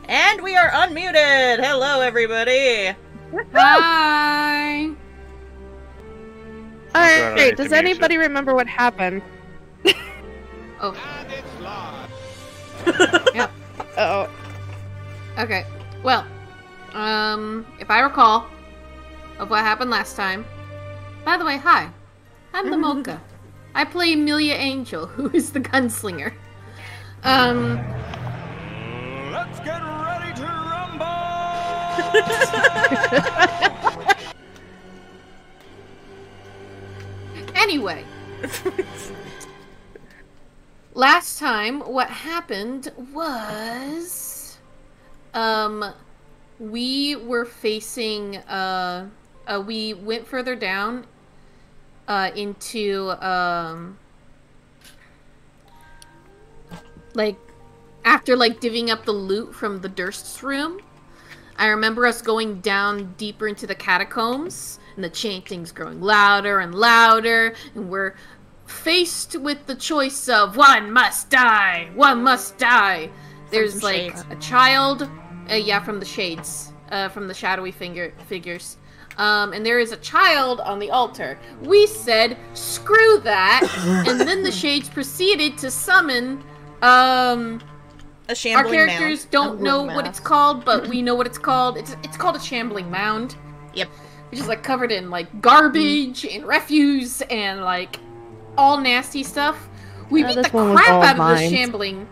And we are unmuted! Hello, everybody! Hi! Alright, does anybody remember what happened? Oh. Yep. Uh-oh. Okay. Well, if I recall of what happened last time. By the way, hi. I'm the Mocha. I play Amelia Angel, who is the gunslinger. Let's get ready to rumble! Anyway. Last time, what happened was... we were facing, we went further down, into, like, after, like, divvying up the loot from the Durst's room. I remember us going down deeper into the catacombs, and the chanting's growing louder and louder, and we're faced with the choice of one must die, one must die. There's like a child, yeah, from the shades, from the shadowy figures, and there is a child on the altar. We said screw that, and then the shades proceeded to summon. A shambling Our characters mound. Don't know what it's called, but we know what it's called. It's called a shambling mound. Yep, which is like covered in like garbage and refuse and like all nasty stuff. We beat the crap out of the shambling.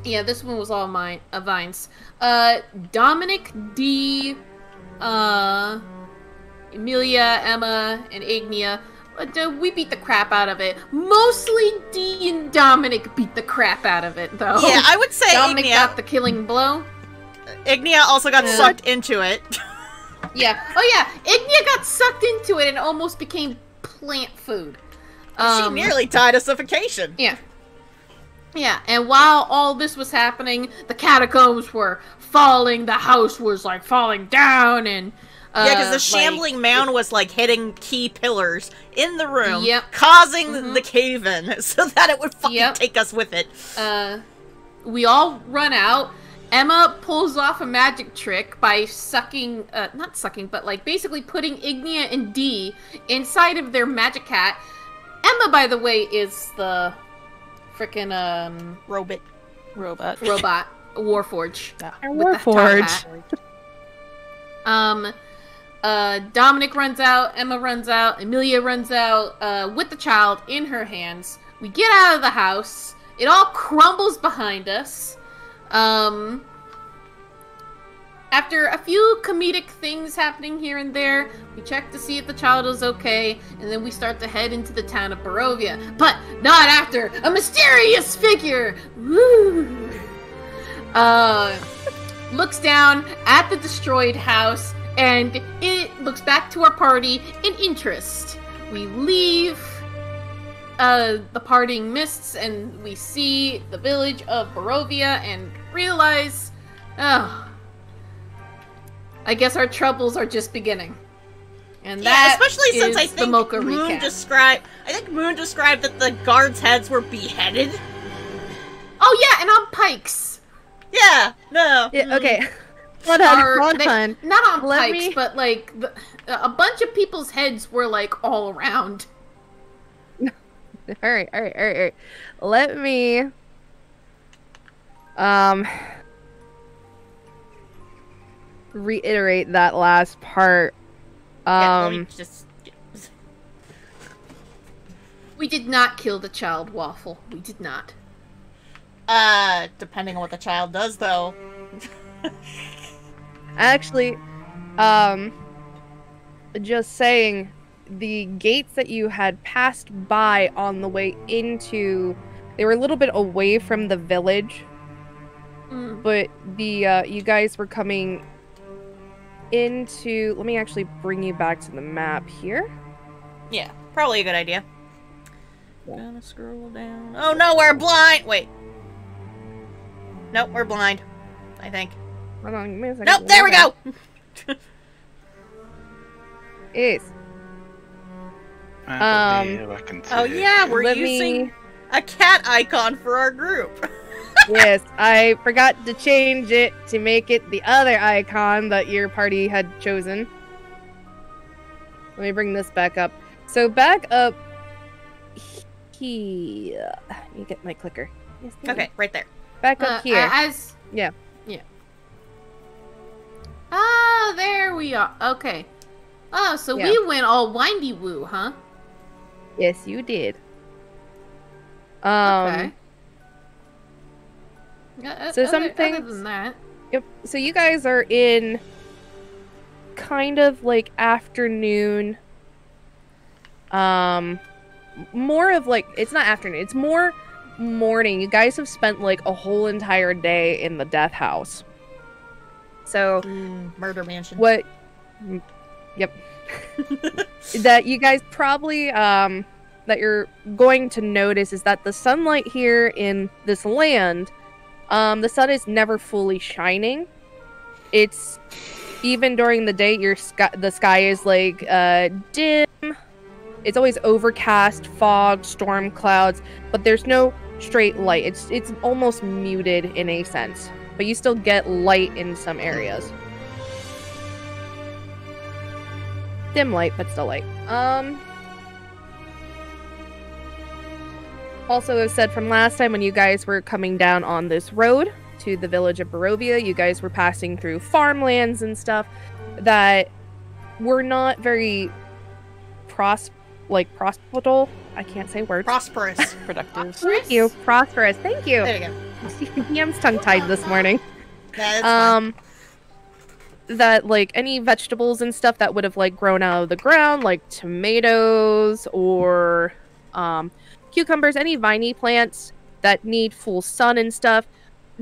Yeah, this one was all vines. Dominic, D, Emilia, Emma, and Ignia. We beat the crap out of it. Mostly D and Dominic beat the crap out of it, though. Yeah, I would say Dominic Ignia got the killing blow. Ignia also got sucked into it. Yeah. Oh yeah, Ignia got sucked into it and almost became plant food. She nearly died of suffocation. Yeah. Yeah, and while all this was happening, the catacombs were falling, the house was, like, falling down, and... yeah, because the shambling mound was, like, hitting key pillars in the room, causing the cave-in, so that it would fucking take us with it. We all run out. Emma pulls off a magic trick by sucking, not sucking, but, like, basically putting Ignia and D inside of their magic hat. Emma, by the way, is the frickin', Robot. Warforge. Yeah. Warforge. Dominic runs out, Emma runs out, Emilia runs out, with the child in her hands. We get out of the house. It all crumbles behind us. After a few comedic things happening here and there, we check to see if the child is okay, and then we start to head into the town of Barovia. But not after a mysterious figure! Woo! Looks down at the destroyed house, and it looks back to our party in interest. We leave the parting mists, and we see the village of Barovia, and realize, oh, I guess our troubles are just beginning. And that especially since I think Moon described that the guards' heads were beheaded. Oh yeah, and on pikes. Yeah, no. Yeah, okay. Not on pikes, but like a bunch of people's heads were like all around. All right. Let me reiterate that last part. We did not kill the child, Waffle. We did not. Depending on what the child does, though. Actually, just saying, the gates that you had passed by on the way into, they were a little bit away from the village, but the, you guys were coming into, let me actually bring you back to the map here. Yeah, probably a good idea. Gonna scroll down. Oh no, we're blind! Wait. Nope, we're blind. I think. Hold on, give me a second. Nope, there we go! Is. I believe I can see oh yeah, we're Let using a cat icon for our group. Yes, I forgot to change it to make it the other icon that your party had chosen. Let me bring this back up. So back up here. Let me get my clicker. Yes, Okay, right there. back up here. Yeah. Ah, there we are. Okay. Oh, so Yeah. we went all windy woo, huh? Yes, you did. Okay. So some other things- than that. Yep. So you guys are in kind of like afternoon. More of like, it's not afternoon, it's more morning. You guys have spent like a whole entire day in the death house. So Murder mansion. what Yep. That you guys probably that you're going to notice is that the sunlight here in this land, the sun is never fully shining. It's even during the day, the sky is like dim. It's always overcast, fog, storm clouds, but there's no straight light. It's almost muted in a sense, but you still get light in some areas. Dim light, but still light. Also, as said from last time, when you guys were coming down on this road to the village of Barovia, you guys were passing through farmlands and stuff that were not very prosperous. I can't say words. Prosperous. Productive. Thank you. Prosperous. Thank you. There you go. DM's tongue-tied this morning. That's fine. That like any vegetables and stuff that would have like grown out of the ground, like tomatoes or cucumbers, any viney plants that need full sun and stuff,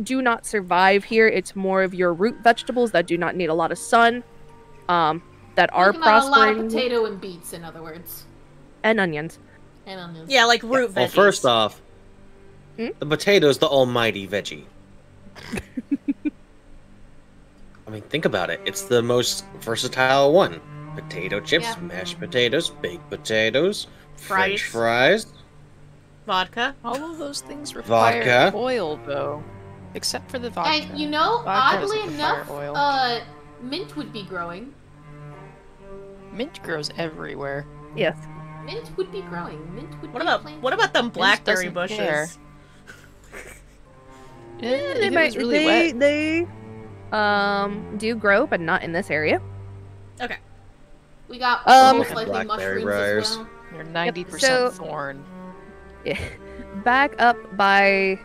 do not survive here. It's more of your root vegetables that do not need a lot of sun, that are Thinking about prospering. a lot of potato and beets, in other words. And onions. And onions. Yeah, like root veggies. Well, first off, Hmm? the potato's the almighty veggie. I mean, think about it. It's the most versatile one. Potato chips, Yeah. mashed potatoes, baked potatoes, French Fries. fries. Vodka. All of those things require Vodka. oil, though. Except for the vodka. And you know, Vodka oddly doesn't require enough, oil. mint would be growing. Mint grows everywhere. Yes. Mint would be growing. Mint would What be about planted. what about them blackberry doesn't bushes? care. They If it might was really wet. they do grow, but not in this area. Okay. We got Like most likely blackberry mushrooms briars. as well. You're 90% so- thorn. Yeah. Back up by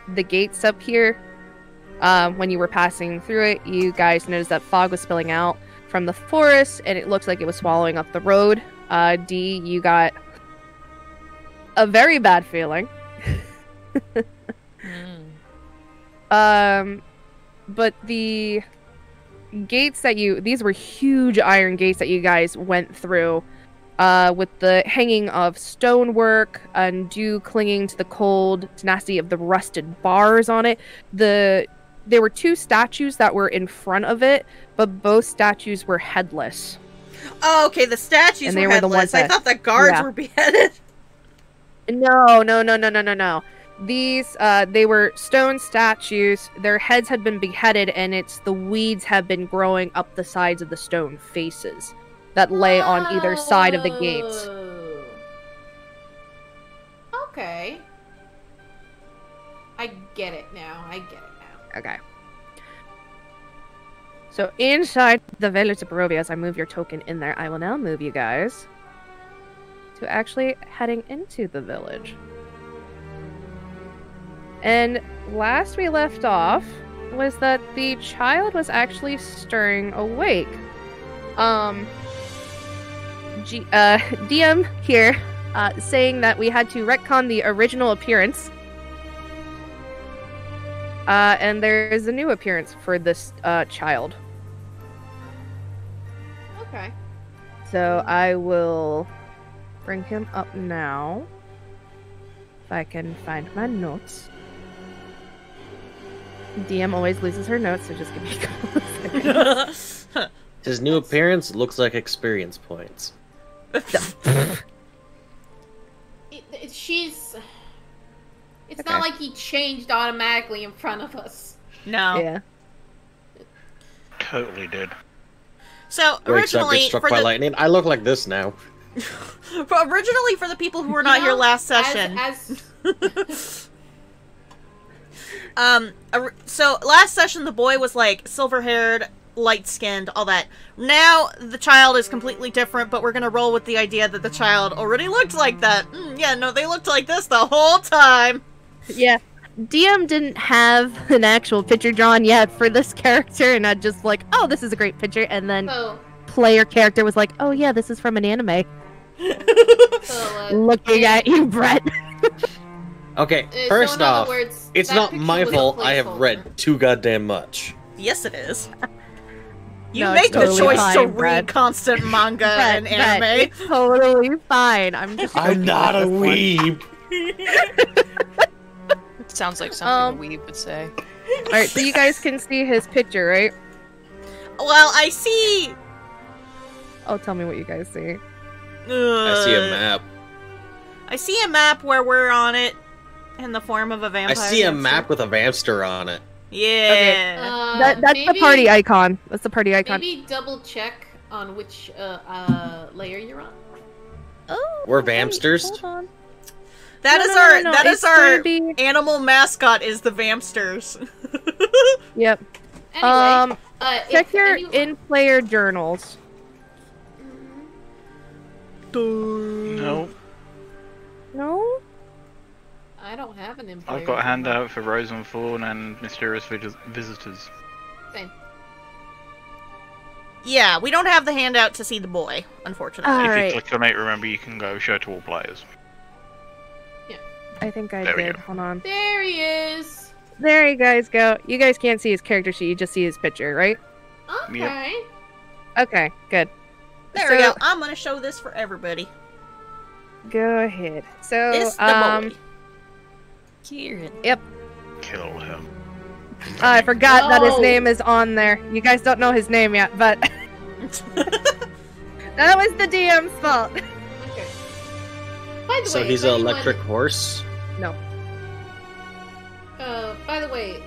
the gates up here, when you were passing through it, you guys noticed that fog was spilling out from the forest, and it looks like it was swallowing up the road. D, you got a very bad feeling. But the gates that these were huge iron gates that you guys went through, with the hanging of stonework and dew clinging to the cold tenacity of the rusted bars on it. There were two statues that were in front of it, but both statues were headless. Oh, okay. The statues And they were were the headless. ones I that- thought the guards yeah. were beheaded. No. These, they were stone statues. Their heads had been beheaded, and the weeds have been growing up the sides of the stone faces that lay on either side of the gates. Oh. Okay. I get it now. Okay. So inside the village of Barovia, as I move your token in there, I will now move you guys to actually heading into the village. And last we left off was that the child was actually stirring awake. DM here, saying that we had to retcon the original appearance. And there is a new appearance for this child. Okay. So I will bring him up now. If I can find my notes. DM always loses her notes, so just give me a couple of seconds. His new appearance looks like experience points. She's. It's Okay. not like he changed automatically in front of us. No. Yeah. Totally did. So Wakes up, originally, gets struck for by the lightning. I look like this now. originally for the people who were not here last session. So last session the boy was like silver-haired, light-skinned, all that. Now the child is completely different, but we're gonna roll with the idea that the child already looked like that. Yeah, no, they looked like this the whole time. Yeah. DM didn't have an actual picture drawn yet for this character, and I just like, oh, this is a great picture, and then player character was like, oh yeah, this is from an anime. Looking at you, Brett. Okay, first off, it's not my fault I have read too goddamn much. Yes, it is. You No, make it's totally the choice fine, to Brett. read constant manga and anime. It's totally fine. I'm just. I'm not a weeb. It sounds like something a weeb would say. Alright, so you guys can see his picture, right? Well, I see. Oh, tell me what you guys see. I see a map. I see a map where we're on it in the form of a vampire. I see a hamster. map with a vamster on it. Yeah. That's the party icon. That's the party icon. Maybe double check on which layer you're on. Oh, We're vamsters. Hold on. That is it's our gonna be- animal mascot is the vamsters. Yep. Anyway, check your in-player journals. No, No? I don't have an empire. I've got a handout for Rose and Thorn and Mysterious Visitors. Same. Yeah, we don't have the handout to see the boy, unfortunately. If you click on it, remember you can go show to all players. I think I There we did. go. Hold on. There he is. There you guys go. You guys can't see his character sheet, you just see his picture, right? Okay. Okay, good. There we go. I'm gonna show this for everybody. Go ahead. So, It's the boy. Kirin. Yep. Kill him. I forgot that his No. name is on there. You guys don't know his name yet, but that was the DM's fault. Okay. By the So way, he's if an anyone- electric horse? No. By the way,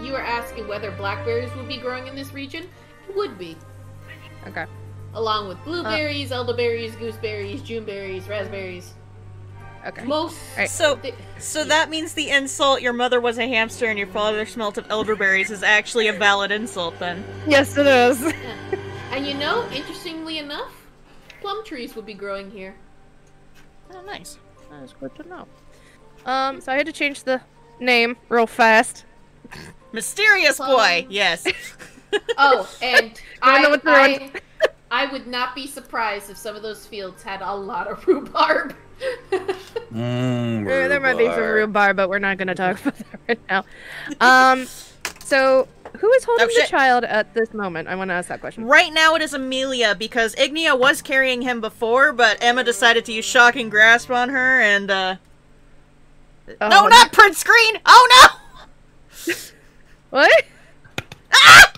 you were asking whether blackberries would be growing in this region. It would be. Okay. Along with blueberries, elderberries, gooseberries, juneberries, raspberries. Okay. Most. Right. So that means the insult "your mother was a hamster and your father smelt of elderberries" is actually a valid insult, then. Yes, it is. Yeah. And you know, interestingly enough, plum trees would be growing here. Oh, nice. That is good to know. So I had to change the name real fast. Mysterious boy. Yes. Oh, and I know what they're on. I would not be surprised if some of those fields had a lot of rhubarb. There might be some rhubarb, but we're not going to talk about that right now. So who is holding the child at this moment? I want to ask that question. Right now it is Amelia, because Ignia was carrying him before, but Emma decided to use Shocking Grasp on her, and, No, not print screen! Oh, no! What? Ah!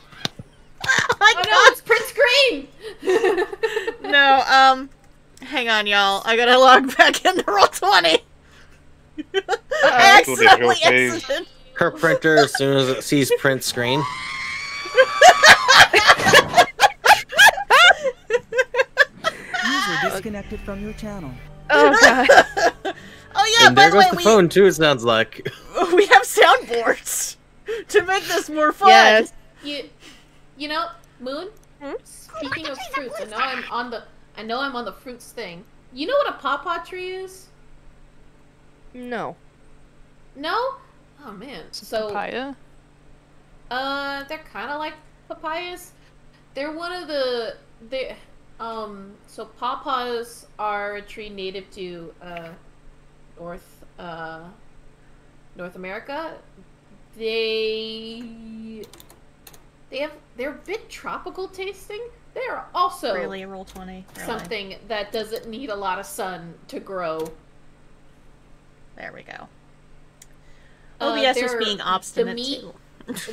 Oh, my Oh God. no, it's print screen! No, hang on, y'all. I gotta log back into Roll20. I accidentally exited. Her printer, as soon as it sees print screen. User disconnected from your channel. Oh, God. Oh, yeah, And by there the goes way, the phone, too, it sounds like. we have soundboards to make this more fun. Yes. You know, Moon. Speaking of fruits, I know I'm on the fruits thing. You know what a pawpaw tree is? No. No? Oh man. So Papaya? they're kind of like papayas. They're one of so pawpaws are a tree native to North America. They're a bit tropical tasting. They're also Really, a Roll20. Really. something that doesn't need a lot of sun to grow. There we go. OBS was they're- being obstinate, too.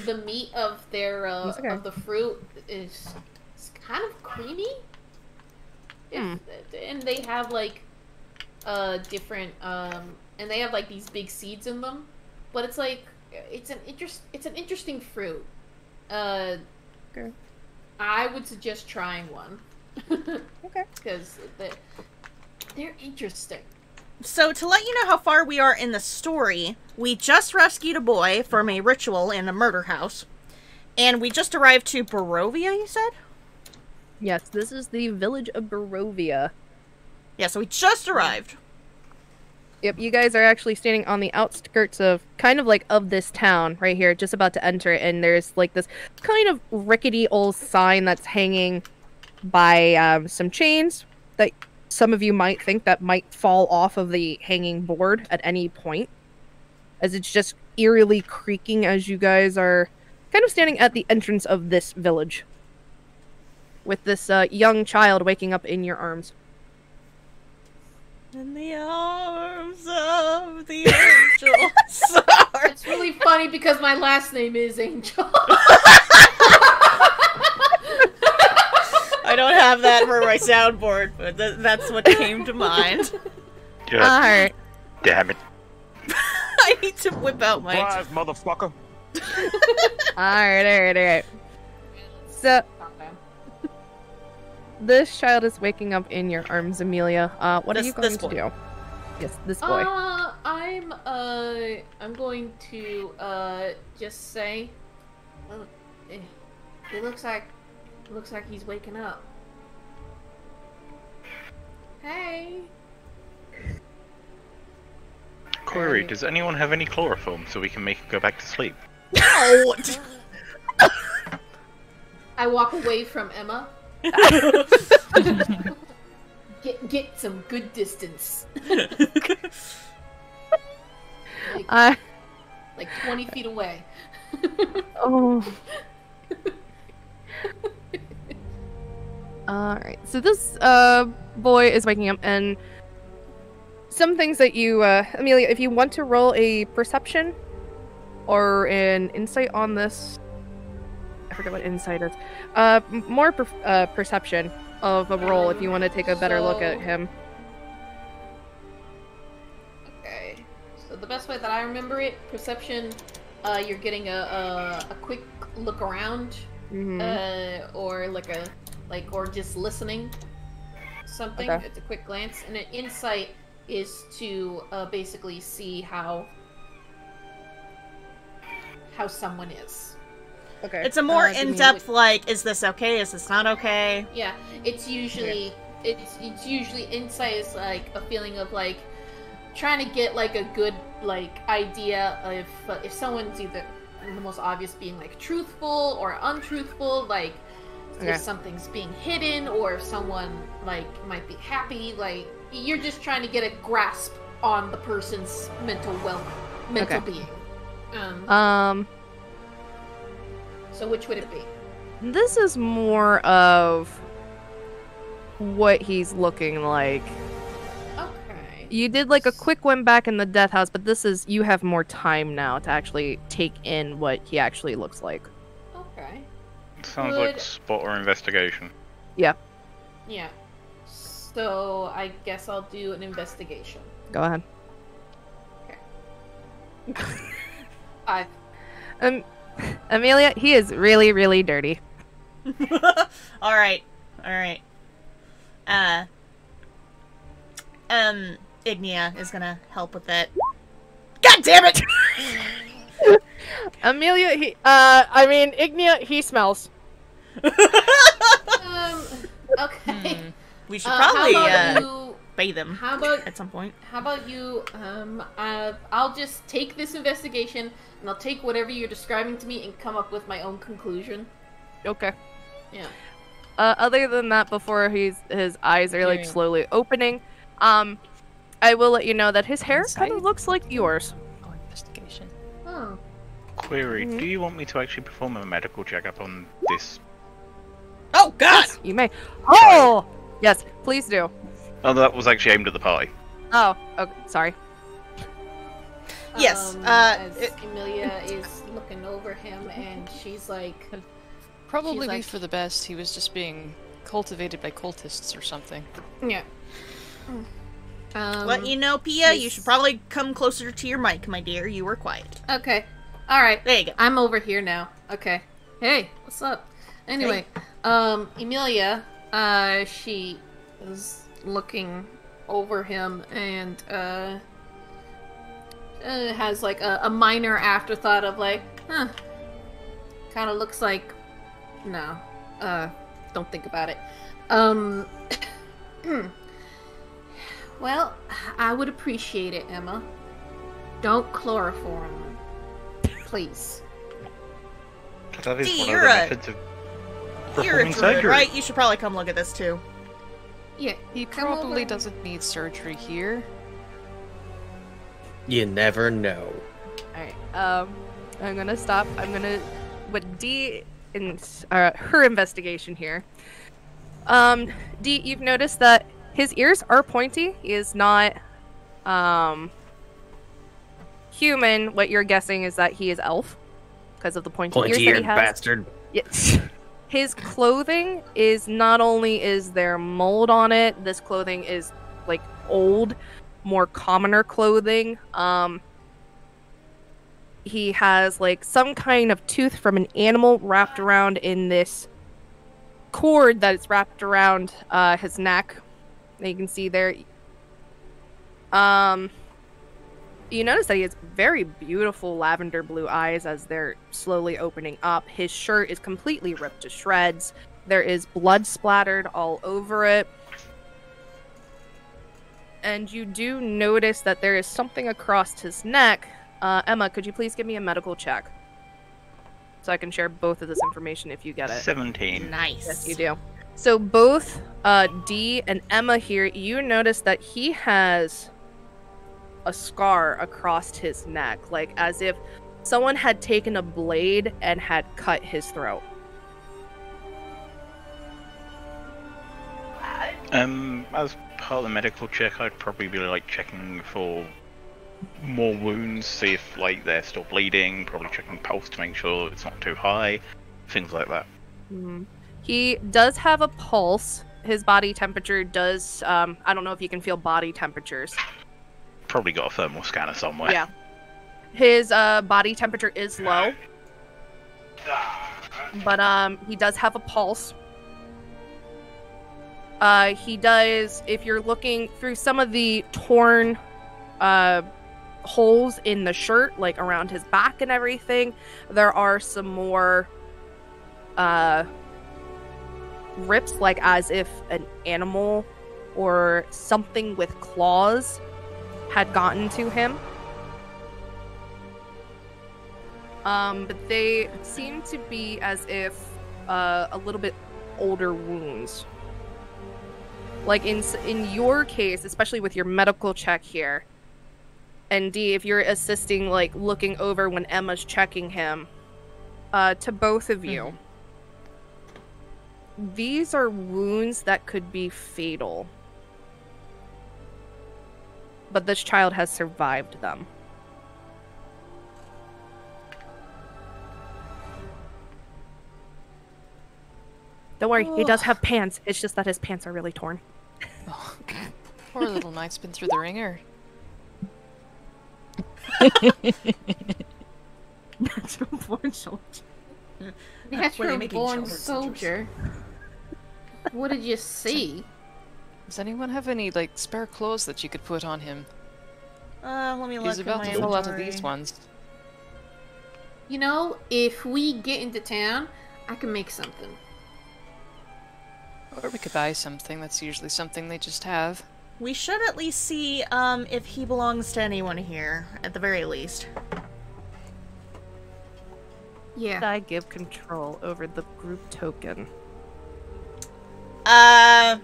The meat of their okay. of the fruit is kind of creamy. And they have like different and they have like these big seeds in them. But it's like it's an interesting fruit. Okay. I would suggest trying one. Okay. Because they're interesting. So, to let you know how far we are in the story, we just rescued a boy from a ritual in a murder house. And we just arrived to Barovia, you said? Yes, this is the village of Barovia. Yeah, so we just arrived. Yep, you guys are actually standing on the outskirts of, kind of like, of this town right here, just about to enter, and there's, like, this kind of rickety old sign that's hanging by some chains that some of you might think that might fall off of the hanging board at any point, as it's just eerily creaking as you guys are kind of standing at the entrance of this village with this young child waking up in your arms. In the arms of the angel. Sorry. It's really funny because my last name is Angel. I don't have that for my soundboard, but that's what came to mind. Alright. Damn it. I need to whip out my... Surprise, motherfucker. Alright. So, this child is waking up in your arms, Amelia. What are you going to do? Yes, this boy. I'm going to, just say, well, it looks like he's waking up. Hey. Query, does anyone have any chloroform so we can make him go back to sleep? No! I walk away from Emma. Get some good distance. Like 20 feet away. Oh. Alright, so this boy is waking up, and some things that you, Amelia, if you want to roll a perception or an insight on this, I forget what insight is, more perception of a roll if you want to take a better look at him. Okay, so the best way that I remember it, perception, you're getting a quick look around, or or just listening something. Okay. It's a quick glance, and an insight is to basically see how someone is. Okay. It's a more in-depth, like, is this okay? Is this not okay? Yeah, it's usually it's usually insight is like a feeling of like trying to get like a good like idea of if someone's either the most obvious being like truthful or untruthful, like if something's being hidden or if someone like might be happy, like you're just trying to get a grasp on the person's mental being. So which would it be? This is more of what he's looking like. Okay. You did like a quick one back in the death house, but this is, you have more time now to actually take in what he actually looks like. Okay. Sounds like spot or investigation. Yeah. Yeah. So I guess I'll do an investigation. Go ahead. Okay. Amelia, he is really, really dirty. Alright. Ignia is gonna help with that. God damn it! Amelia, Ignia, he smells. Okay. We should probably, you bathe him at some point. How about you, I'll just take this investigation, and I'll take whatever you're describing to me and come up with my own conclusion. Okay. Yeah. Other than that, before his eyes are, like, slowly opening, I will let you know that his hair kind of looks like yours. Oh, investigation. Oh. Query, do you want me to actually perform a medical checkup on this? Oh, God! Yes, you may. Oh! Yes, please do. Oh, that was actually aimed at the party. Oh, okay, sorry. Yes, as Amelia is looking over him, and she's like... Probably be for the best. He was just being cultivated by cultists or something. Yeah. Let you know, Pia, you should probably come closer to your mic, my dear. You were quiet. Okay. Alright. There you go. I'm over here now. Okay. Hey, what's up? Anyway, Emilia, she is looking over him and, has, like, a minor afterthought of, like, huh. Kinda looks like... No. Don't think about it. Well, I would appreciate it, Emma. Don't chloroform. Please. That is one of the you're methods of You're a performing druid, surgery. right? You should probably come look at this, too. Yeah, He probably doesn't need surgery here. You never know. Alright, I'm gonna stop. I'm gonna... What D... in her investigation here. D, you've noticed that his ears are pointy. He is not, human. What you're guessing is that he is elf. Because of the pointy ears that he Pointy-eared has. bastard. Yes. His clothing is not only is there mold on it, this clothing is, like, old, more commoner clothing. He has, like, some kind of tooth from an animal wrapped around in this cord that is wrapped around his neck. You can see there. You notice that he has very beautiful lavender blue eyes as they're slowly opening up. His shirt is completely ripped to shreds. There is blood splattered all over it. And you do notice that there is something across his neck. Emma, could you please give me a medical check? So I can share both of this information if you get it. 17. Nice. Yes, you do. So both D and Emma here, you notice that he has a scar across his neck, like as if someone had taken a blade and had cut his throat. As part of the medical check, I'd probably be like checking for more wounds, see if like they're still bleeding, probably checking pulse to make sure it's not too high, things like that. He does have a pulse. His body temperature does, I don't know if you can feel body temperatures. Probably got a thermal scanner somewhere. Yeah. His body temperature is low. But he does have a pulse. He does, if you're looking through some of the torn holes in the shirt, like around his back and everything, there are some more rips, like as if an animal or something with claws had gotten to him. But they seem to be as if a little bit older wounds. Like in your case, especially with your medical check here, and D, if you're assisting, like looking over when Emma's checking him, to both of you, these are wounds that could be fatal. But this child has survived them. Don't worry, he does have pants. It's just that his pants are really torn. Oh, poor little knight's been through the ringer. Natural born soldier. Natural born soldier. What did you see? Does anyone have any, like, spare clothes that you could put on him? Let me look He's at about my to fall out of inventory. these ones. You know, if we get into town, I can make something. Or we could buy something. That's usually something they just have. We should at least see if he belongs to anyone here, at the very least. Yeah. I give control over the group token. Well,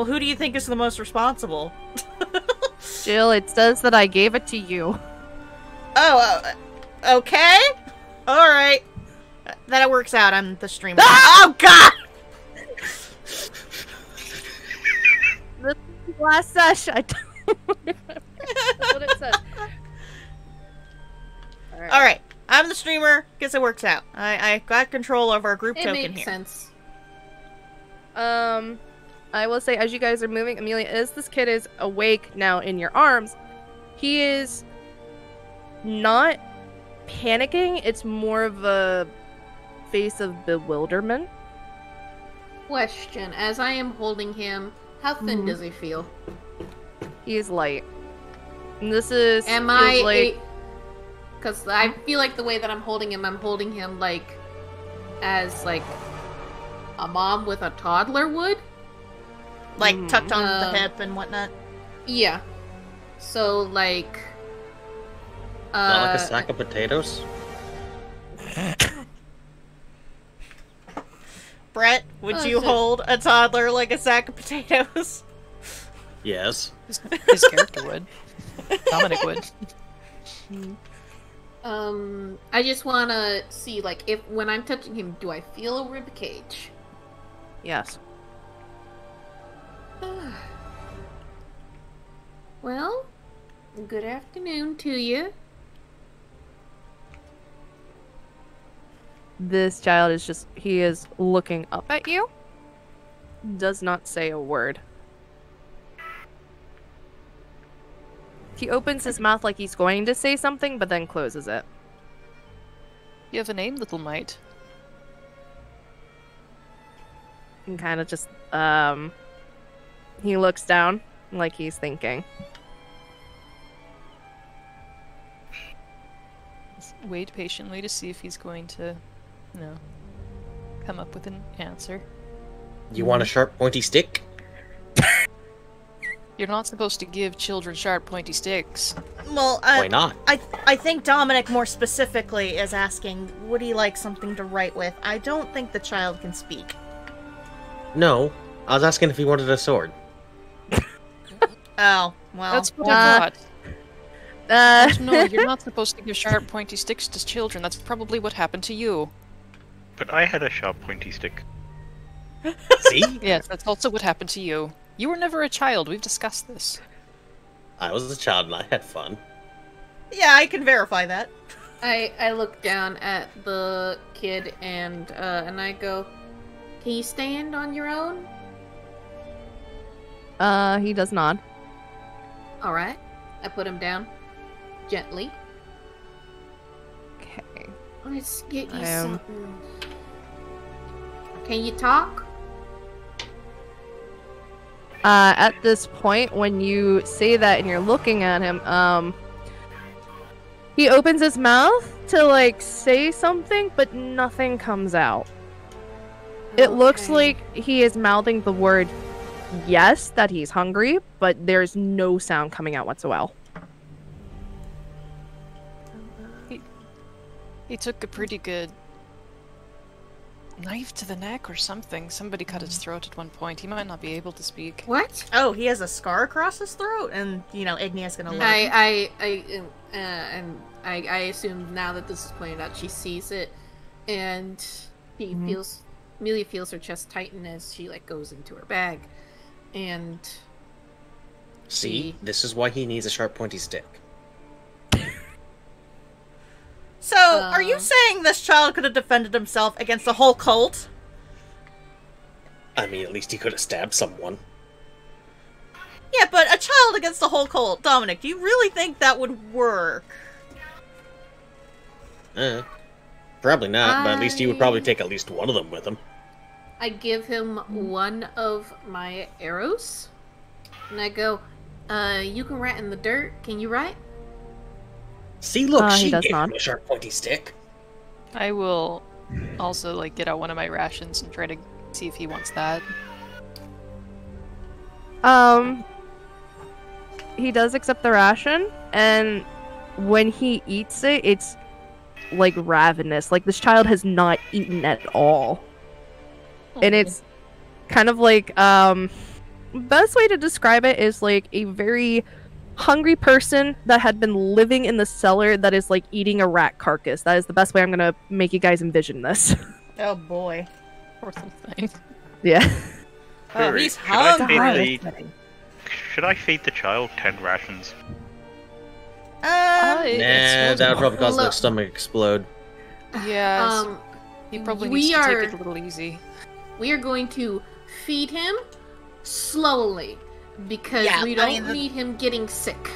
who do you think is the most responsible? Jill, it says that I gave it to you. Oh, okay. All right. That works out. I'm the streamer. Oh God! This is the last session. I don't That's what it says. All right. I'm the streamer. Guess it works out. I got control over our group token here. It makes sense. I will say, as you guys are moving, Amelia, as this kid is awake now in your arms, he is not panicking. It's more of a face of bewilderment. Question: as I am holding him, how thin does he feel? He is light. And this is... Because I feel like the way that I'm holding him like as like a mom with a toddler would. Like tucked on the hip and whatnot. Yeah. So like not like a sack of potatoes? Brett, would you hold a toddler like a sack of potatoes? Yes. His character would. Dominic would. I just want to see, like, if when I'm touching him, do I feel a rib cage? Yes. Well, good afternoon to you. This child is just... He is looking up at you. Does not say a word. He opens his mouth like he's going to say something, but then closes it. You have a name, little mite. And kind of just, he looks down like he's thinking. Just wait patiently to see if he's going to, come up with an answer. You want a sharp, pointy stick? You're not supposed to give children sharp, pointy sticks. Well, why not? I think Dominic more specifically is asking, would he like something to write with? I don't think the child can speak. No, I was asking if he wanted a sword. Oh, well. That's what I thought. No, you're not supposed to give sharp, pointy sticks to children. That's probably what happened to you. But I had a sharp, pointy stick. See? Yes, that's also what happened to you. You were never a child. We've discussed this. I was a child and I had fun. Yeah, I can verify that. I look down at the kid and I go, can you stand on your own? He does not. Alright. I put him down. Gently. Okay. Let's get you something. Can you talk? At this point, when you say that and you're looking at him, he opens his mouth to, like, say something, but nothing comes out. Okay. It looks like he is mouthing the word yes, that he's hungry, but there's no sound coming out whatsoever. He took a pretty good knife to the neck or something. Somebody cut his throat at one point. He might not be able to speak. What? Oh, he has a scar across his throat, and Ignia's gonna look. I assume now that this is pointed out, she sees it, and Amelia feels her chest tighten as she goes into her bag, and see, this is why he needs a sharp, pointy stick. So, are you saying this child could have defended himself against the whole cult? I mean, at least he could have stabbed someone. Yeah, but a child against the whole cult. Dominic, do you really think that would work? Probably not, but at least he would probably take at least one of them with him. I give him one of my arrows, and I go, you can write in the dirt. Can you write? See, look, she does gave not. him a sharp, pointy stick. I will also, get out one of my rations and try to see if he wants that. He does accept the ration, and when he eats it, it's, ravenous. This child has not eaten at all. Oh. And it's kind of best way to describe it is, a very hungry person that had been living in the cellar that is eating a rat carcass. That is the best way I'm gonna make you guys envision this. Oh boy. Poor little thing. Yeah. Oh, he's hungry. Should I feed the child 10 rations? Nah, that would probably cause the stomach explode. Yeah, he probably needs to take it a little easy. We are going to feed him, slowly, because we don't need him getting sick.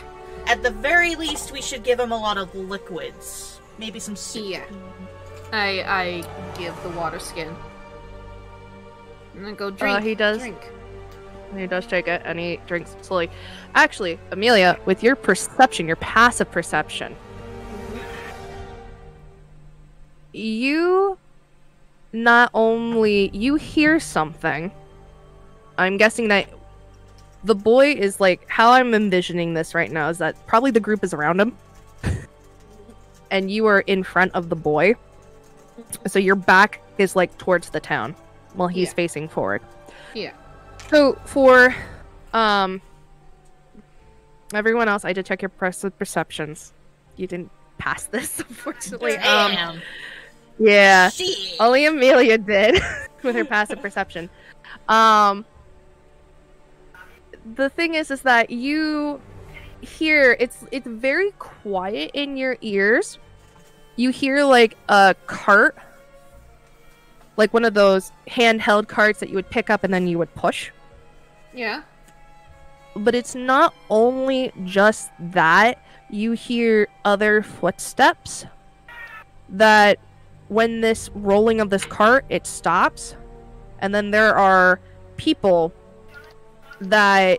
At the very least, we should give him a lot of liquids. Maybe some soup. Yeah. I give the water skin. And then go drink. He does. Drink. He does take it, and he drinks slowly. Actually, Amelia, with your perception, your passive perception, you not only you hear something. I'm guessing that the boy is like, how I'm envisioning this right now is that probably the group is around him, and you are in front of the boy. So your back is like towards the town, while he's facing forward. Yeah. So for everyone else, I did check your perceptions. You didn't pass this, unfortunately. Yeah, only Amelia did with her passive perception. The thing is that you hear it's very quiet in your ears. You hear like a cart, like one of those handheld carts that you would pick up and then you would push. Yeah. But it's not only just that. You hear other footsteps that when this rolling of this cart, it stops. And then there are people that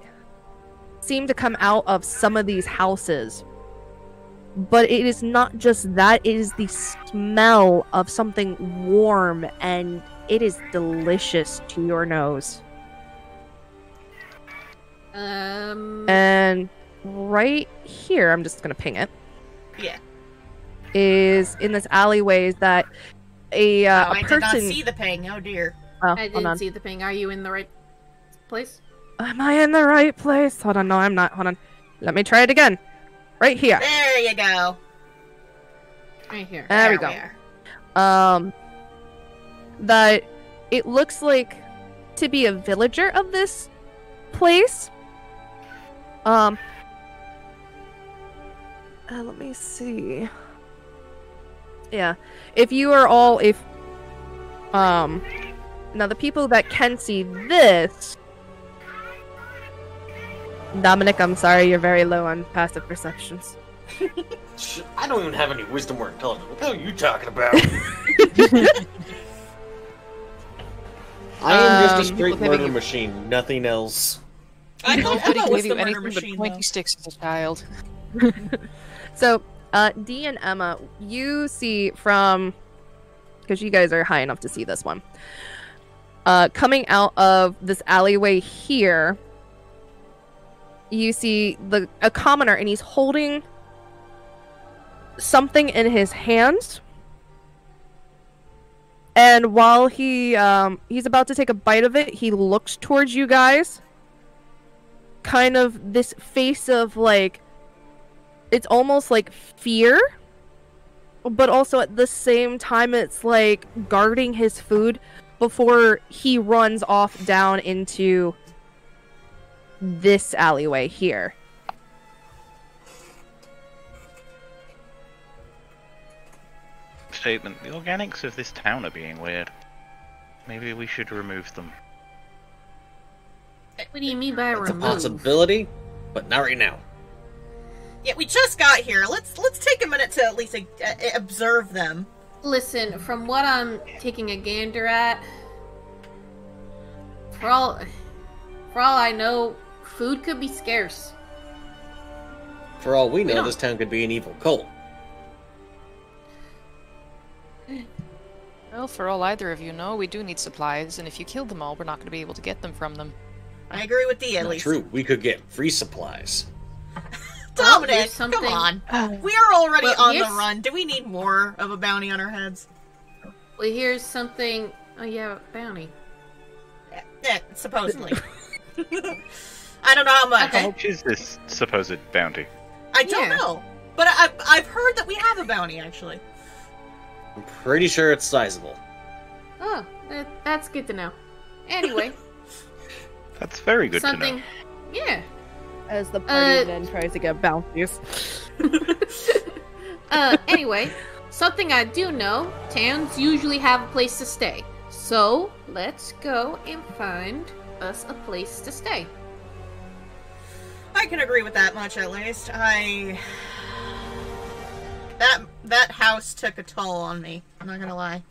seem to come out of some of these houses. But it is not just that, it is the smell of something warm, and it is delicious to your nose. And right here, I'm just gonna ping it. Yeah. Is in this alleyway is that a I person... did not see the ping, oh dear. Oh, I didn't see the ping. Are you in the right place? Am I in the right place? Hold on, no, I'm not. Hold on. Let me try it again. Right here. There you go. Right here. There we go. That it looks like to be a villager of this place. Let me see. Yeah. If you are all, now the people that can see this, Dominic, I'm sorry, you're very low on passive perceptions. I don't even have any wisdom or intelligence. What the hell are you talking about? I am just a straight murder machine, nothing else. I thought Nobody Emma was gave the you murder anything but machine, pointy though. sticks as a child. So, Dee and Emma, you see from, because you guys are high enough to see this one, coming out of this alleyway here, you see a commoner, and he's holding something in his hands. And while he's about to take a bite of it, he looks towards you guys. Kind of this face of like, it's almost like fear, but also at the same time it's like guarding his food before he runs off down into this alleyway here. Statement: the organics of this town are being weird. Maybe we should remove them. What do you mean by It's remove? a possibility, but not right now. Yeah, we just got here. Let's take a minute to at least observe them. Listen, from what I'm taking a gander at, for all I know, food could be scarce. For all we know, this town could be an evil cult. Well, for all either of you know, we do need supplies, and if you kill them all, we're not going to be able to get them from them. I agree with Dee, at Not least. true. We could get free supplies. Dominic, come on. We are already Well, on the here's- run. Do we need more of a bounty on our heads? Well, here's something. Oh yeah, bounty. Yeah, supposedly. I don't know how much. How much is this supposed bounty? I don't know. But I've heard that we have a bounty, actually. I'm pretty sure it's sizable. Oh, that's good to know. Anyway. That's very good to know. Yeah. As the party then tries to get bounties. Anyway, something I do know, towns usually have a place to stay. So, let's go and find us a place to stay. I can agree with that much, at least. That house took a toll on me. I'm not gonna lie.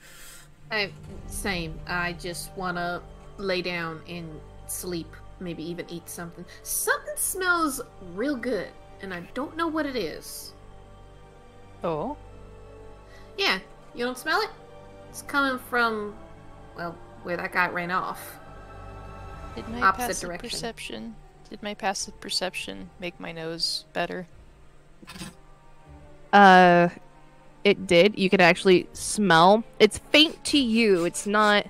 Same. I just wanna lay down and sleep. Maybe even eat something. Something smells real good, and I don't know what it is. Oh? Yeah, you don't smell it? It's coming from, well, where that guy ran off. Did my Opposite passive direction. perception? Did my passive perception make my nose better? It did. You could actually smell. It's faint to you. It's not.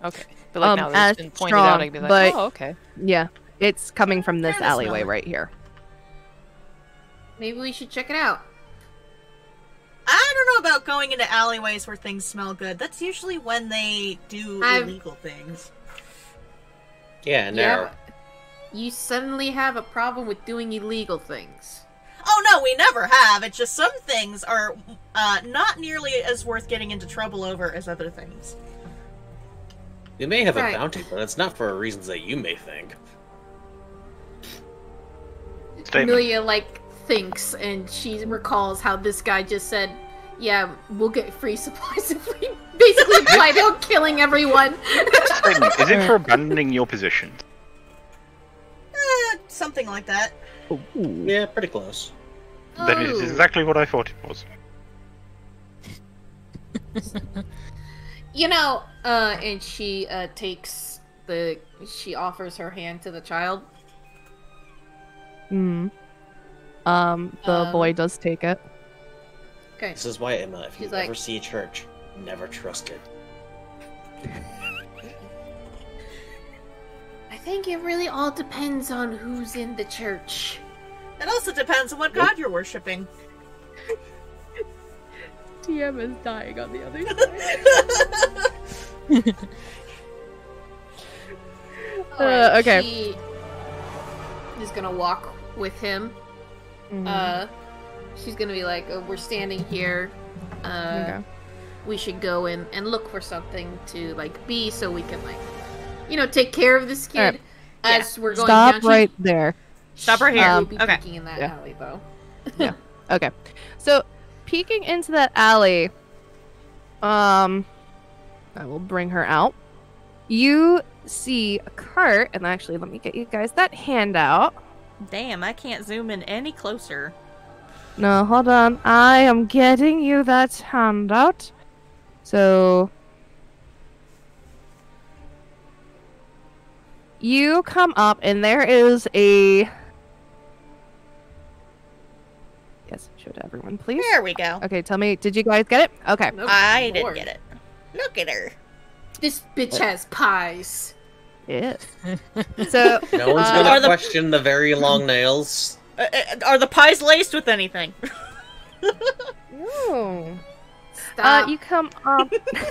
Okay, but like now that it's been pointed strong, out, I'd be like, but, oh, okay. Yeah, it's coming from this Kinda alleyway smell it. right here. Maybe we should check it out. I don't know about going into alleyways where things smell good. That's usually when they do illegal things. Yeah, no. Yeah, you suddenly have a problem with doing illegal things. Oh no, we never have. It's just some things are not nearly as worth getting into trouble over as other things. They may have Right. a bounty, but it's not for reasons that you may think. Statement. Amelia, like, thinks, and she recalls how this guy just said, yeah, we'll get free supplies if we basically implied out killing everyone. Statement. Is it for abandoning your position? Something like that. Yeah, pretty close. That is exactly what I thought it was. You know, and she she offers her hand to the child. The boy does take it. Okay. This is why, Emma, if you She's like- ever see a church, never trust it. I think it really all depends on who's in the church. It also depends on what god you're worshipping. TM is dying on the other side. Alright, okay. She is gonna walk with him. She's gonna be like, oh, we're standing here. Okay. We should go in and look for something to, like, be so we can, like, you know, take care of this kid Alright. as we're going Stop down. She right there. Stop right here. will be Okay. peeking in that Yeah. alley, though. Yeah. Okay. So, peeking into that alley, I will bring her out. You see a cart, and actually, let me get you guys that handout. Damn, I can't zoom in any closer. No, hold on. I am getting you that handout. So, you come up, and there is a... Yes, show to everyone, please. There we go. Okay, tell me, did you guys get it? Okay. Nope. I didn't Lord. get it. Look at her. This bitch has pies. Yes. So, No one's Are gonna the- question the very long nails. Are the pies laced with anything? no. Stop. You come up.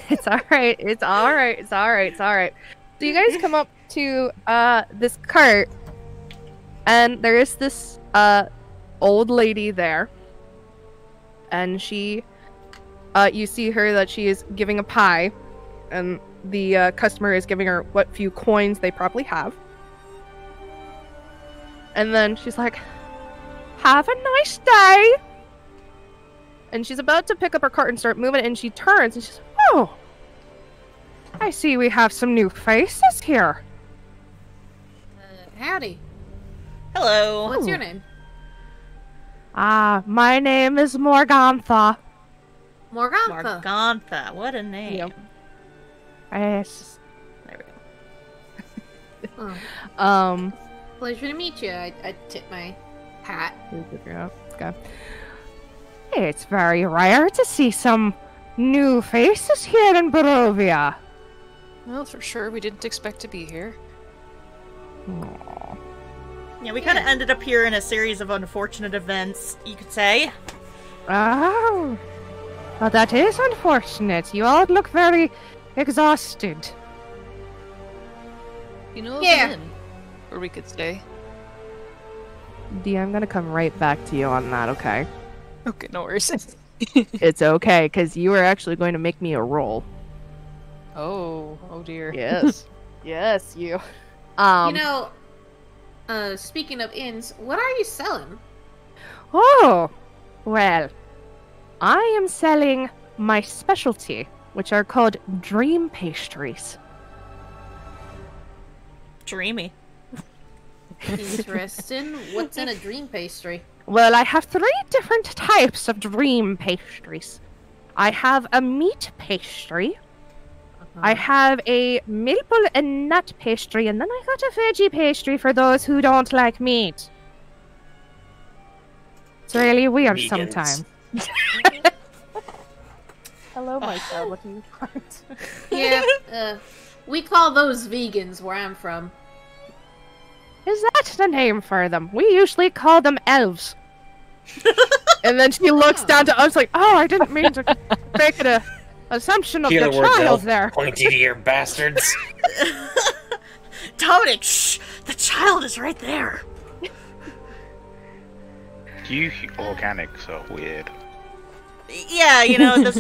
It's alright. It's alright. It's alright. It's alright. So you guys come up to this cart, and there is this old lady there, and she, you see her that she is giving a pie, and the customer is giving her what few coins they probably have, and then she's like, "Have a nice day." And she's about to pick up her cart and start moving, and she turns and she's, "Oh, I see we have some new faces here." Howdy. Hello. What's your Ooh. name? My name is Morgantha. Morgantha. Margantha. What a name. Yep. Yes. There we go. Oh, pleasure to meet you. I tip my hat. Okay. It's very rare to see some new faces here in Barovia. Well, for sure, we didn't expect to be here. Aw. Yeah, we kind of ended up here in a series of unfortunate events, you could say. Oh. Well, that is unfortunate. You all look very exhausted. You know, Yeah. an inn where we could stay. Dee, I'm gonna come right back to you on that, okay? Okay, no worries. It's okay, because you are actually going to make me a roll. Oh dear. Yes. Yes, you. Speaking of inns, what are you selling? Oh, well, I am selling my specialty, which are called Dream Pastries. Dreamy. Interesting. What's in a dream pastry? Well, I have 3 different types of dream pastries. I have a meat pastry, I have a maple and nut pastry, and then I got a veggie pastry for those who don't like meat. It's really weird sometimes. Hello, Mocha. What do you want? Yeah, we call those vegans where I'm from. Is that the name for them? We usually call them elves. And then she looks down to us like, oh, I didn't mean to make an assumption of the child there. Pointy ear bastards. Dominic, shh! The child is right there. You organics are weird. Yeah,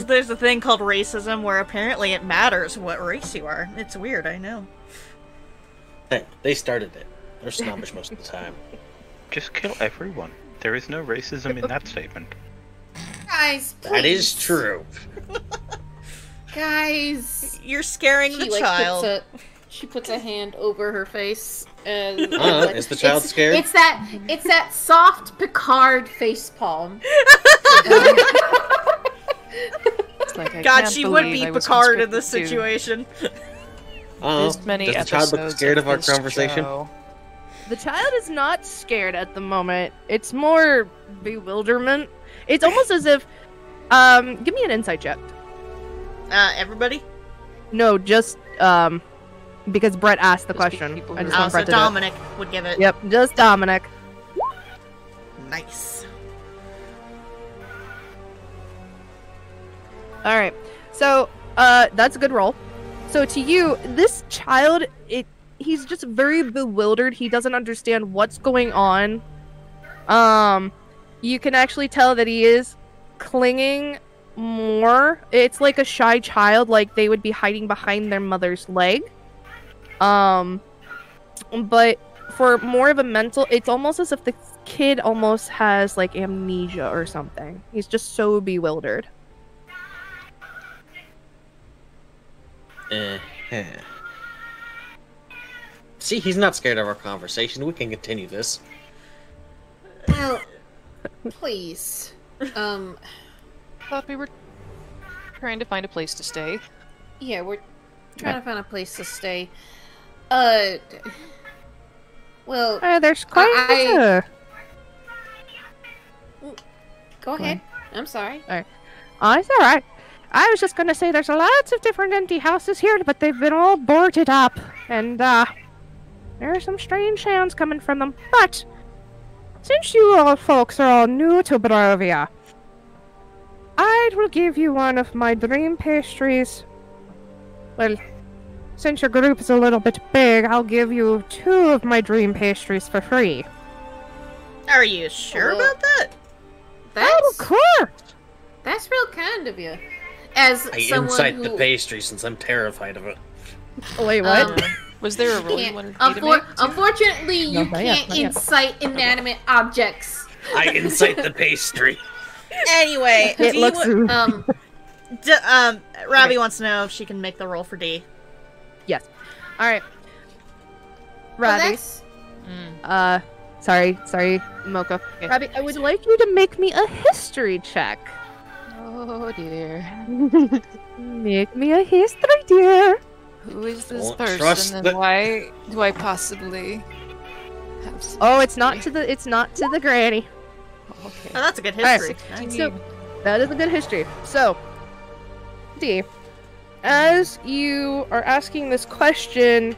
there's a thing called racism where apparently it matters what race you are. It's weird, I know. Hey, they started it. They're snobbish most of the time. Just kill everyone. There is no racism in that statement. Guys, please. That is true. Guys. You're scaring the child. She puts a hand over her face. And is the child scared? It's that soft Picard face palm. Like, God, she would be Picard in this situation. Does the child look scared of our conversation? Show. The child is not scared at the moment. It's more bewilderment. It's almost as if... give me an insight check. Everybody? No, just, because Brett asked the question. I just want Brett to Dominic would give it. Yep, just Dominic. Nice. Alright, so, that's a good roll. So to you, this child, he's just very bewildered. He doesn't understand what's going on. You can actually tell that he is clinging more. It's like a shy child, like they would be hiding behind their mother's leg. But for more of a mental, it's almost as if the kid almost has like amnesia or something. He's just so bewildered. See, he's not scared of our conversation. We can continue this. Well, please. Thought we were trying to find a place to stay. Yeah, we're trying to find a place to stay. Well, there's quite Go ahead. I'm sorry. Alright. Oh, it's alright. I was just gonna say there's lots of different empty houses here, but they've been all boarded up. And, there are some strange sounds coming from them. But, since you all folks are all new to Barovia, I will give you one of my dream pastries. Well, since your group is a little bit big, I'll give you 2 of my dream pastries for free. Are you sure about that? Oh, of course! That's real kind of you. As I someone incite who... the pastry since I'm terrified of it. Wait, what? Was there a roll you wanted me to make? Unfortunately, you can't incite inanimate objects. I incite the pastry. Anyway, it looks... Robbie wants to know if she can make the roll for D. Yes. Alright. Robbie. Sorry, Mocha. Okay. Robbie, I would like you to make me a history check. Oh dear. Make me a history, dear. Who is this person, and why do I possibly have some it's not to the granny. Okay. Oh, that's a good history. Right. So, that is a good history. So, D, as you are asking this question,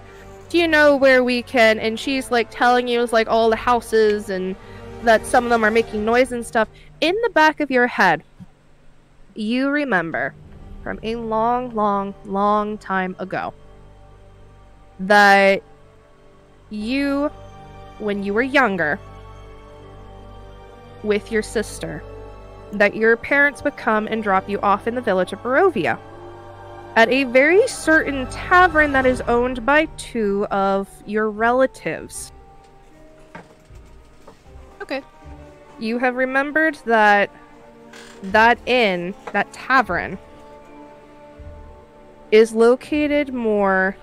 do you know where we can, and she's like telling you like all the houses and that some of them are making noise and stuff, in the back of your head, you remember from a long time ago that you, when you were younger, with your sister, that your parents would come and drop you off in the village of Barovia. at a very certain tavern that is owned by 2 of your relatives. Okay. You have remembered that inn, that tavern, is located more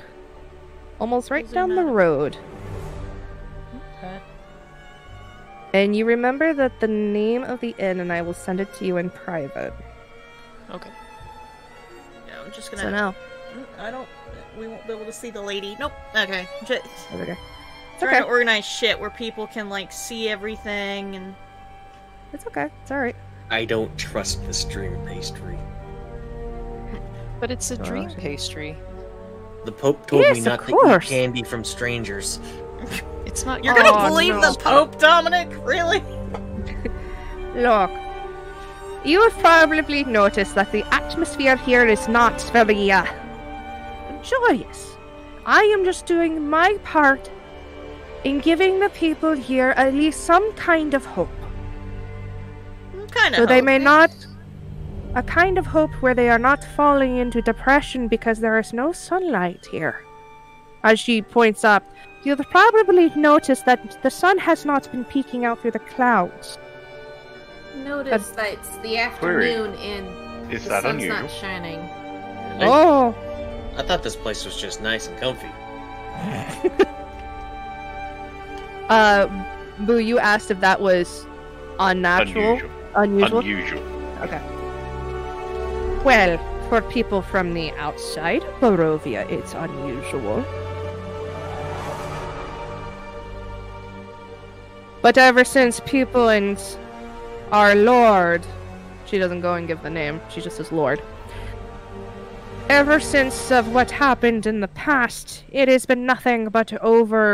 almost right down the road. Okay. And you remember that the name of the inn, and I will send it to you in private. Okay. Yeah, I'm just gonna... So now. We won't be able to see the lady. Nope. Okay. Just Okay. trying to organize shit where people can, like, see everything and... It's okay. It's alright. I don't trust this dream pastry. But it's a dream pastry. The Pope told me not to eat candy from strangers. It's not. You're gonna believe the Pope, Dominic? Really? Look, you have probably noticed that the atmosphere here is not very, joyous. I am just doing my part in giving the people here at least some kind of hope. Kind of so they may not... A kind of hope where they are not falling into depression because there is no sunlight here. As she points up, you'll probably notice that the sun has not been peeking out through the clouds. Notice that it's the afternoon and the sun's not shining. Oh! I thought this place was just nice and comfy. Boo, you asked if that was unnatural? Unusual? Okay. Well, for people from the outside Barovia, it's unusual. But ever since people and our Lord... She doesn't go and give the name, she just says Lord. Ever since of what happened in the past, it has been nothing but overcast,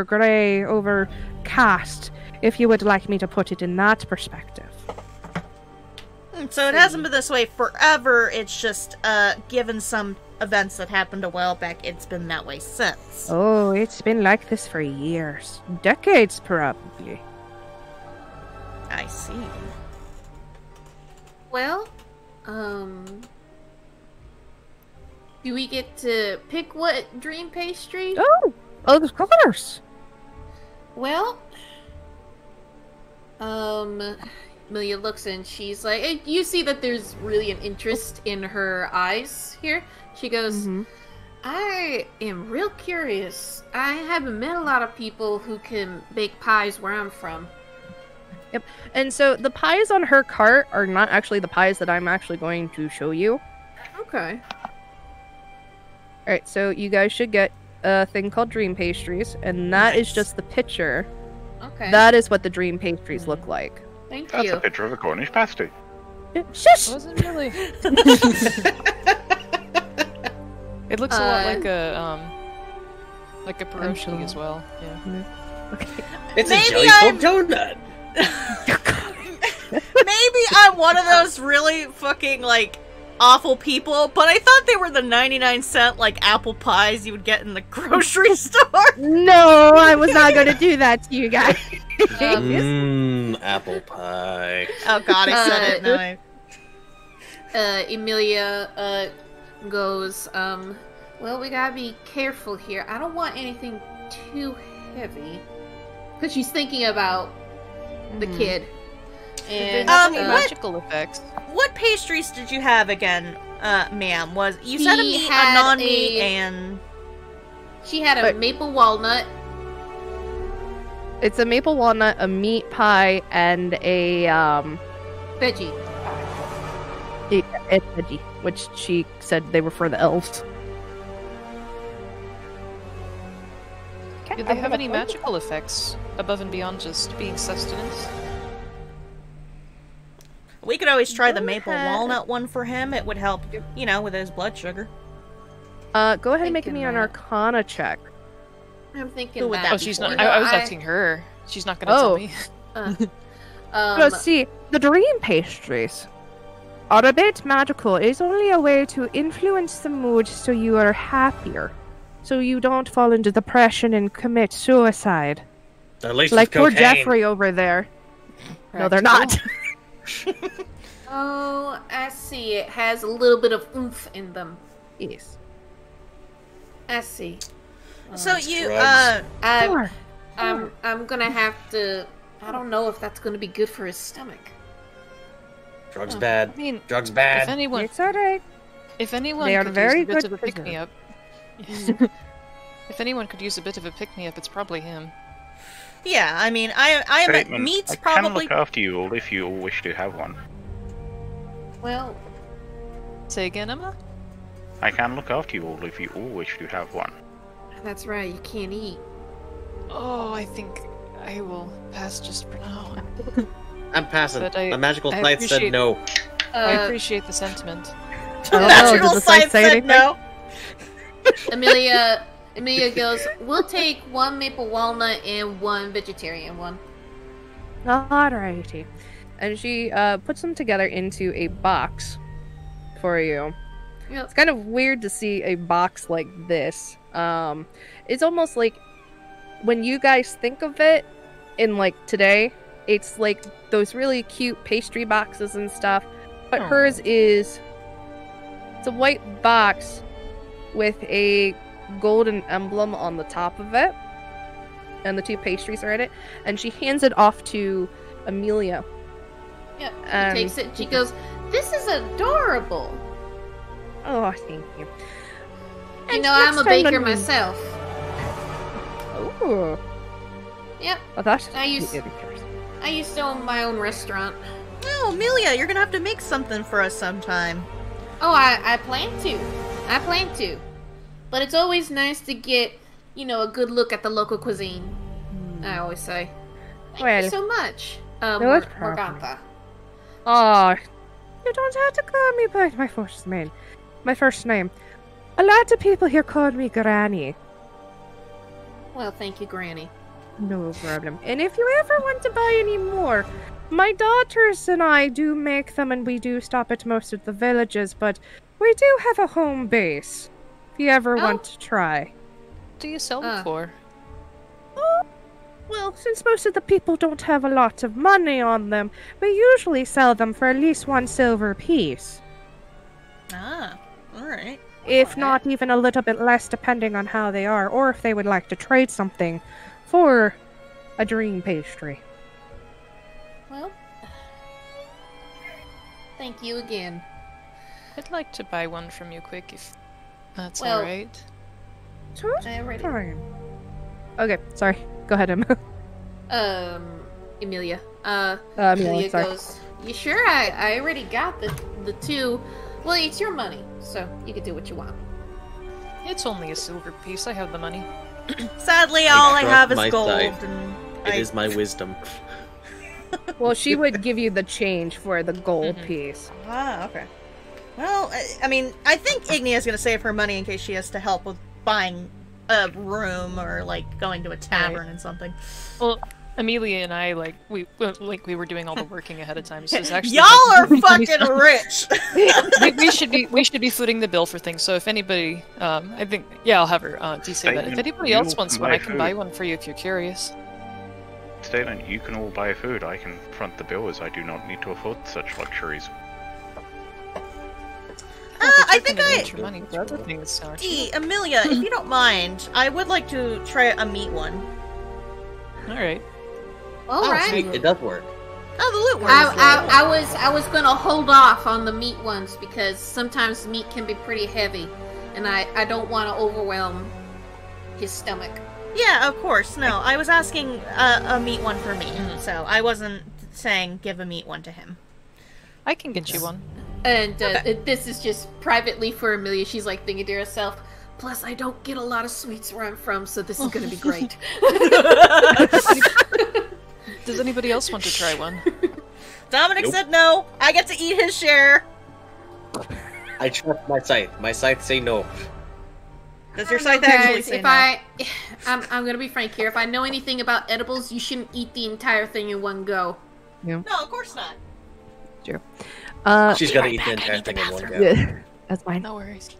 if you would like me to put it in that perspective. So it hasn't been this way forever, it's just, given some events that happened a while back, it's been that way since. Oh, it's been like this for years. Decades, probably. I see. Well, do we get to pick what dream pastry? Oh, of course! Well, Amelia looks and she's like, you see that there's really an interest in her eyes here. She goes, I am real curious. I haven't met a lot of people who can bake pies where I'm from. Yep. And so the pies on her cart are not actually the pies that I'm actually going to show you. Okay. Alright, so you guys should get a thing called Dream Pastries, and that is just the picture. Okay. That is what the Dream Pastries look like. Thank That's you. a picture of a Cornish pasty. Shush! It wasn't really. It looks a lot like a pierogi as well. Yeah. Okay. It's a jelly donut. Maybe I'm one of those really fucking, like, awful people, but I thought they were the 99-cent, like, apple pies you would get in the grocery store. No, I was not going to do that to you guys. Apple pie. Oh god, I said it. No. Emilia goes, well, we gotta be careful here. I don't want anything too heavy. Because she's thinking about the kid. And magical effects. What pastries did you have again, ma'am? You said a meat, a non-meat, and... She had a maple walnut. It's a maple walnut, a meat pie, and a, veggie. A veggie, which she said they were for the elves. Do they have any magical effects above and beyond just being sustenance? We could always try the maple walnut one for him. It would help, you know, with his blood sugar. Go ahead and make me an Arcana check. I'm thinking Who would that Oh, be she's for? not. I was asking her. She's not gonna tell me. Let's see. The Dream Pastries are a bit magical. It's only a way to influence the mood so you are happier. So you don't fall into depression and commit suicide. At least like poor cocaine. Jeffrey over there. No, they're not. Oh, I see. It has a little bit of oomph in them. Yes. I see. So you, drugs. I'm gonna have to. I don't know if that's gonna be good for his stomach. Drugs bad. I mean, Drugs bad. If anyone, It's alright. if anyone They are could very use a bit good of a preserved. pick-me-up, if anyone could use a bit of a pick-me-up, it's probably him. yeah, I mean, I am at Statement, meat's I can probably. look after you all if you all wish to have one. Well, Say again, Emma? I can look after you all if you all wish to have one. that's right. You can't eat. Oh, I think I will pass just for now. I'm passing. But My magical I sight said appreciate- no. I appreciate the sentiment. Oh, Natural did the site sight say said anything? no. Amelia goes, we'll take 1 maple walnut and 1 vegetarian one. Alrighty. And she puts them together into a box for you. Yep. It's kind of weird to see a box like this. It's almost like when you guys think of it in like today, it's like those really cute pastry boxes and stuff. But hers is it's a white box with a golden emblem on the top of it. And the 2 pastries are in it. And she hands it off to Amelia. Yep. She takes it. She goes, "This is adorable." Oh, thank you. You And know, I'm a next time baker when- myself. Oh. Yep. Well, that's I used to own my own restaurant. Oh, Amelia, you're gonna have to make something for us sometime. Oh, I plan to. I plan to. But it's always nice to get, you know, a good look at the local cuisine. I always say. Thank Well, you so much, no, it's perfect. Morgantha. Oh, you don't have to call me by my first name. A lot of people here call me Granny. Well, thank you, Granny. No problem. And if you ever want to buy any more, my daughters and I do make them, and we do stop at most of the villages, but we do have a home base. If you ever want to try. What do you sell them for? Well, since most of the people don't have a lot of money on them, we usually sell them for at least 1 silver piece. Ah, alright. If not even a little bit less, depending on how they are, or if they would like to trade something for a dream pastry. Well, thank you again. I'd like to buy one from you quick, if that's Well, alright. Fine. Okay, sorry. Go ahead, Emma. Emilia. Amelia, sorry. goes, "You sure? I already got the 2. Well, it's your money, so you can do what you want." It's only a silver piece, I have the money. Sadly, all I have is my gold. sight. And It is my wisdom. Well, she would give you the change for the gold piece. Ah, okay. Well, I mean, I think Ignia's gonna save her money in case she has to help with buying a room or like going to a tavern and something. Well, Amelia and I, we were doing all the working ahead of time, so it's actually Y'all are fucking rich. we should be footing the bill for things. So if anybody, I think, I'll have her say that. If anybody else wants one, I can buy one for you if you're curious. Statement, you can all buy food. I can front the bill as I do not need to afford such luxuries. I think your money for other things. Amelia, if you don't mind, I would like to try a meat one. All right. Alright. It does work. Oh, the loot works. I was gonna hold off on the meat ones because sometimes meat can be pretty heavy, and I don't want to overwhelm his stomach. Yeah, of course. No, I was asking a meat one for me, so I wasn't saying give a meat one to him. I can get you one. And this is just privately for Amelia. She's like thinking to herself, plus I don't get a lot of sweets where I'm from, so this is gonna be great. Does anybody else want to try one? Dominic said no. I get to eat his share. I trust my sight. My sight say no. Does your sight actually say no? I'm gonna be frank here. If I know anything about edibles, you shouldn't eat the entire thing in one go. Yeah. No, of course not. True. She's gonna eat the entire thing in one go. Yeah, that's fine. No worries.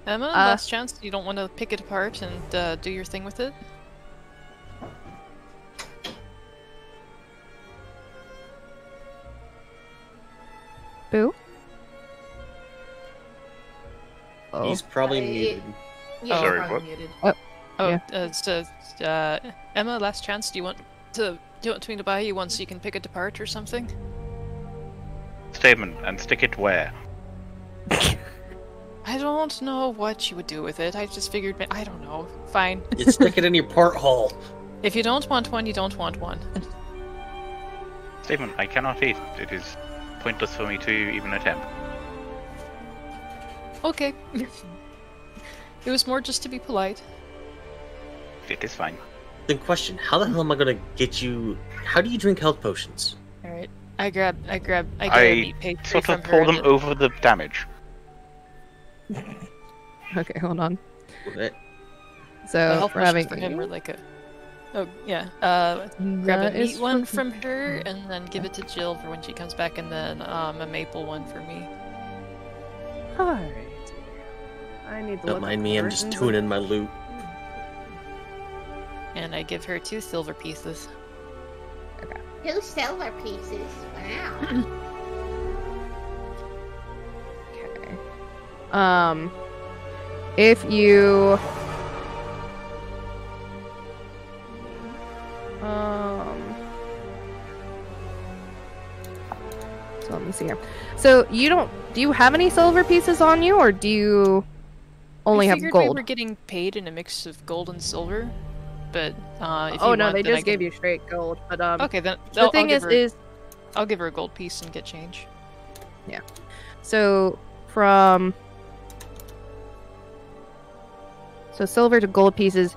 Emma, last chance. You don't want to pick it apart and do your thing with it? Boo? He's probably muted. Yeah, Sorry, probably what? muted. Emma, last chance. Do you want me to buy you one so you can pick it apart or something? Statement, and stick it where? I don't know what you would do with it. I just figured, I don't know. Fine. You stick it in your porthole. If you don't want one, you don't want one. Statement, I cannot eat. It is pointless for me to even attempt. Okay. It was more just to be polite. It is fine. Then question, how the hell am I gonna get you... How do you drink health potions? Alright. I get a meat pastry sort from of pour her them and over the damage. Okay, hold on. the So health we're potions having for him you. were like a... Oh, yeah. Grab a meat one from her, and then give it to Jill for when she comes back, and then a maple one for me. Alright. I need to Don't look mind up me, I'm just versions of- tuning my loot. And I give her 2 silver pieces. 2 silver pieces. Wow. Okay. If you... So let me see here. So you don't... Do you have any silver pieces on you, or do you only I have figured gold? we were getting paid in a mix of gold and silver, but if Oh you no, want, they then I just gave can- you straight gold. But Okay, then the thing is I'll give her a gold piece and get change. so from silver to gold pieces,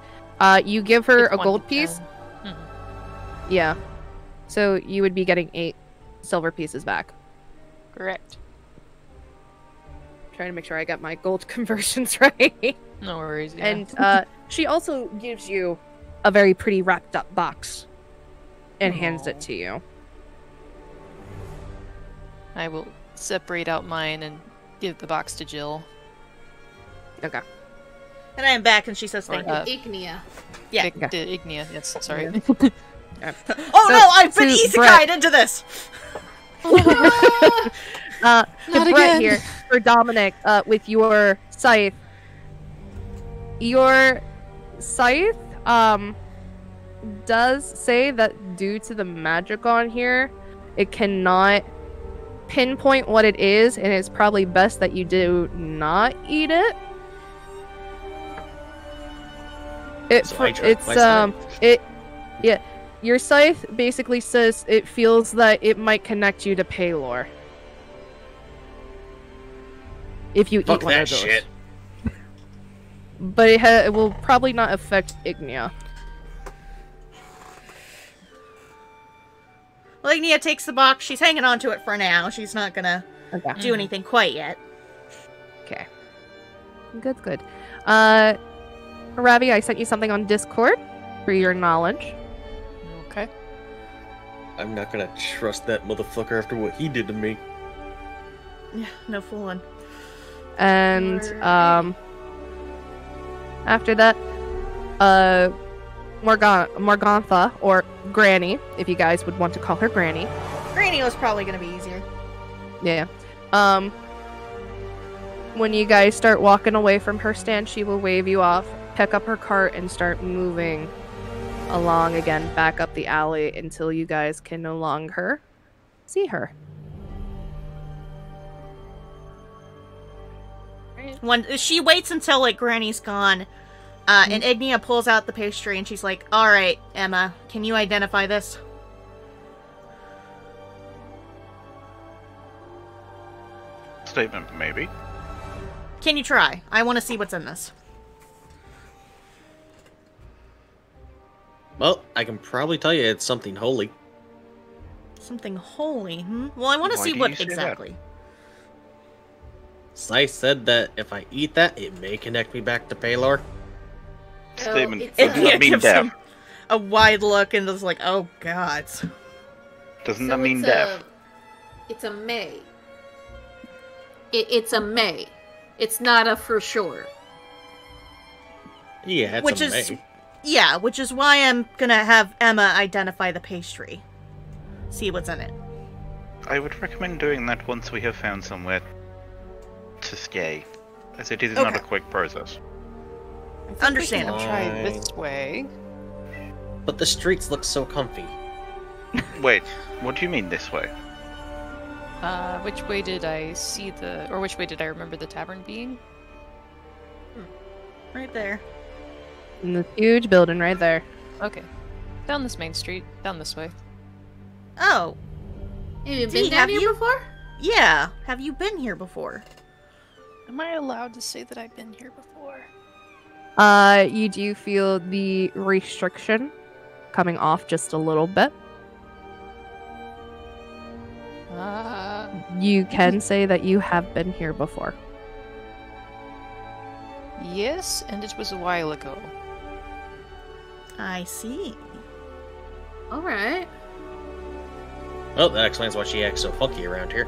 you give her It's a 1 gold to piece. 10. Mhm. Yeah. So you would be getting 8 silver pieces back. Correct. Trying to make sure I got my gold conversions right. No worries. Yeah. And she also gives you a very pretty wrapped up box and hands it to you. I will separate out mine and give the box to Jill. Okay. And I am back, and she says thank you. Ignia. Yeah. Ignia, yes, sorry. Oh no, I've been to isekai'd into this! To Not Brett again. here for Dominic, with your scythe. Your scythe, does say that due to the magic on here, it cannot pinpoint what it is, and it's probably best that you do not eat it. Your scythe basically says it feels that it might connect you to Paylor. If you Fuck eat one that of those. shit. But it will probably not affect Ignia. Well, Ignia takes the box. She's hanging on to it for now. She's not gonna do anything quite yet. Okay. Good. Ravi, I sent you something on Discord for your knowledge. Okay. I'm not gonna trust that motherfucker after what he did to me. Yeah, no fooling. And after that, Morgantha, or Granny, if you guys would want to call her Granny. Granny was probably gonna be easier. Yeah. When you guys start walking away from her stand, she will wave you off, pick up her cart, and start moving along again, back up the alley until you guys can no longer see her. When she waits until like Granny's gone, and Ignia pulls out the pastry, and she's like, "All right, Emma, can you identify this?" Statement, maybe. Can you try? I want to see what's in this. Well, I can probably tell you it's something holy. Something holy, Well, I want to Why see do what you say that? exactly. Slice said that if I eat that, it may connect me back to Paylor. Statement, it's doesn't that mean gives death? him a wide look and is like, "Oh God." Doesn't So that mean it's death? It's a may. It's a may. It's not a for sure. Yeah, it's Which a is- May. Yeah, which is why I'm gonna have Emma identify the pastry. See what's in it. I would recommend doing that once we have found somewhere to stay, as it is not a Okay. quick process. Understandable. Try this way. But the streets look so comfy. Wait, what do you mean this way? Which way did I see which way did I remember the tavern being? Right there. In the huge building right there. Okay. Down this main street. Down this way. Oh. Have you been down here before? Yeah. Have you been here before? Am I allowed to say that I've been here before? You do feel the restriction coming off just a little bit. You can say that you have been here before. Yes, and it was a while ago. I see. Alright. Oh, that explains why she acts so funky around here.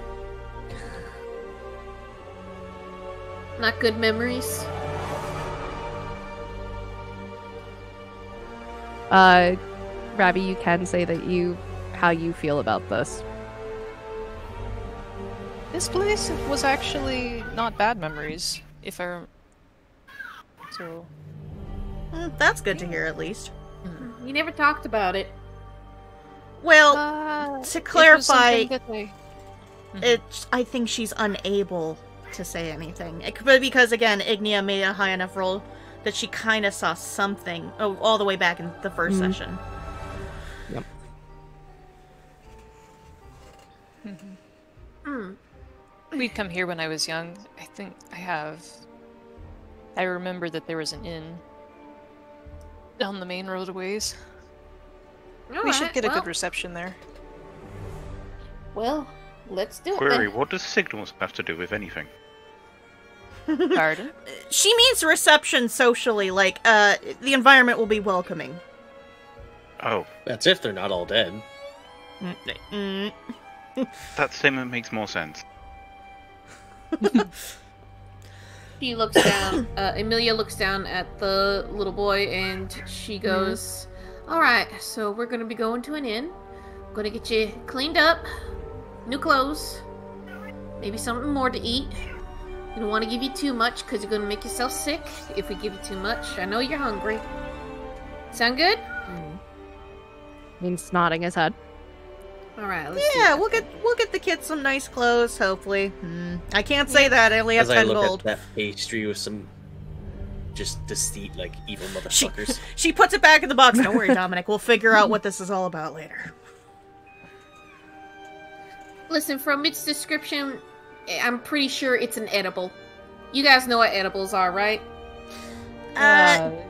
Not good memories. Rabbi, you can say that how you feel about this. This place was actually not bad memories, if I so... That's good to hear, at least. You never talked about it. Well, to clarify, I think she's unable to say anything. It could be because, again, Ignia made a high enough roll that she kind of saw something all the way back in the first session. Yep. We'd come here when I was young. I remember that there was an inn down the main roadways. We should get a good reception there. Well, let's do it. Query, what does signals have to do with anything? Pardon? She means reception socially, like, the environment will be welcoming. Oh. That's if they're not all dead. That statement makes more sense. She looks down, Emilia looks down at the little boy and she goes, Alright, so we're gonna be going to an inn. I'm gonna get you cleaned up, new clothes, maybe something more to eat. We don't want to give you too much because you're gonna make yourself sick if we give you too much. I know you're hungry. Sound good? Means nodding his head. Alright, we'll get the kids some nice clothes, hopefully. I can't say that, I only have 10 As I look gold. at that pastry with some just deceit, like evil motherfuckers. She puts it back in the box. Don't worry, Dominic, we'll figure out what this is all about later. Listen, from its description, I'm pretty sure it's an edible. You guys know what edibles are, right?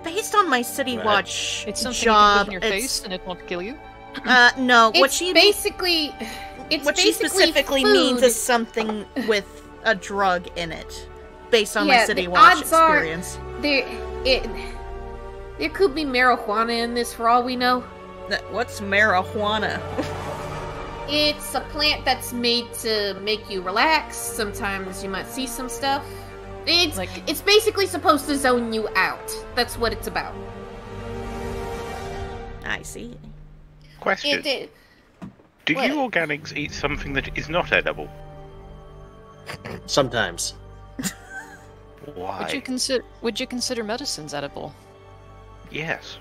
Based on my City Watch It's something job, you put in your face and it won't kill you? No, what she specifically means is something with a drug in it. Based on my City Watch experience. There could be marijuana in this for all we know. What's marijuana? It's a plant that's made to make you relax. Sometimes you might see some stuff. It's basically supposed to zone you out. That's what it's about. I see. Question. Do you organics eat something that is not edible? Sometimes. Why? Would you consider medicines edible? Yes.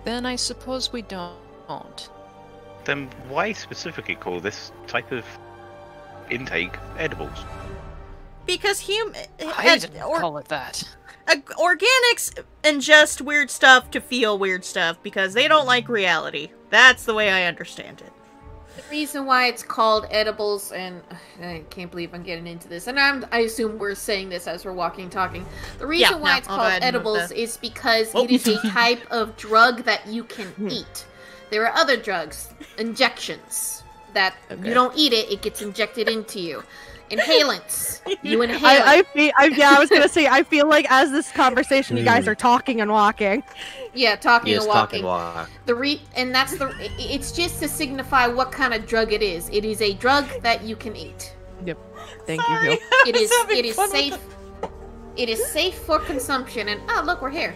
Then I suppose we don't. Then why specifically call this type of intake edibles? Because I didn't call it that. Organics ingest weird stuff to feel weird stuff because they don't like reality. That's the way I understand it. The reason why it's called edibles, and I can't believe I'm getting into this, and I assume we're saying this as we're walking, talking. The reason why it's called edibles is because it is a type of drug that you can eat. There are other drugs, injections, that you don't eat it, it gets injected into you. Inhalants. You inhale. I was gonna say, I feel like as this conversation, you guys are talking and walking. Yeah, talking and walking. Walk. It's just to signify what kind of drug it is. It is a drug that you can eat. Yep. Thank you. It is safe. It is safe for consumption. And oh, look, we're here.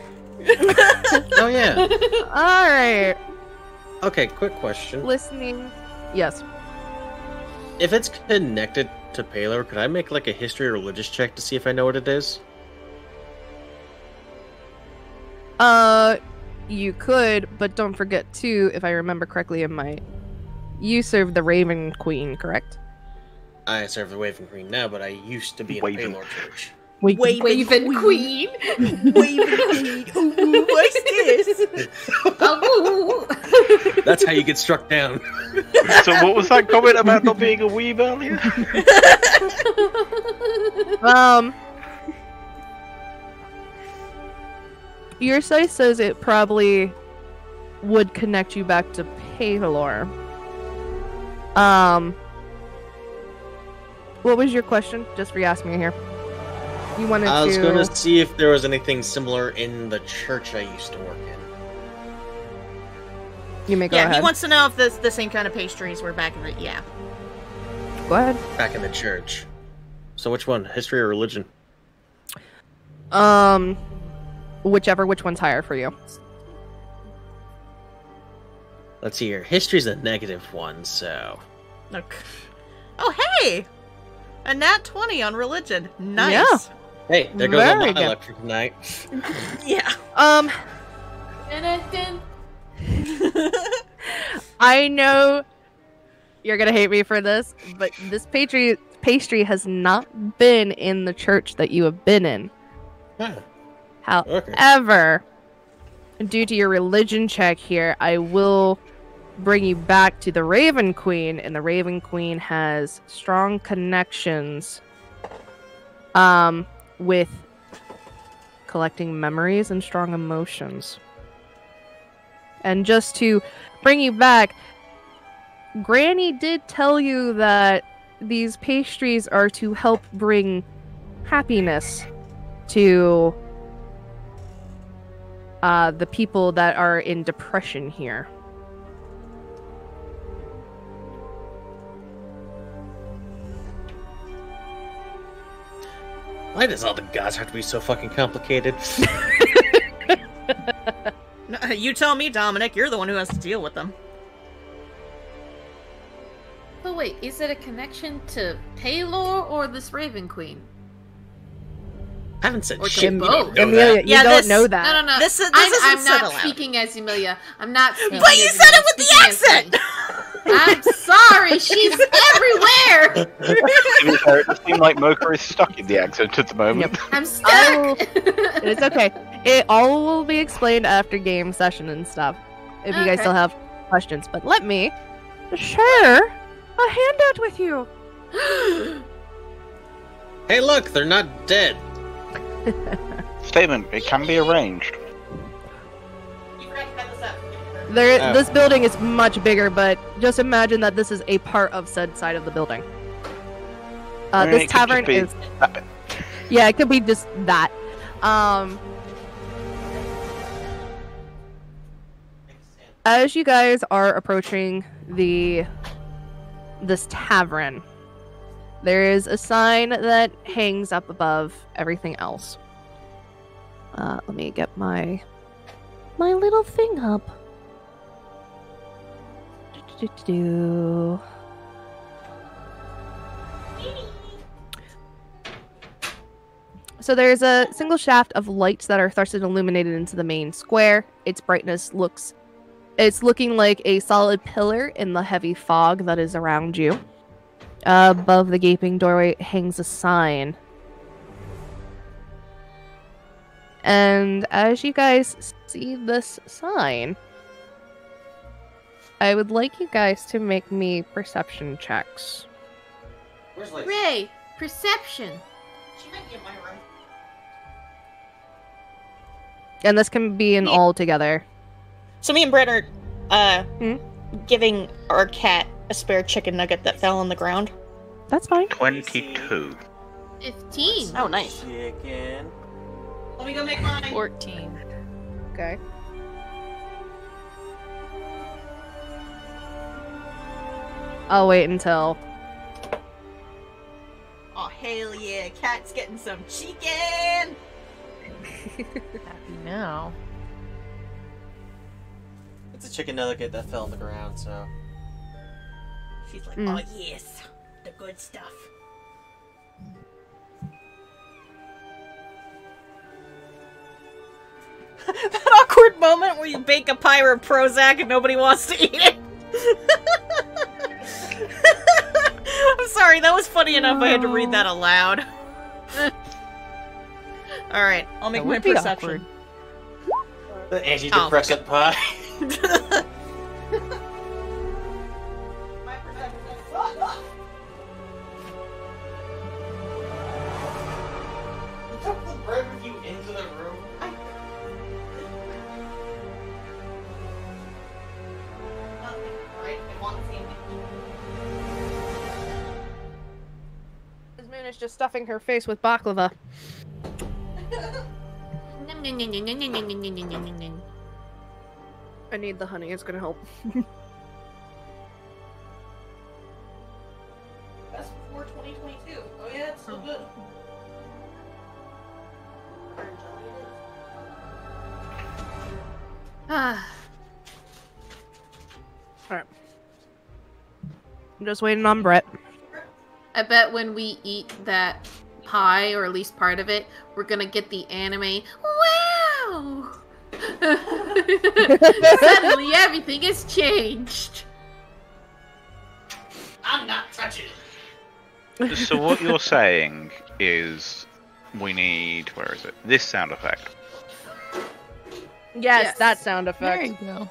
Oh yeah. All right. Okay, quick question. Listening. Yes. If it's connected to Paler, could I make like a history or religious check to see if I know what it is? You could, but don't forget too, if I remember correctly you serve the Raven Queen, correct? I serve the Raven Queen now, but I used to be in the Paylor Church. Raven Queen. Raven Queen. Ooh, what's this? That's how you get struck down. So what was that comment about not being a weeb earlier? Your site says it probably would connect you back to Paylor. What was your question? Just re-ask me here. You wanted I was going to see if there was anything similar in the church I used to work in. You may go ahead. Yeah, he wants to know if the same kind of pastries were back in the... Yeah. Go ahead. Back in the church. So which one? History or religion? Which one's higher for you? Let's see here. History's a negative one, so... Okay. Oh, hey! A nat 20 on religion. Nice. Yeah. Hey, there goes all my luck for tonight. Yeah. I know you're gonna hate me for this, but this pastry has not been in the church that you have been in. Huh. However, due to your religion check here, I will bring you back to the Raven Queen, and the Raven Queen has strong connections with collecting memories and strong emotions. And just to bring you back, Granny did tell you that these pastries are to help bring happiness to the people that are in depression here. Why does all the gods have to be so fucking complicated? You tell me, Dominic. You're the one who has to deal with them. But wait, is it a connection to Paylor or this Raven Queen? I haven't said Or shit. both. Emilia, you don't know that. No. This I'm not speaking as Emilia. I'm not speaking But you as said Emilia, it with the speaking as accent! me. I'm sorry, she's everywhere! It seems like Mocha is stuck in the accent at the moment. Yep. I'm stuck! It's okay. It all will be explained after game session and stuff. If you guys still have questions. But let me share a handout with you. Hey, look, they're not dead. Statement, it can be arranged. This building is much bigger, but just imagine that this is a part of said side of the building. This tavern is... Yeah, it could be just that. As you guys are approaching this tavern, there is a sign that hangs up above everything else. Let me get my little thing up. So there's a single shaft of lights that are thrusted and illuminated into the main square. Its brightness it's looking like a solid pillar in the heavy fog that is around you. Above the gaping doorway hangs a sign. And as you guys see this sign, I would like you guys to make me perception checks. Where's Lacey? Ray, perception. She might be in my room. And this can be an all together. So me and Brett are giving our cat a spare chicken nugget that fell on the ground. That's fine. 22. 15. Oh, nice. Chicken. Let me go make mine. 14. Okay. I'll wait until... Oh, hell yeah. Cat's getting some chicken! Happy now. It's a chicken nugget that fell on the ground, so... She's like, oh yes, the good stuff. That bake a pyre of Prozac and nobody wants to eat it. I'm sorry, that was funny enough I had to read that aloud. Alright, I'll make my perception. The antidepressant pie. My perception. You took the bread with you into the room? Ismael is just stuffing her face with baklava. I need the honey, it's gonna help. That's before 2022. Oh yeah, it's so good. Alright. I'm just waiting on Brett. I bet when we eat that pie, or at least part of it, we're gonna get the anime. Wow! Suddenly everything has changed. I'm not touching it. So what you're saying is we need, where is it? This sound effect. Yes, that sound effect. There you go.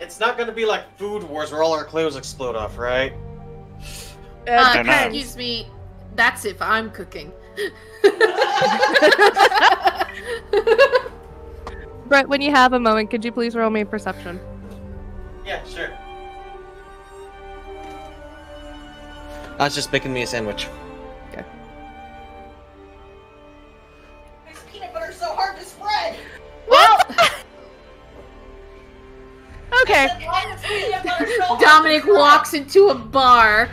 It's not gonna be like Food Wars where all our clothes explode off, right? Excuse me, that's if I'm cooking. Brett, when you have a moment, could you please roll me perception? Yeah, sure. I was just making me a sandwich. Okay. This peanut butter's so hard to spread. Well. Okay. Dominic walks into a bar.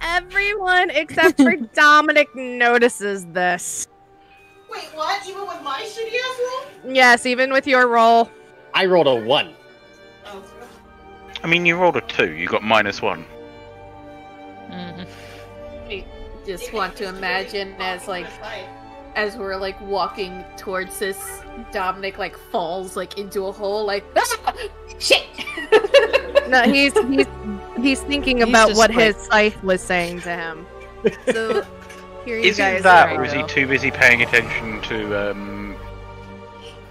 Everyone except for Dominic notices this. Wait, what? Even with my shitty ass roll? Yes, even with your roll. I rolled a 1. Oh. I mean, you rolled a 2. You got -1. I just want to imagine as we're like walking towards this, Dominic like falls like into a hole, like ah! Shit. No, he's thinking about what his scythe was saying to him. So here you Is guys it that, are. or is he too busy paying attention to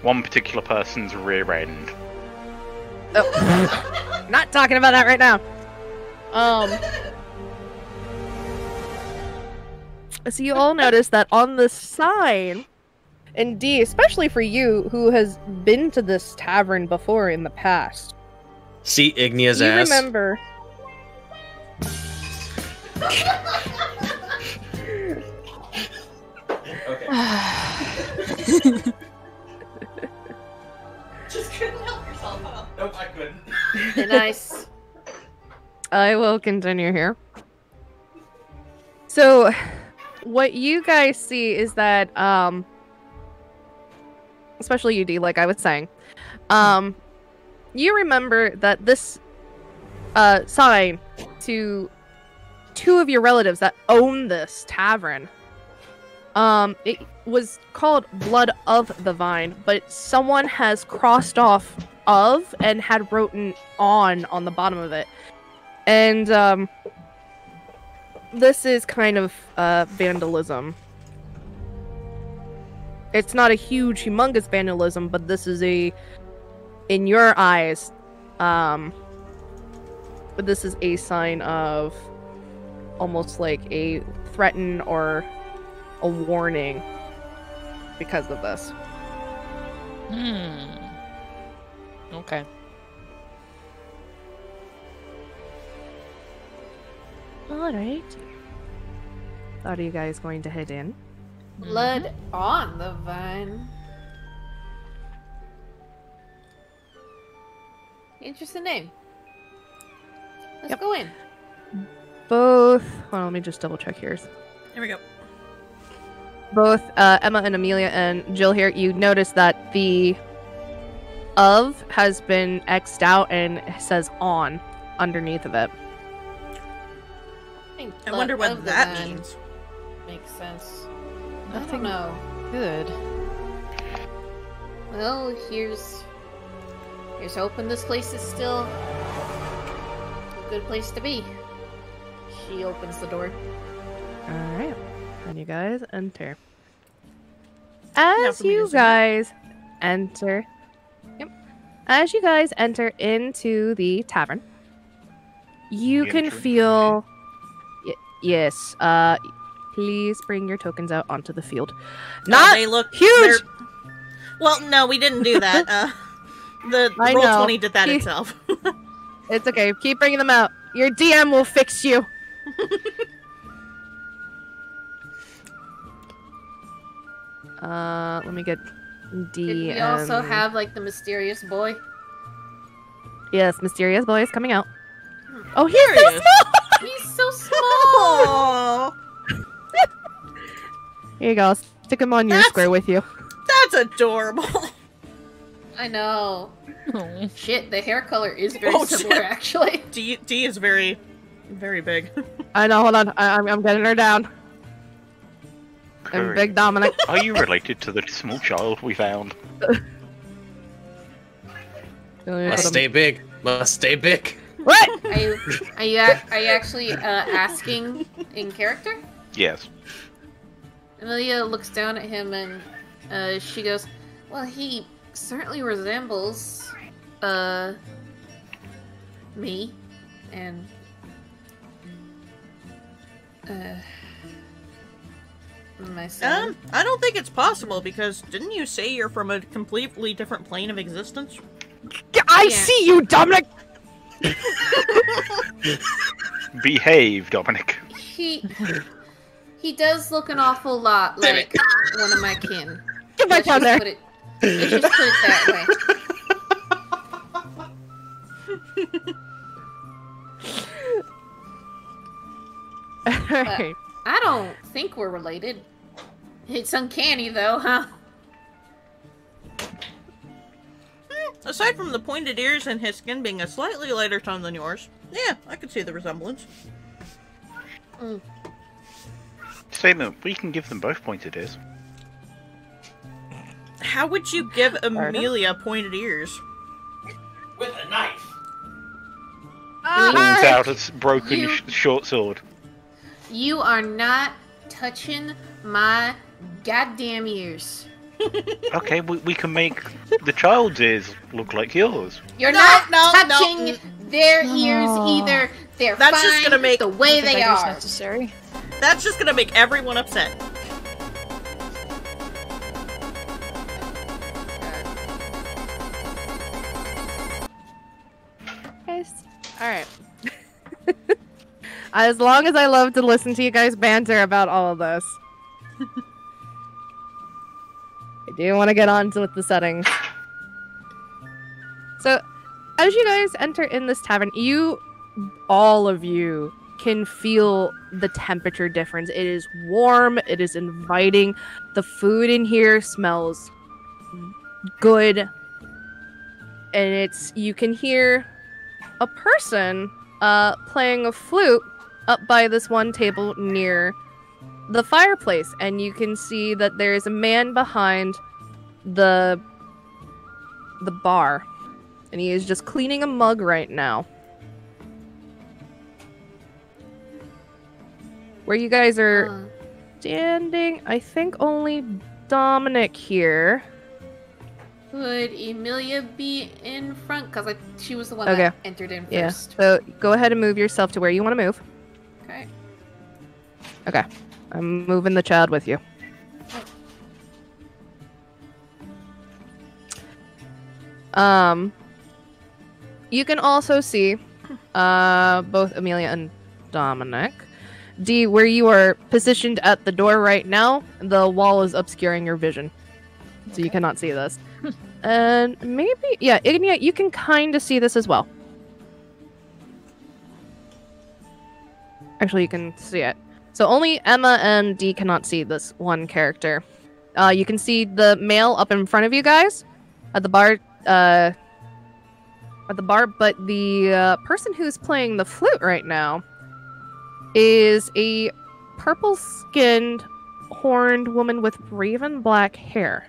one particular person's rear end? Oh. Not talking about that right now. So you all notice that on the sign, and D, especially for you, who has been to this tavern before in the past. See Ignia's you ass? remember... Okay. Just couldn't help yourself, huh? Nope, I couldn't. Nice. I will continue here. So, what you guys see is that, especially you, D, like I was saying, you remember that this sign to 2 of your relatives that own this tavern, it was called Blood of the Vine, but someone has crossed off of and had written on the bottom of it. And, this is kind of, vandalism. It's not a huge, humongous vandalism, but this is in your eyes, but this is a sign of almost like a threaten or a warning because of this. Okay. Alright. Are you guys going to head in? Blood on the vine. Interesting name. Let's go in. Both... Well, let me just double check yours. Here we go. Both Emma and Amelia and Jill here, you notice that the of has been X'd out and says on underneath of it. I wonder what that means. Makes sense. Nothing know. good. Well, here's hoping this place is still a good place to be. She opens the door. Alright. And you guys enter. As you guys enter into the tavern, you can feel... Yes, please bring your tokens out onto the field. Not they look huge! Well, no, we didn't do that. The Roll20 did that itself. It's okay. Keep bringing them out. Your DM will fix you. Let me get DM. Did we also have, like, the mysterious boy? Yes, mysterious boy is coming out. Oh, he's so small! He's so small! Here you go. Stick him on your square with you. That's adorable. I know. Oh. Shit, the hair color is very similar, actually. D is very, very big. I know, hold on. I'm getting her down. And Big Dominic. Are you related to the small child we found? Must stay big. Must stay big. What? Are you actually asking in character? Yes. Amelia looks down at him and she goes, "Well, he certainly resembles me and my son." I don't think it's possible because didn't you say you're from a completely different plane of existence? I see you, Dominic. Behave, Dominic. He does look an awful lot like one of my kin. Get back down there. Let's just put it that way. I don't think we're related. It's uncanny, though, huh? Aside from the pointed ears and his skin being a slightly lighter tone than yours, yeah, I could see the resemblance. Statement, we can give them both pointed ears. How would you give Amelia pointed ears? With a knife. Pulls out a broken short sword. You are not touching my goddamn ears. Okay, we can make the child's ears look like yours. You're not touching their ears either. They're That's fine just gonna make the way they are. Necessary. That's just gonna make everyone upset. Alright. As long as I love to listen to you guys banter about all of this. I do want to get on with the settings. So, as you guys enter in this tavern, all of you, can feel the temperature difference. It is warm, it is inviting. The food in here smells good. And you can hear a person playing a flute up by this one table near the fireplace, and you can see that there is a man behind the bar, and he is just cleaning a mug right now. Where you guys are standing, I think only Dominic here. Would Emilia be in front? Because she was the one that entered in first. Yeah, so go ahead and move yourself to where you want to move. Okay. Okay. I'm moving the child with you. You can also see both Amelia and Dominic. D, where you are positioned at the door right now, the wall is obscuring your vision. So you cannot see this. And maybe, yeah, Ignia, you can kind of see this as well. Actually, you can see it. So only Emma and D cannot see this one character. You can see the male up in front of you guys at the bar. But the person who's playing the flute right now is a purple-skinned horned woman with raven black hair.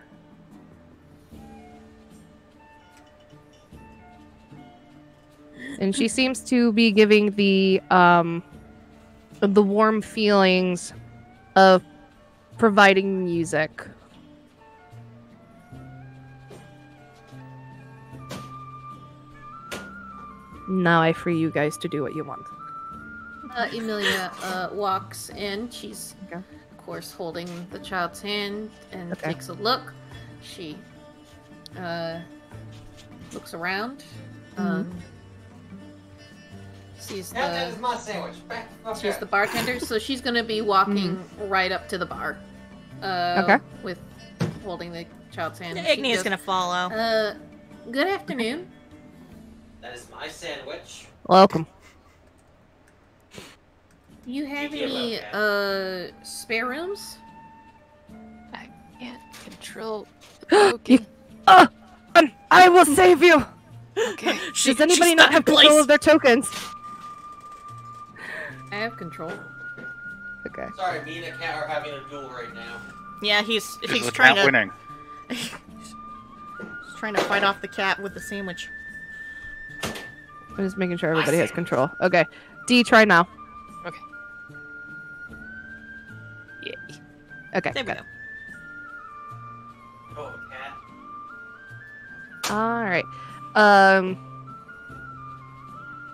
And she seems to be giving the warm feelings of providing music. Now I free you guys to do what you want. Emilia walks in. She's, of course, holding the child's hand and takes a look. She looks around. Sees the bartender, so she's gonna be walking right up to the bar. With holding the child's hand. Igni's gonna follow. Good afternoon. That is my sandwich. Welcome. Do you have any spare rooms? I can't control. I will save you. Okay. Does anybody not have control of their tokens? I have control. Okay. Sorry, me and a cat are having a duel right now. Yeah, he's Is trying to winning. he's trying to fight off the cat with the sandwich. I'm just making sure everybody has control. Okay. D, try now. Okay. Yay. Okay. There we go. Oh, cat. Alright.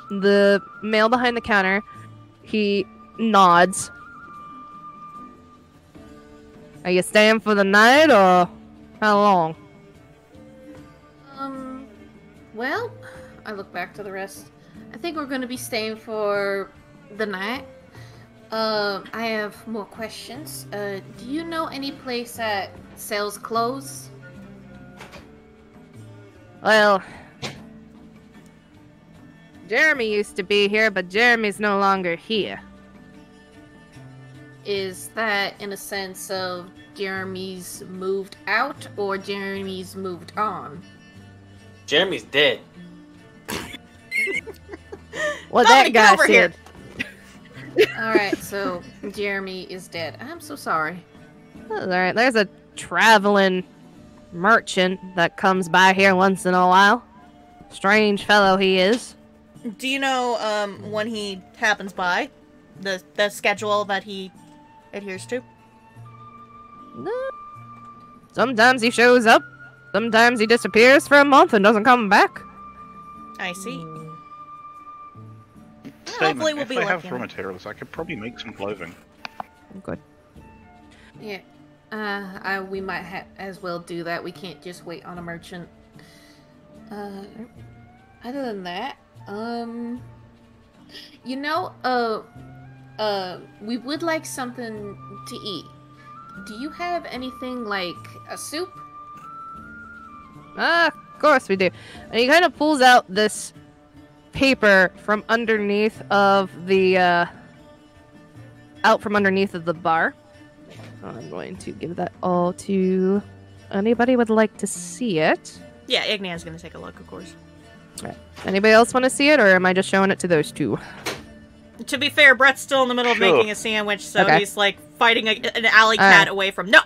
The male behind the counter, he nods. Are you staying for the night, or how long? Well, I look back to the rest. I think we're going to be staying for the night. I have more questions. Do you know any place that sells clothes? Well, Jeremy used to be here, but Jeremy's no longer here. Is that in a sense of Jeremy's moved out or Jeremy's moved on? Jeremy's dead. Well, Dominic, that guy over said. Alright, so Jeremy is dead. I'm so sorry. Alright, there's a traveling merchant that comes by here once in a while. Strange fellow he is. Do you know when he happens by? The schedule that he adheres to? No. Sometimes he shows up. Sometimes he disappears for a month and doesn't come back. I see. Hopefully we'll if be I have lucky. raw materials, I could probably make some clothing. Good. Yeah. We might as well do that. We can't just wait on a merchant. Other than that, we would like something to eat. Do you have anything like a soup? Of course we do. And he kind of pulls out this paper from underneath of the, out from underneath of the bar. I'm going to give that all to anybody would like to see it. Yeah, Igni's gonna take a look, of course. Right. Anybody else want to see it, or am I just showing it to those two? To be fair, Brett's still in the middle of Sure. making a sandwich, so Okay. he's like fighting an alley cat away from. No.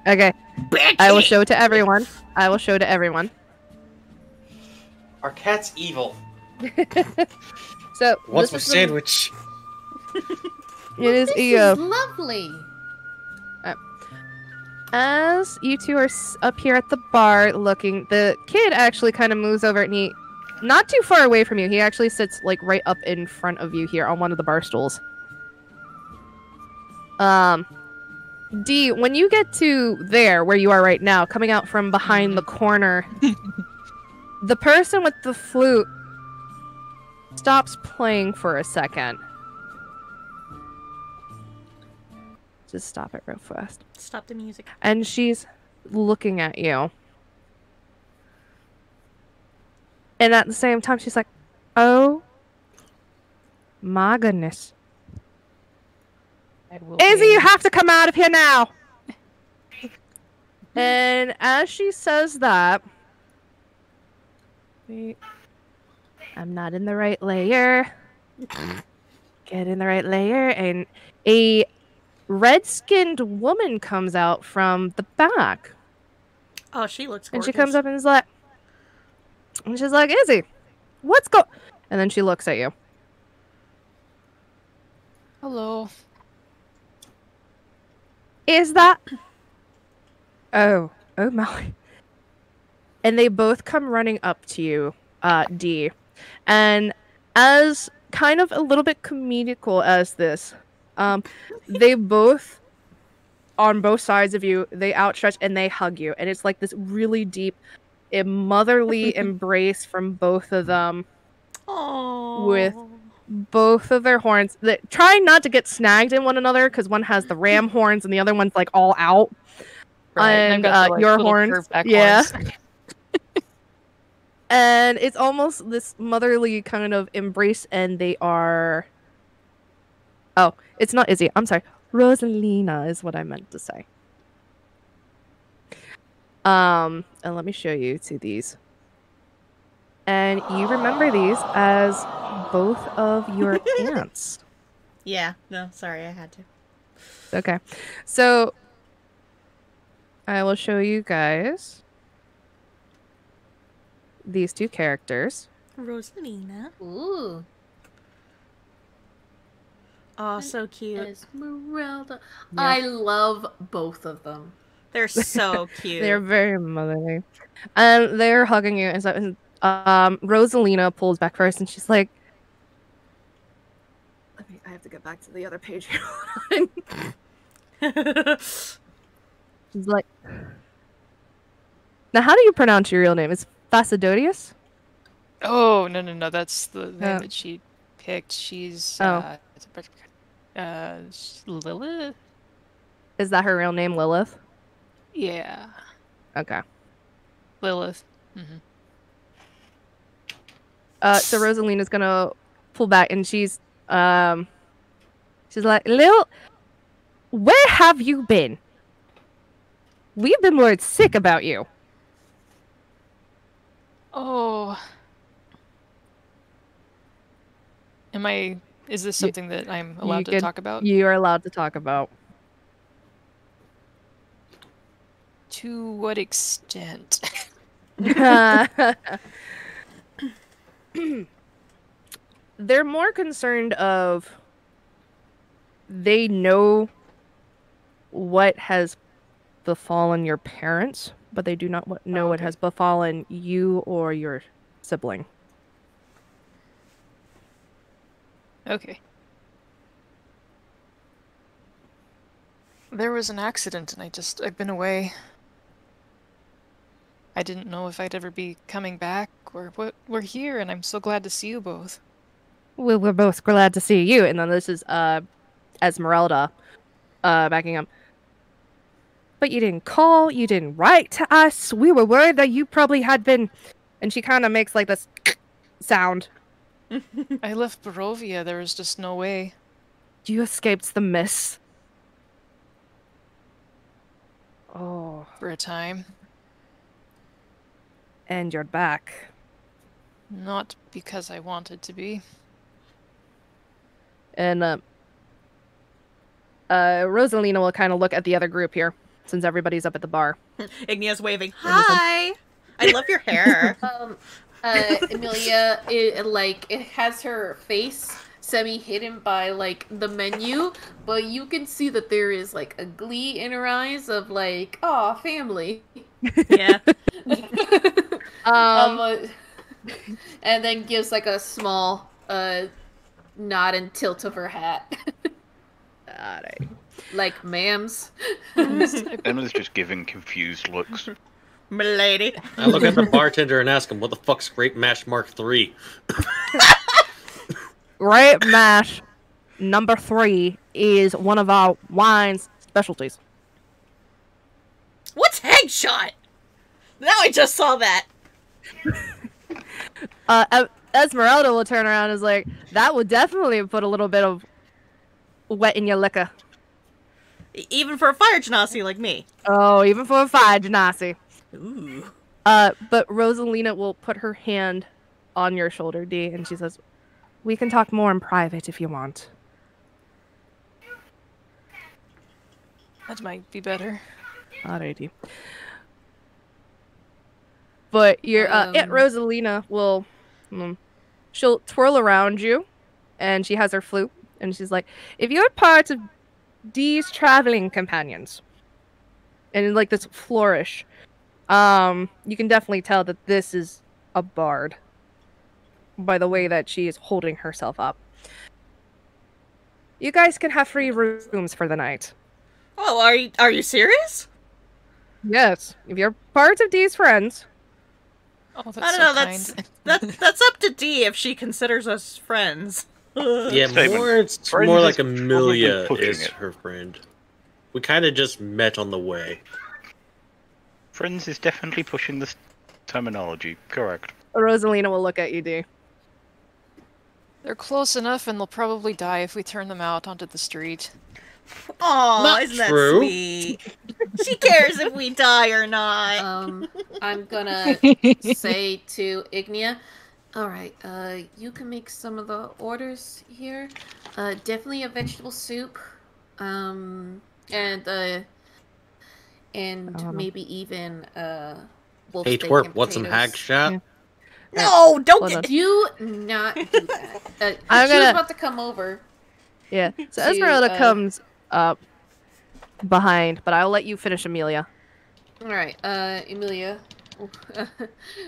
Okay. Bitch! I will show it to everyone. I will show to everyone. Our cat's evil. So What's my this is sandwich? It is This a. is lovely. As you two are up here at the bar looking, the kid actually kind of moves over and he, not too far away from you, he actually sits like right up in front of you here on one of the bar stools. D, when you get to there, where you are right now, coming out from behind the corner, the person with the flute stops playing for a second. Just stop it real fast. Stop the music. And she's looking at you. And at the same time, she's like, oh my goodness. Izzy, you have to come out of here now! And as she says that, wait, I'm not in the right layer. Get in the right layer, and a red-skinned woman comes out from the back. Oh, she looks gorgeous. And she comes up and is like, and she's like, Izzy, what's go? And then she looks at you. Hello. Is that? Oh my. And they both come running up to you, D. And as kind of a little bit comedical as this, they both, on both sides of you, they outstretch and they hug you. And it's like this really deep, motherly embrace from both of them. Aww. With both of their horns. Trying not to get snagged in one another, because one has the ram horns and the other one's like all out. Right, and got the, like, your horns. Yeah. Horns. And it's almost this motherly kind of embrace, and they are... Oh, it's not Izzy. I'm sorry. Rosalina is what I meant to say. And let me show you to these. And you remember these as both of your aunts. Yeah. No, sorry, I had to. Okay. So, I will show you guys these two characters. Rosalina. Ooh. Oh, so cute. Esmerelda. Yeah. I love both of them. They're so cute. They're very motherly. And they're hugging you. And so, Rosalina pulls back first, and she's like, I have to get back to the other page here. She's like, now how do you pronounce your real name? It's Facedodius? Oh, no. That's the name that she picked. She's Lilith? Is that her real name, Lilith? Yeah. Okay. Lilith. Mm-hmm. So Rosalina's gonna pull back, and she's like, Lil, where have you been? We've been worried sick about you. Oh. Is this something that I'm allowed to talk about? You are allowed to talk about. To what extent? They're more concerned of they know what has befallen your parents, but they do not know what has befallen you or your sibling. Okay. There was an accident and I've been away. I didn't know if I'd ever be coming back or what. We're here and I'm so glad to see you both. Well, we're both glad to see you. And then this is Esmerelda backing up. But you didn't call, you didn't write to us. We were worried that you probably had been... And she kind of makes like this sound. I left Barovia. There was just no way. You escaped the mist. Oh. For a time. And you're back. Not because I wanted to be. And Rosalina will kind of look at the other group here, since everybody's up at the bar. Ignia's waving. Hi! I love your hair. Amelia, it has her face semi-hidden by, like, the menu, but you can see that there is, like, a glee in her eyes of, like, aw, family. Yeah. And then gives, like, a small, nod and tilt of her hat. Alright. Like, ma'ams. Emily's just giving confused looks. Milady. I look at the bartender and ask him, what the fuck's Grape Mash Mark III? Grape Mash number 3 is one of our wine's specialties. What's Headshot? Now I just saw that. Esmeralda will turn around and is like, that would definitely put a little bit of wet in your liquor. Even for a fire genasi like me. Oh, even for a fire genasi. Ooh. But Rosalina will put her hand on your shoulder, D, and she says, we can talk more in private if you want. That might be better. Alrighty. But your Aunt Rosalina will, she'll twirl around you, and she has her flute, and she's like, "If you're part of Dee's traveling companions," and like this flourish, you can definitely tell that this is a bard by the way that she is holding herself up. You guys can have free rooms for the night. Oh, are you serious? Yes, if you're part of Dee's friends. Oh, that's I don't know. That's up to Dee if she considers us friends. Yeah, it's more like Amelia is her friend. We kind of just met on the way. Friends is definitely pushing this terminology. Correct. Rosalina will look at you, Dee. They're close enough, and they'll probably die if we turn them out onto the street. Aw, isn't that sweet? She cares if we die or not. I'm gonna say to Ignia, alright, you can make some of the orders here. Definitely a vegetable soup. And maybe even, wolf Hey, steak twerp, and what's some potatoes. hag shot? Yeah. No, don't do not do that. I'm she was gonna... about to come over. Yeah, so Esmeralda comes up behind, but I'll let you finish Amelia. Alright, Amelia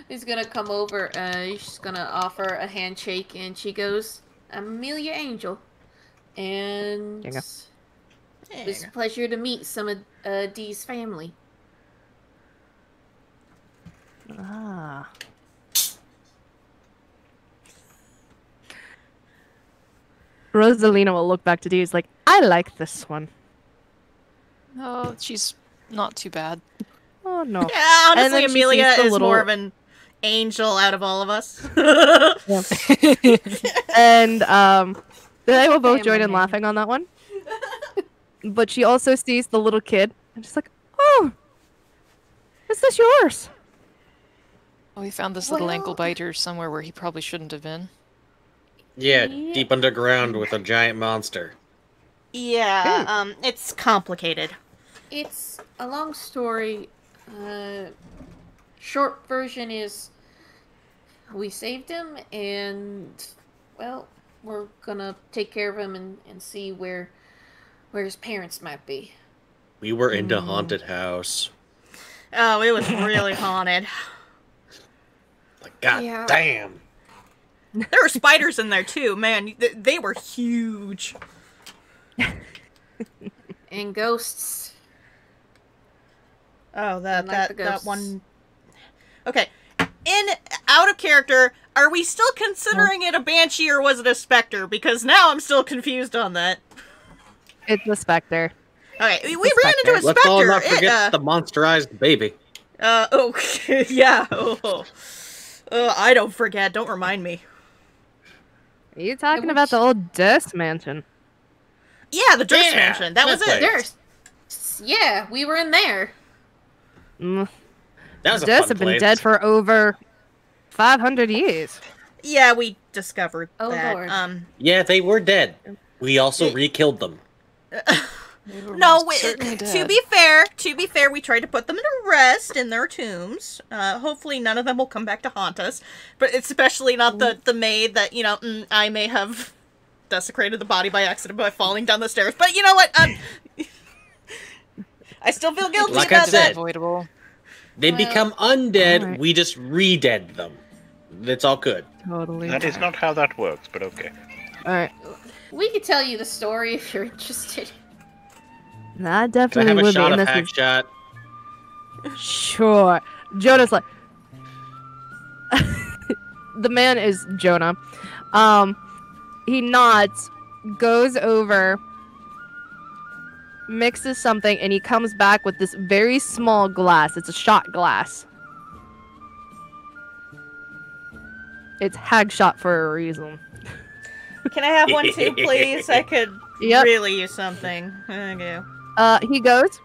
is gonna come over, she's gonna offer a handshake, and she goes, Amelia Angel. And it's a pleasure to meet some of Dee's family. Ah. Rosalina will look back to Dee. Like, I like this one. Oh, she's not too bad. Oh no. Yeah, honestly, Amelia is more of an angel out of all of us. And they will both join in laughing on that one. But she also sees the little kid, and she's like, "Oh, is this yours?" Oh, we found this little ankle biter somewhere where he probably shouldn't have been. Yeah, deep underground with a giant monster. Yeah, it's complicated. It's a long story. Short version is we saved him, and well, we're gonna take care of him and see where his parents might be. We were into haunted house. Oh, it was really haunted. Like, god damn. There were spiders in there too, man. They were huge. And ghosts. Oh, that one. Okay, out of character, are we still considering it a banshee or was it a specter? Because now I'm still confused on that. It's a specter. Okay, we ran into a specter. Let's all not forget the monsterized baby. Okay, yeah. I don't forget. Don't remind me. Are you talking about the old Durst mansion? Yeah, the Durst mansion. That was it. Durst. Yeah, we were in there. That was a Durst fun have been place. dead for over 500 years. Yeah, we discovered that. Lord. Yeah, they were dead. We also re-killed them. No, to be fair, we tried to put them to rest in their tombs. Hopefully none of them will come back to haunt us. But especially not the maid that, you know, I may have desecrated the body by accident by falling down the stairs. But you know what? I still feel guilty like about I said, that. Avoidable. They become undead, right. we just re-dead them. It's all good. Totally. That is not how that works, but okay. Alright. We could tell you the story if you're interested. Nah, Can I definitely have a would be. shot And of this hack is... shot? Sure. Jonah's like... The man is Jonah. He nods, goes over, mixes something, and he comes back with this very small glass. It's a shot glass. It's hag shot for a reason. Can I have one too, please? I could really use something. Thank you. He goes,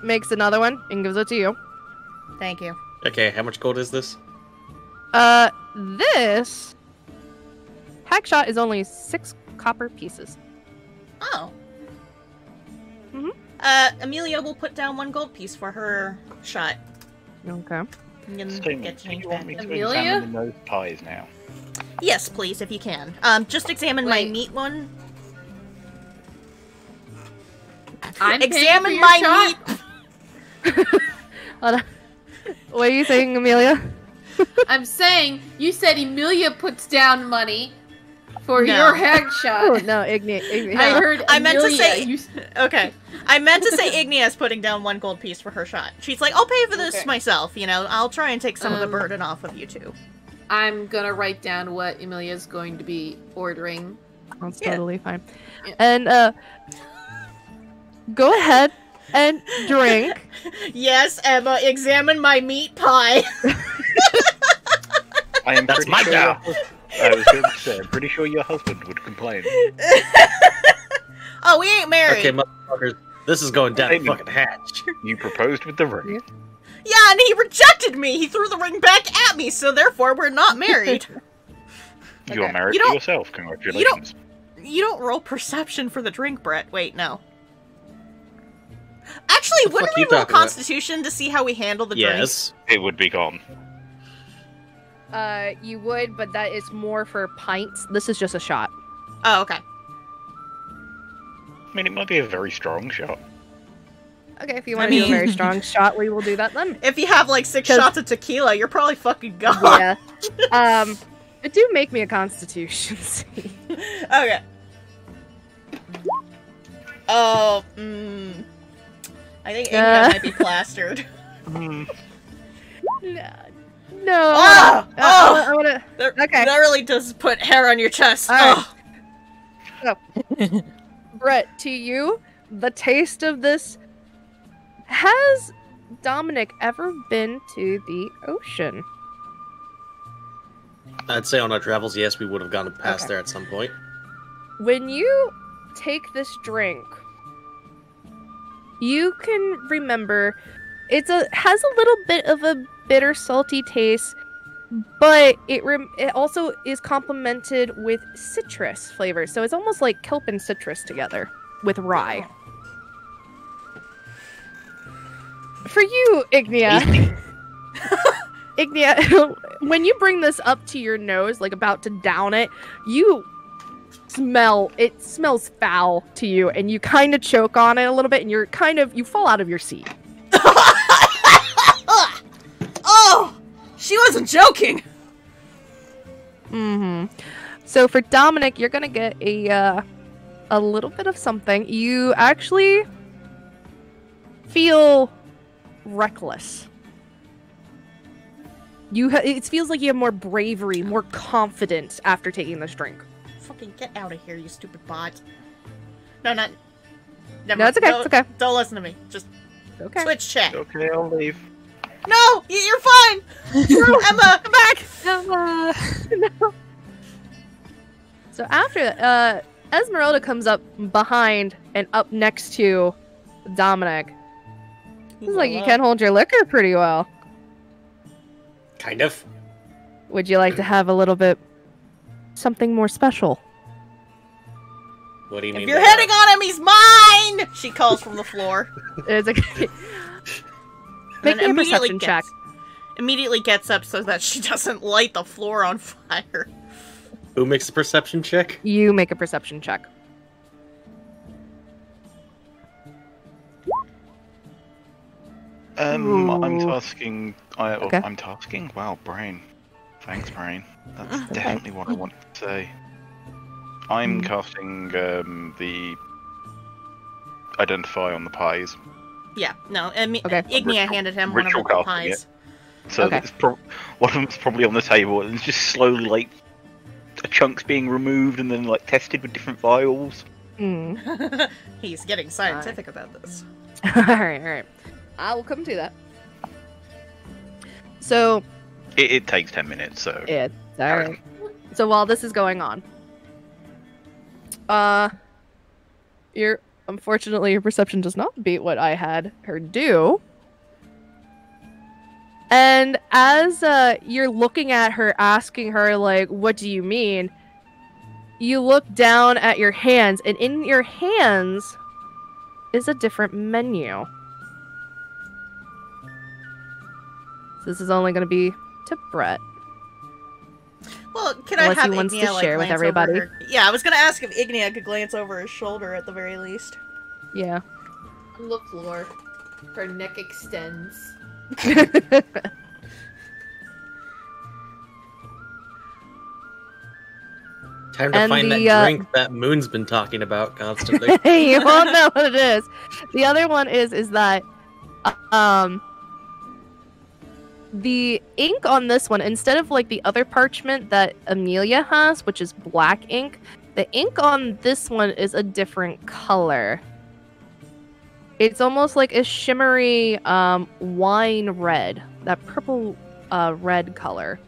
makes another one, and gives it to you. Thank you. Okay, how much gold is this? This hack shot is only 6 copper pieces. Oh. Amelia will put down 1 gold piece for her shot. Okay. Get do you change want back. me to Amelia? examine those pies now? Yes, please, if you can. Just examine my Wait. meat one. I'm Examine my meat. Hold on. What are you saying, Amelia? I'm saying you said Emilia puts down money for No. your headshot. Oh no, Igni. I heard I meant to Amelia. say- Okay. I meant to say Ignia's putting down 1 gold piece for her shot. She's like, I'll pay for this Okay. myself, you know. I'll try and take some of the burden off of you two. I'm gonna write down what Emilia's going to be ordering. That's Yeah. totally fine. Yeah. And go ahead and drink. Yes, Emma, examine my meat pie. I am That's pretty my sure job. I was going to say, I'm pretty sure your husband would complain. Oh, we ain't married. Okay, motherfuckers, this is going down the Statement. fucking hatch. You proposed with the ring. Yeah, and he rejected me. He threw the ring back at me, so therefore we're not married. You are Okay. married You to don't- yourself. Congratulations. You don't roll perception for the drink, Brett. Wait, no. Actually, The fuck wouldn't we you roll talking about? Constitution to see how we handle the drink? Yes. It would be gone. You would, but that is more for pints. This is just a shot. Oh, okay. I mean, it might be a very strong shot. Okay, if you I want to do a mean- very strong shot, we will do that then. If you have like 6 'Cause- shots of tequila, you're probably fucking gone. Yeah. But do make me a Constitution save. Okay. Oh, I think Inga might be plastered. No. Ah! Oh! I wanna. That, Okay. that really does put hair on your chest. All right. Oh. Brett, to you, the taste of this. Has Dominic ever been to the ocean? I'd say on our travels, yes, we would have gone past Okay. there at some point. When you take this drink, you can remember has a little bit of a bitter, salty taste, but it also is complemented with citrus flavors. So it's almost like kelp and citrus together with rye. For you, Ignia. Ignia, when you bring this up to your nose, like about to down it, it smells foul to you, and you kind of choke on it a little bit, and you fall out of your seat. Oh! She wasn't joking! Mm-hmm. So for Dominic, you're gonna get a little bit of something. You actually feel reckless. It feels like you have more bravery, more confidence after taking this drink. Fucking get out of here, you stupid bot. No, not... Never, No, it's okay, it's okay. Don't listen to me. Just Okay. switch chat. Okay, I'll leave. No! You're fine! No, Emma, come back! No. So after that, Esmeralda comes up behind and up next to Dominic. It's like you can hold your liquor pretty well. Kind of. Would you like to have a little bit something more special? What do you mean? If you're by hitting that? on him, he's mine! She calls from the floor. It's okay. Make me a perception check. Immediately gets up so that she doesn't light the floor on fire. Who makes a perception check? You make a perception check. I'm Ooh. tasking. Okay. I'm tasking. Wow, brain. Thanks, brain. That's definitely what I wanted to say. I'm casting the identify on the pies. Yeah, no, Okay. Ignia handed him one of the Ritual casting pies. So Okay. it's one of them's probably on the table, and it's just slowly like a chunks being removed and then like tested with different vials. Mm. He's getting scientific about this. Alright. I will come to that. So, It takes 10 minutes, so yeah, alright. So while this is going on, unfortunately your perception does not beat what I had her do. And as you're looking at her, asking her like, "What do you mean?" You look down at your hands, and in your hands is a different menu. So this is only going to be to Brett. Well, can Unless I have he wants Ignia, to like, share with glance everybody. over her... Yeah, I was gonna ask if Ignia could glance over his shoulder at the very least. Yeah. On the floor. Her neck extends. Time to find that drink that Moon's been talking about constantly. You won't know what it is. The other one is that the ink on this one, instead of like the other parchment that Amelia has, which is black ink, the ink on this one is a different color. It's almost like a shimmery wine red, that purple red color.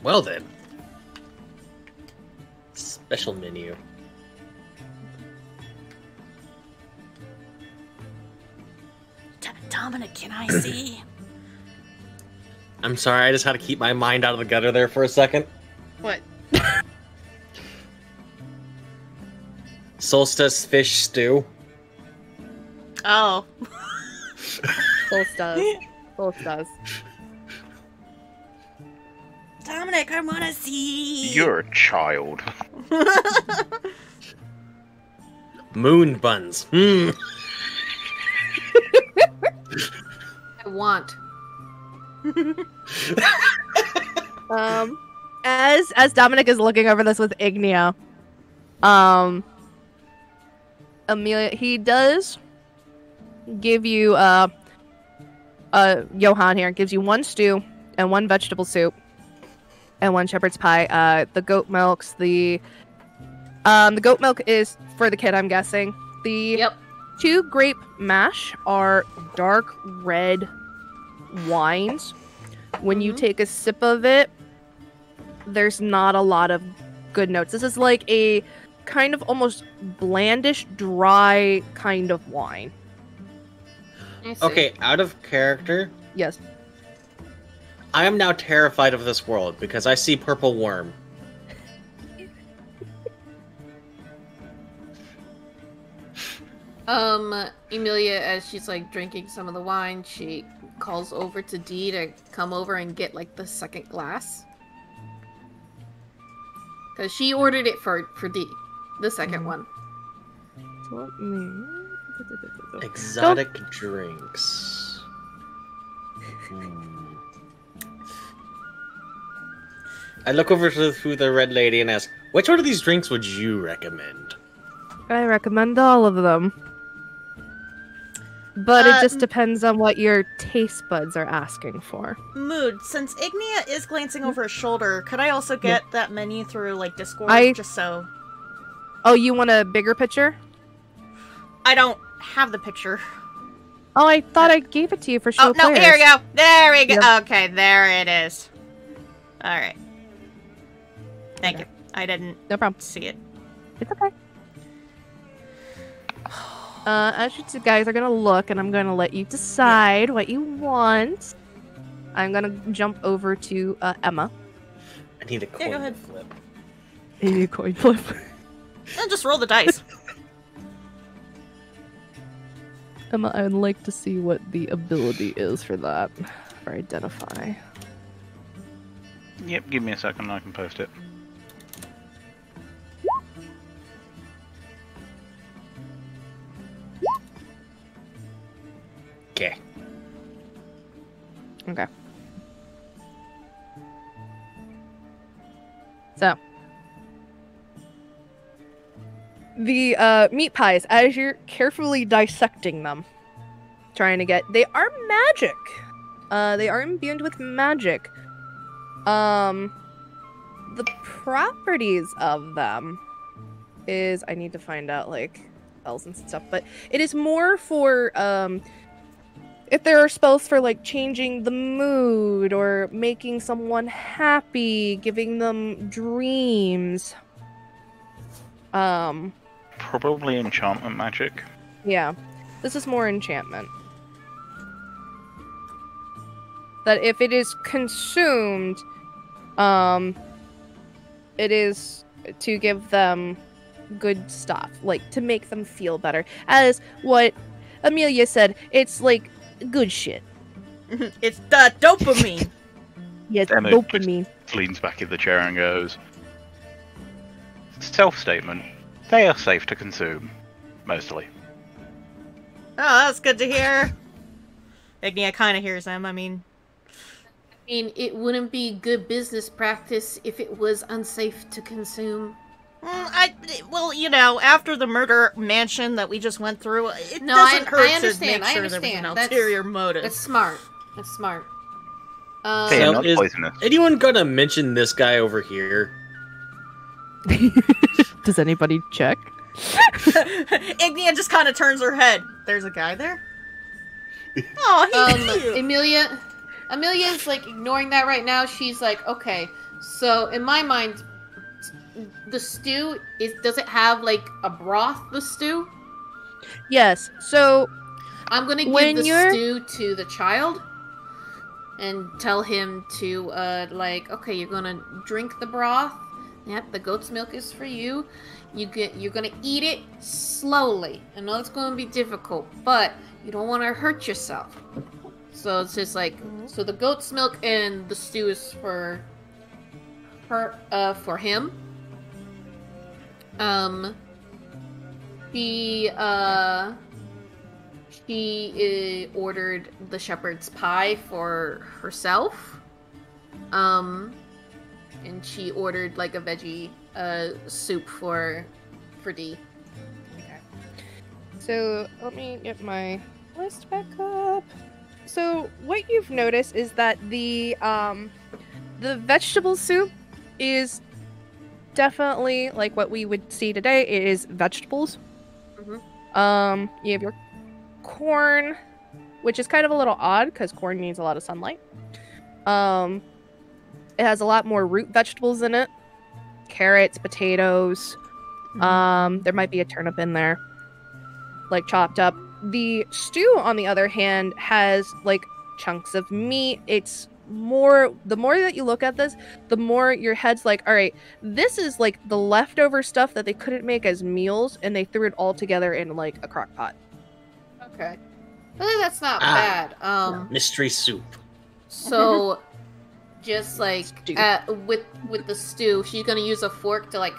Well then. Special menu. Dominic, can I see? I'm sorry, I just had to keep my mind out of the gutter there for a second. What? Solstice fish stew. Oh. Solstice. Dominic, I want to see. You're a child. Moon buns. I want. As Dominic is looking over this with Ignia, Amelia, he does give you Johan here gives you 1 stew and 1 vegetable soup and 1 shepherd's pie. The goat milks, the goat milk is for the kid, I'm guessing. The 2 grape mash are dark red wines. When you take a sip of it, there's not a lot of good notes. This is like a kind of almost blandish, dry kind of wine. Okay, out of character. Yes. I am now terrified of this world because I see purple worm. Emilia, as she's like drinking some of the wine, she calls over to Dee to come over and get like the second glass. Because she ordered it for Dee, the second one. So let me... Exotic drinks. I look over to the red lady and ask, which one of these drinks would you recommend? I recommend all of them. But it just depends on what your taste buds are asking for. Mood, since Ignia is glancing over his shoulder, could I also get that menu through, like, Discord, just so... Oh, you want a bigger picture? I don't have the picture. Oh, I thought I gave it to you for show players. Here we go! There we go! Yep. Okay, there it is. Alright. Thank you. I didn't see it. It's okay. As you two guys are gonna look, and I'm gonna let you decide what you want. I'm gonna jump over to Emma. I need a coin flip. I need a coin flip. And just roll the dice. Emma, I would like to see what the ability is for that. For identify. Yep, give me a second and I can post it. Okay. Okay. So. The meat pies, as you're carefully dissecting them, trying to get... They are magic! They are imbued with magic. The properties of them is... I need to find out, like, spells and stuff, but it is more for, if there are spells for, like, changing the mood, or making someone happy, giving them dreams. Probably enchantment magic. Yeah. This is more enchantment. That if it is consumed, it is to give them good stuff, like to make them feel better. As what Amelia said, it's like good shit. It's the dopamine. Yes, dopamine. Leans back in the chair and goes, self-statement, they are safe to consume, mostly. Oh, that's good to hear. Ignia kind of hears them, I mean, it wouldn't be good business practice if it was unsafe to consume. Well, you know, after the murder mansion that we just went through, it doesn't hurt to make sure there was an ulterior motive. That's smart. That's smart. So is anyone gonna mention this guy over here? Does anybody check? Ignia just kind of turns her head. There's a guy there? Oh, he's cute. Amelia's like ignoring that right now. She's like, okay, so in my mind, the stew does it have like a broth, the stew? Yes. So I'm gonna give the stew to the child and tell him to like, okay, you're gonna drink the broth. Yep, the goat's milk is for you. You're gonna eat it slowly. I know it's gonna be difficult, but you don't want to hurt yourself. So it's just like, so the goat's milk and the stew is for him. She ordered the shepherd's pie for herself. And she ordered like a veggie soup for D. Okay. So let me get my list back up. So what you've noticed is that the vegetable soup is definitely like what we would see today. It is vegetables. Mm-hmm. You have your corn, which is kind of a little odd because corn needs a lot of sunlight. It has a lot more root vegetables in it. Carrots, potatoes. There might be a turnip in there, like chopped up. The stew, on the other hand, has like chunks of meat. It's more, the more that you look at this, the more your head's like, all right, this is like the leftover stuff that they couldn't make as meals, and they threw it all together in like a crock pot. Okay. That's not bad. Mystery soup. So just like with the stew, she's gonna use a fork to like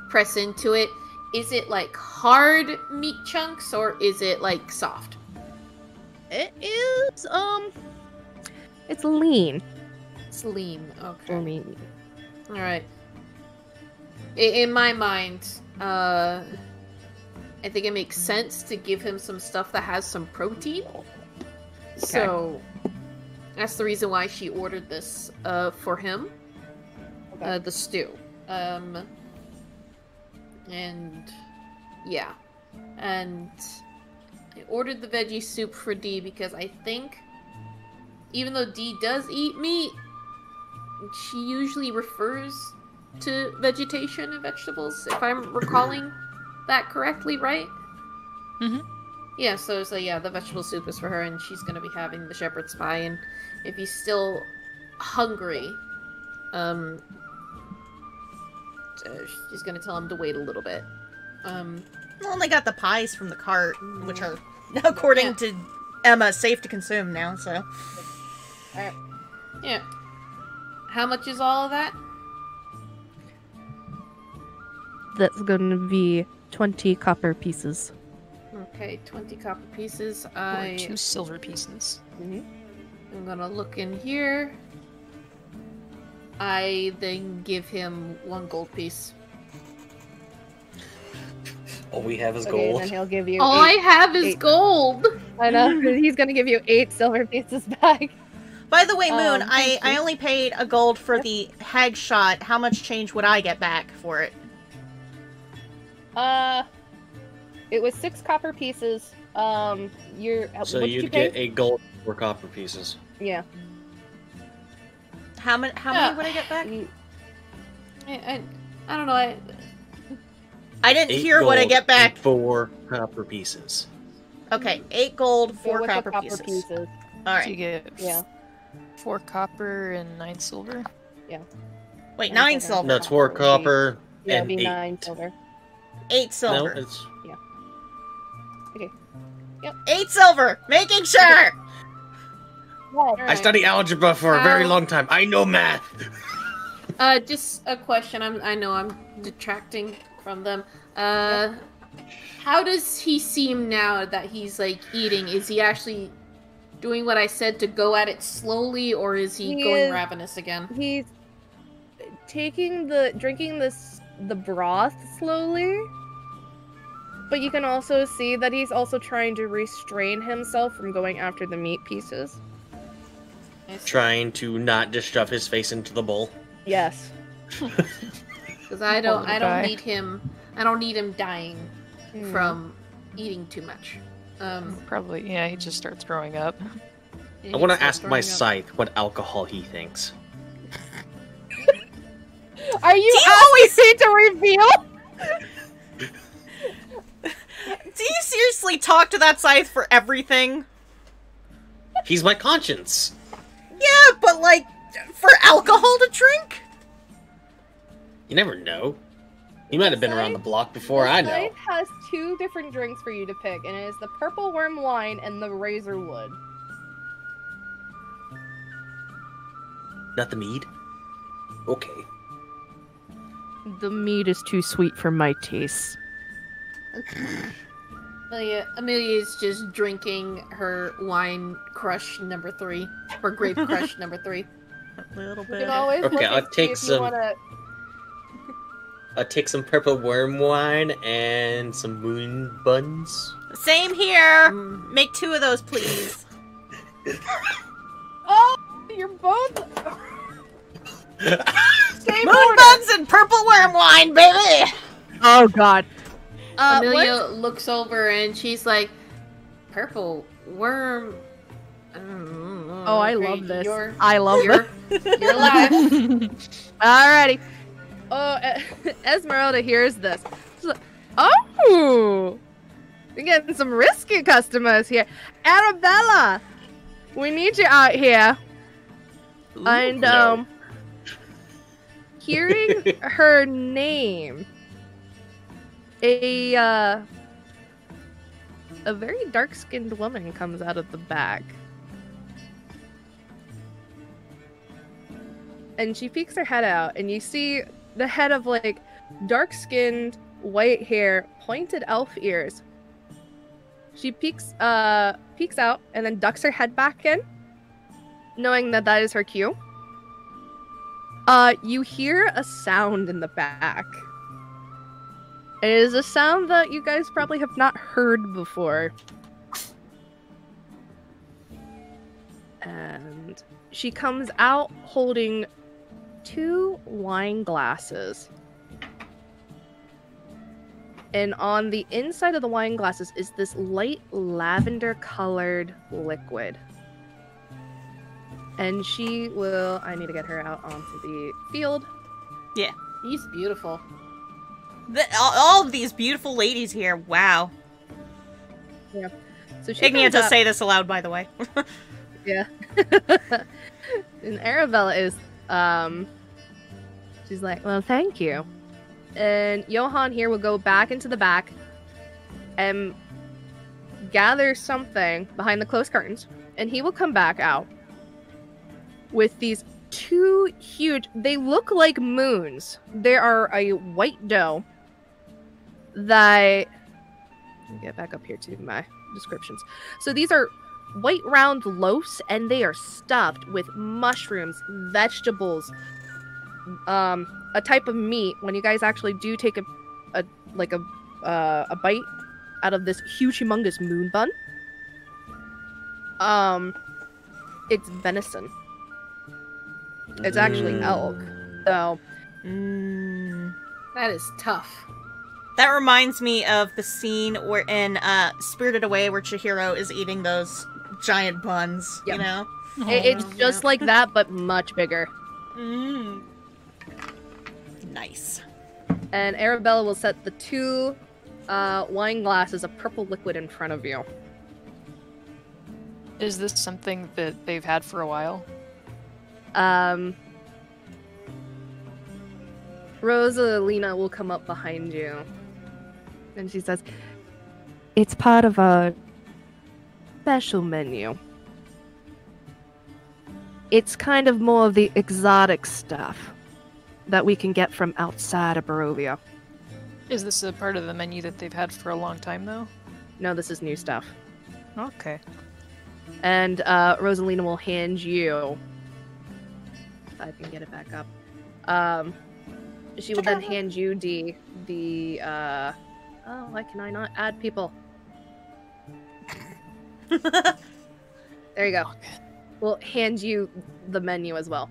press into it. Is it like hard meat chunks or is it like soft? It is it's lean. It's lean. Okay. For me. All right. In my mind, I think it makes sense to give him some stuff that has some protein. Okay. So that's the reason why she ordered this for him. Okay. The stew. And yeah. And I ordered the veggie soup for D because I think even though D does eat meat, she usually refers to vegetation and vegetables, if I'm recalling that correctly, right? Mm-hmm. Yeah, so yeah, the vegetable soup is for her, and she's gonna be having the shepherd's pie, and if he's still hungry, she's gonna tell him to wait a little bit. Well, they got the pies from the cart, which are, according to Emma, safe to consume now, so. Alright. Yeah. How much is all of that? That's gonna be 20 copper pieces. Okay, 20 copper pieces. Or 2 silver pieces. Mm-hmm. I'm gonna look in here. I then give him 1 gold piece. All we have is gold. Then he'll give you all I have is gold. I know. He's gonna give you 8 silver pieces back. By the way, Moon, I only paid a gold for the hag shot. How much change would I get back for it? It was 6 copper pieces. So you'd get a gold for copper pieces. Yeah. How many would I get back? I don't know. I didn't hear what I get back. 4 copper pieces. Okay, 8 gold, 4 copper pieces. All right. So you get 4 copper and 9 silver. Yeah. Wait, 9 silver. That's 4 copper. Yeah, and it'd be 8. 9 silver. 8 silver. No, it's... Yeah. Okay. Yep. 8 silver! Making sure! I studied algebra for a very long time. I know math! Just a question. I know I'm detracting from them. How does he seem now that he's, like, eating? Is he actually doing what I said to go at it slowly, or is he going ravenous again? He's drinking the broth slowly, but you can also see that he's also trying to restrain himself from going after the meat pieces. Trying to not just shove his face into the bowl. Yes. Because I don't need him. I don't need him dying from eating too much. Probably, yeah. He just starts throwing up. I want to ask my scythe what alcohol he thinks. Are you asking me to reveal? Do you seriously talk to that scythe for everything? He's my conscience. Yeah, but like, for alcohol to drink? You never know. He might have been around the block before I know. The scythe has 2 different drinks for you to pick, and it is the purple worm wine and the razor wood. Not the mead? Okay. The mead is too sweet for my taste. Amelia's just drinking her wine crush number 3, or grape crush number 3. A little You bit. can always look Okay, and I'll see take if you some. wanna... I'll take some purple worm wine and some moon buns. Same here! Make 2 of those, please. Oh! You're both... Moon buns and purple worm wine, baby! Oh god. Amelia looks over and she's like, "Purple worm." Oh, I love this. I love this. You're alive. Alrighty. Oh, Esmeralda hears this. She's like, oh! We're getting some risky customers here. Arabella! We need you out here. Ooh, and, no. Hearing her name, a very dark-skinned woman comes out of the back. And she peeks her head out, and you see the head of, like, dark-skinned, white hair, pointed elf ears. She peeks out, and then ducks her head back in, knowing that that is her cue. You hear a sound in the back. It is a sound that you guys probably have not heard before. And she comes out holding 2 wine glasses. And on the inside of the wine glasses is this light lavender colored liquid. And she will... I need to get her out onto the field. Yeah. He's beautiful. All of these beautiful ladies here, wow. Yeah. So she Take me comes to up- say this aloud, by the way. Yeah. And Arabella is, she's like, well, thank you. And Johan here will go back into the back and gather something behind the closed curtains. And he will come back out with these 2 huge... They look like moons. They are a white dough that... Let me get back up here to my descriptions. So these are white round loaves, and they are stuffed with mushrooms, vegetables, a type of meat. When you guys actually do take a bite out of this huge, humongous moon bun, it's venison. It's actually elk. So, that is tough. That reminds me of the scene where in Spirited Away where Chihiro is eating those giant buns, Yep. you know? it's just like that, but much bigger. Nice. And Arabella will set the 2 wine glasses of purple liquid in front of you. Is this something that they've had for a while? Rosalina will come up behind you. And she says, it's part of a special menu. It's kind of more of the exotic stuff that we can get from outside of Barovia. Is this a part of the menu that they've had for a long time, though? No, this is new stuff. Okay. And Rosalina will hand you... If I can get it back up. She will then hand you the oh, why can I not add people? There you go. We'll hand you the menu as well.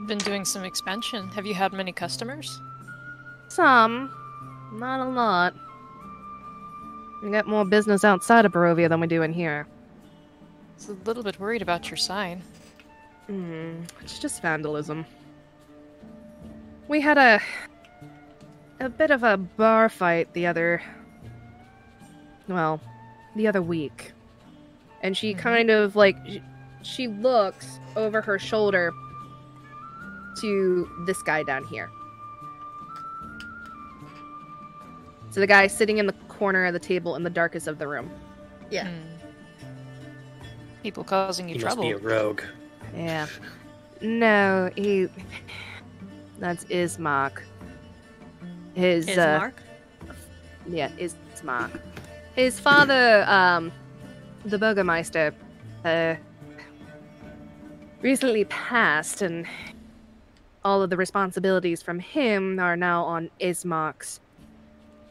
Been doing some expansion. Have you had many customers? Some. Not a lot. We get more business outside of Barovia than we do in here. I was a little bit worried about your sign. It's just vandalism. We had a bit of a bar fight the other week. And she kind of, like, she looks over her shoulder to this guy down here. So the guy sitting in the corner of the table in the darkest of the room. Yeah. People causing you trouble. He must be a rogue. Yeah. No, that's Ismark. Ismark? Yeah, Ismark. His father, the Burgermeister, recently passed, and all of the responsibilities from him are now on Ismark's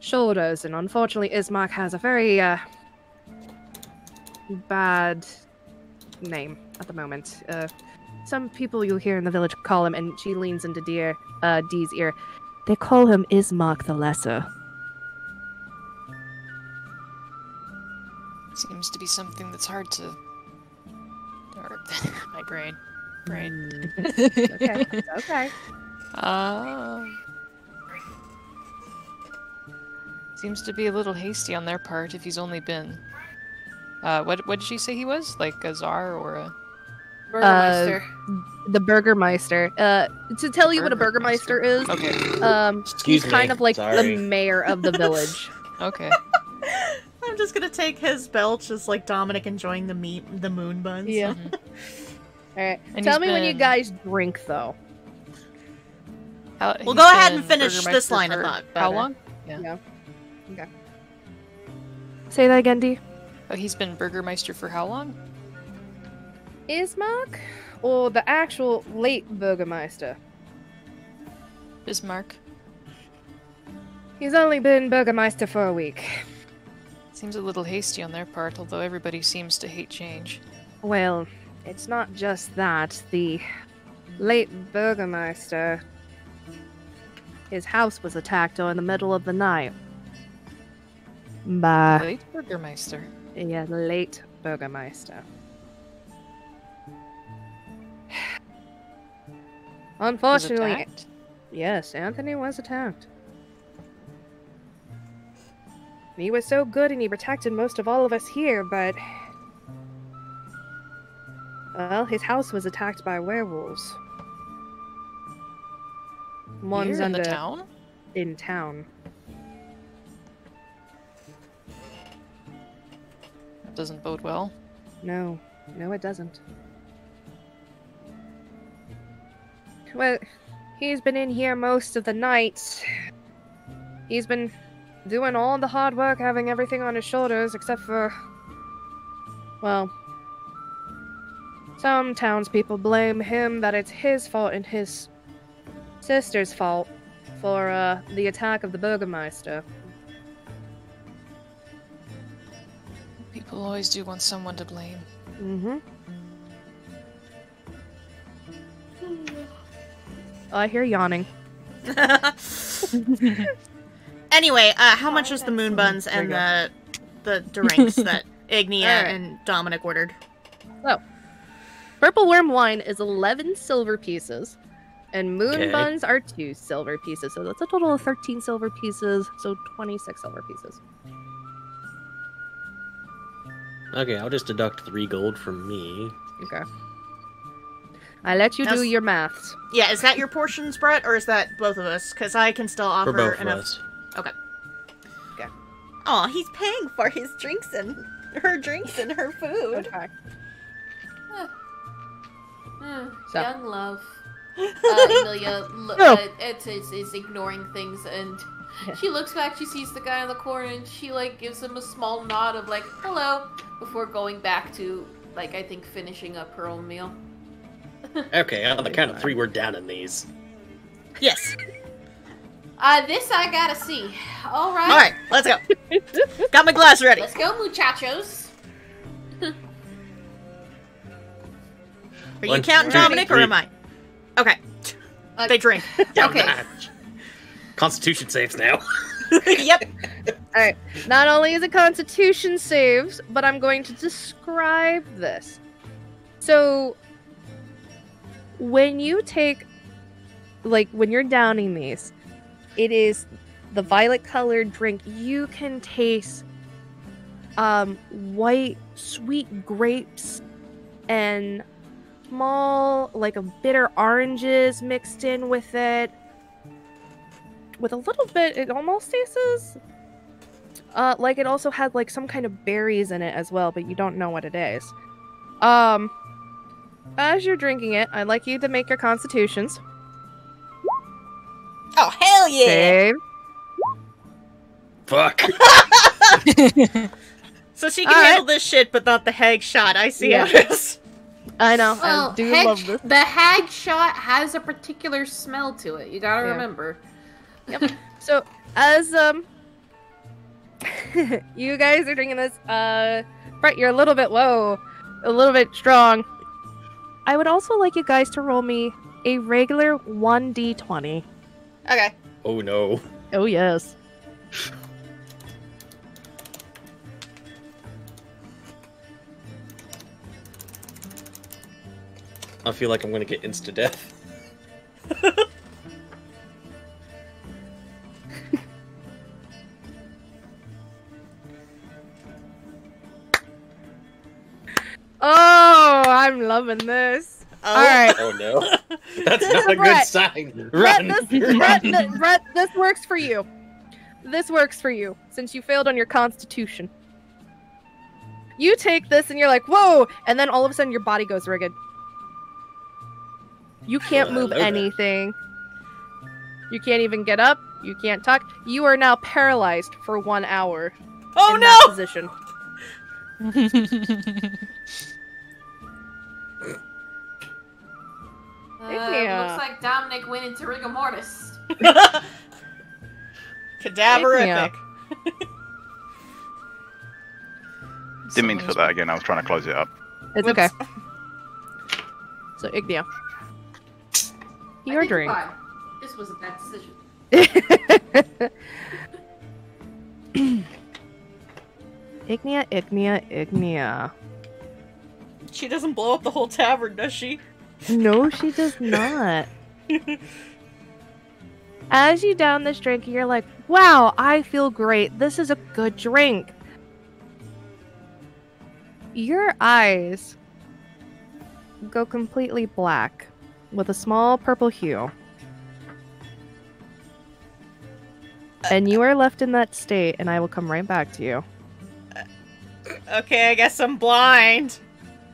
shoulders, and unfortunately Ismark has a very, bad name at the moment. Some people you'll hear in the village call him, and she leans into Dee's ear, they call him Ismark the Lesser. Seems to be something that's hard to... My brain. Okay. Seems to be a little hasty on their part if he's only been... what did she say he was? Like a czar or a... Burgermeister. The Burgermeister. To tell you what a Burgermeister is, okay. He's kind of like Sorry. the mayor of the village. Okay. I'm just gonna take his belch as like Dominic enjoying the moon buns. Yeah. Alright. And Tell me when you guys drink, though. We'll go ahead and finish this line of thought. How long? Yeah. Okay. Say that again, Dee. Oh, he's been Burgermeister for how long? Ismark? Or the actual late Burgermeister? Ismark. He's only been Burgermeister for a week. Seems a little hasty on their part, although everybody seems to hate change. Well, it's not just that. The late Burgermeister, his house was attacked in the middle of the night. By... Late Burgermeister. Yeah, the late Burgermeister. Unfortunately, Was attacked? yes, Anthony was attacked. He was so good and he protected most of all of us here, but... Well, his house was attacked by werewolves. One's Here in the under- town? In town. That doesn't bode well. No, it doesn't. Well, he's been in here most of the night. He's been doing all the hard work, having everything on his shoulders, except for... Well... Some townspeople blame him that it's his fault and his sister's fault for, the attack of the Burgermeister. People always do want someone to blame. Mm-hmm. I hear yawning. Anyway, how much is the moon buns and the drinks that Ignia Alright. and Dominic ordered? So, purple worm wine is 11 silver pieces, and moon Okay. buns are 2 silver pieces. So that's a total of 13 silver pieces, so 26 silver pieces. Okay, I'll just deduct 3 gold from me. Okay. I let you do your maths. Yeah, is that your portions, Brett, or is that both of us? Because I can still offer For both enough. of us. Okay. Okay. Aw, he's paying for his drinks and her food. Okay. So. Young love. Amelia is ignoring things, and she looks back, she sees the guy in the corner, and she, like, gives him a small nod of, like, hello, before going back to, like, I think finishing up her own meal. Okay, on the count of 3, we're down in these. Yes. This I gotta see. Alright. Alright, let's go. Got my glass ready. Let's go, muchachos. Are you counting Dominic, or am I? Okay. They drink. Okay. Constitution saves now. Yep. Alright. Not only is it Constitution saves, but I'm going to describe this. So, when you take, like, when you're downing these, it is the violet-colored drink. You can taste white, sweet grapes and small, like, a bitter oranges mixed in with it. With a little bit, it almost tastes like it also had, like, some kind of berries in it as well, but you don't know what it is. As you're drinking it, I'd like you to make your constitutions. Oh, hell yeah! Save. Fuck. So she can handle this shit, but not the hag shot. I see how it is. I know. Well, I do love this. The hag shot has a particular smell to it. You gotta remember. Yep. So, as, you guys are drinking this, Brett, you're a little bit strong. I would also like you guys to roll me a regular 1d20. Okay. Oh no. Oh, yes. I feel like I'm gonna get insta-death. Oh, I'm loving this. Oh. Alright. Oh no. That's not a good sign. Run! Brett, this works for you. This works for you, since you failed on your constitution. You take this and you're like, whoa! And then all of a sudden your body goes rigid. You can't move anything. You can't even get up. You can't talk. You are now paralyzed for 1 hour. Oh in no! that position. Looks like Dominic went into rigor mortis. Cadaverific. Didn't mean to put that again, I was trying to close it up. It's okay. So, Ignia. Your drink. This was a bad decision. Ignia. She doesn't blow up the whole tavern, does she? No, she does not. As you down this drink, you're like, wow, I feel great. This is a good drink. Your eyes go completely black with a small purple hue. And you are left in that state, and I will come right back to you. Okay, I guess I'm blind.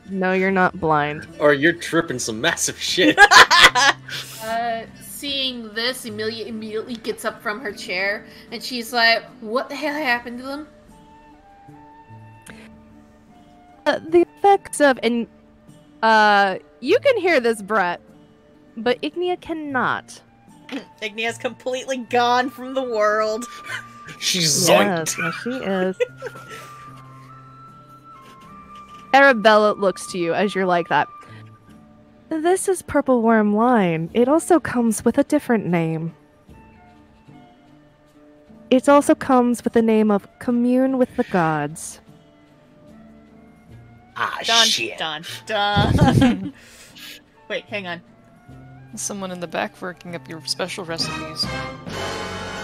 No, you're not blind. Or you're tripping some massive shit. Seeing this, Amelia immediately gets up from her chair, and she's like, what the hell happened to them? The effects of, and you can hear this, Brett, but Ignia cannot. Ignia's completely gone from the world. She's zoinked. Yes, she is. Arabella looks to you as you're like that. This is purple worm wine. It also comes with a different name. It also comes with the name of Commune with the Gods. Ah, Dun, shit. dun, dun. Wait, hang on. Someone in the back working up your special recipes.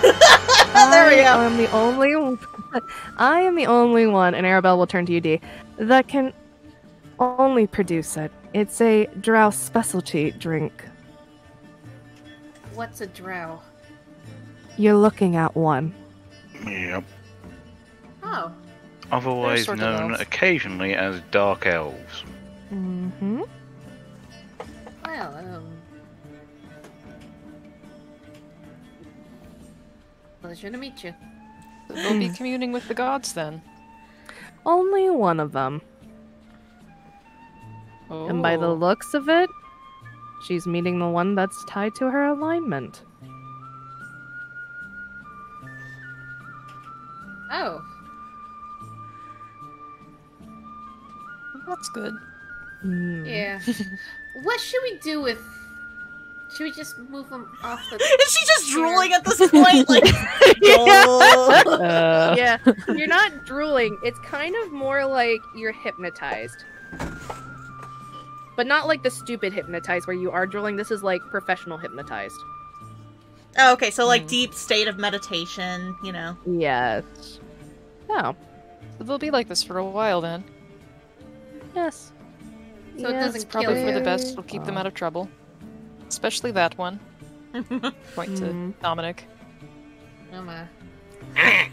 There we go. I am the only one, and Arabelle will turn to you, D, that can only produce it. It's a drow specialty drink. What's a drow? You're looking at one. Yep. Oh. Otherwise sort of known elves. occasionally as dark elves. Mm-hmm. Well, pleasure to meet you. We'll be communing with the gods then. Only one of them. Oh. And by the looks of it, she's meeting the one that's tied to her alignment. Oh. That's good. Yeah. What should we do with... Should we just move them off the... Is she just drooling at this point? Like, Yeah, you're not drooling. It's kind of more like you're hypnotized. But not like the stupid hypnotized where you are drooling. This is like professional hypnotized. Oh, okay, so like deep state of meditation, you know. Yes. Oh. So they'll be like this for a while then. Yes. So it doesn't It's probably kill for the you. best. It'll keep them out of trouble. Especially that one. Point to Dominic. Oh my.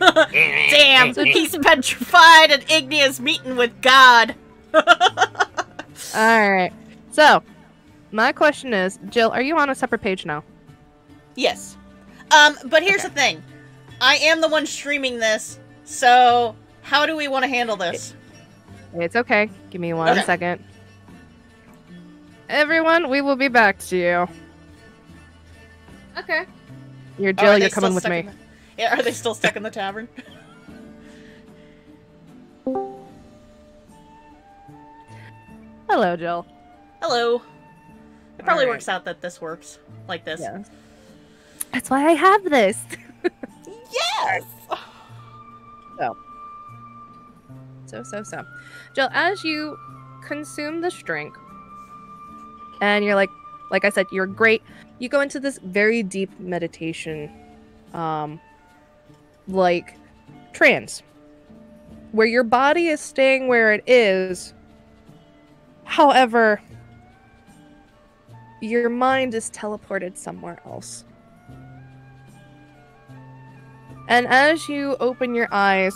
Damn, he's petrified and Ignea's meeting with God. Alright. So, my question is, Jill, are you on a separate page now? Yes. But here's the thing. I am the one streaming this, so how do we want to handle this? It's okay. Give me one second. Everyone, we will be back to you. Okay. You're Oh, Jill, are they you're coming still with stuck me. in Yeah, are they still stuck in the tavern? Hello, Jill. Hello. It probably Alright. works out that this works. Like this. Yes. That's why I have this. Yes! So. Jill, as you consume this drink, and you're like I said, you're great. You go into this very deep meditation, like trance, where your body is staying where it is. However, your mind is teleported somewhere else. And as you open your eyes,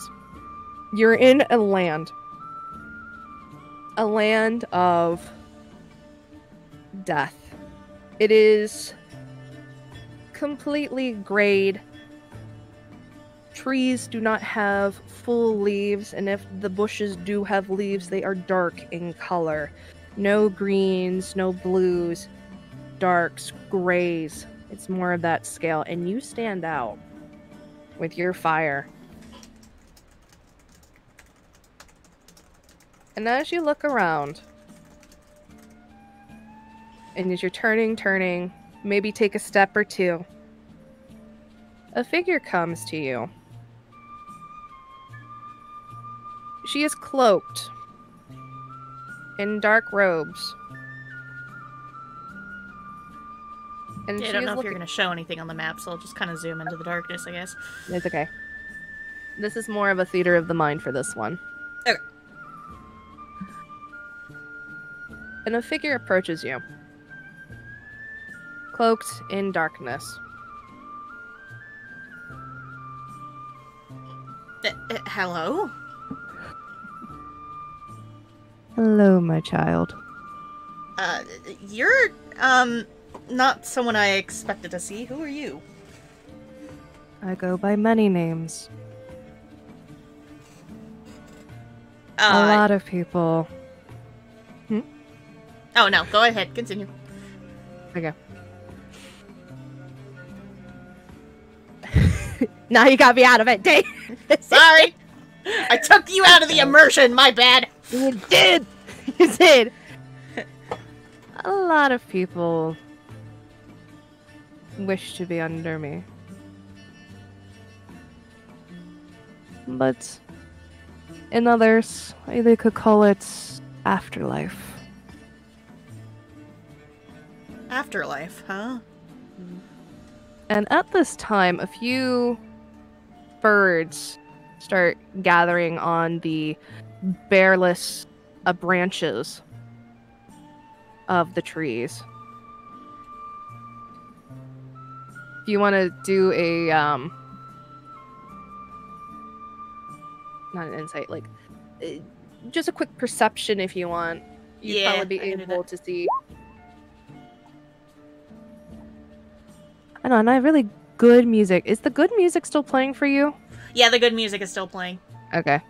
you're in a land of death. It is completely grayed. Trees do not have full leaves, and if the bushes do have leaves, they are dark in color. No greens, no blues, darks, grays. It's more of that scale, and you stand out with your fire. And as you look around, and as you're turning, maybe take a step or two, a figure comes to you. She is cloaked in dark robes. And Yeah, I she don't is know if looking... you're going to show anything on the map, so I'll just kind of zoom into the darkness, I guess. It's okay. This is more of a theater of the mind for this one. Okay. And a figure approaches you. Cloaked in darkness. Hello? Hello, my child. You're, not someone I expected to see. Who are you? I go by many names. A Uh, lot of people. Oh, no. Go ahead. Continue. Okay. Now you got me out of it, Dave. Sorry! I took you out of the immersion, my bad! You did! You did! A lot of people wish to be under me. But in others, they could call it afterlife. Afterlife, huh? And at this time, a few birds start gathering on the bareless branches of the trees. If you want to do a not an insight, like just a quick perception if you want, you'd probably be able to see. I know, not really good music. Is the good music still playing for you? Yeah, the good music is still playing. Okay.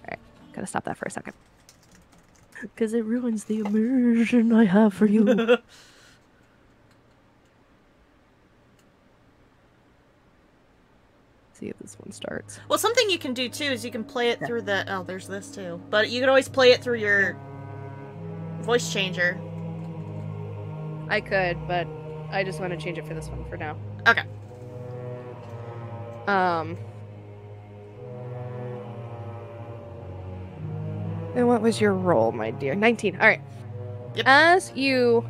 Alright. Gotta stop that for a second. Because it ruins the immersion I have for you. See if this one starts. Well, something you can do too is you can play it through the... Oh, there's this too. But you can always play it through your voice changer. I could, but I just want to change it for this one for now. Okay. And what was your roll, my dear? 19. All right. Yep. As you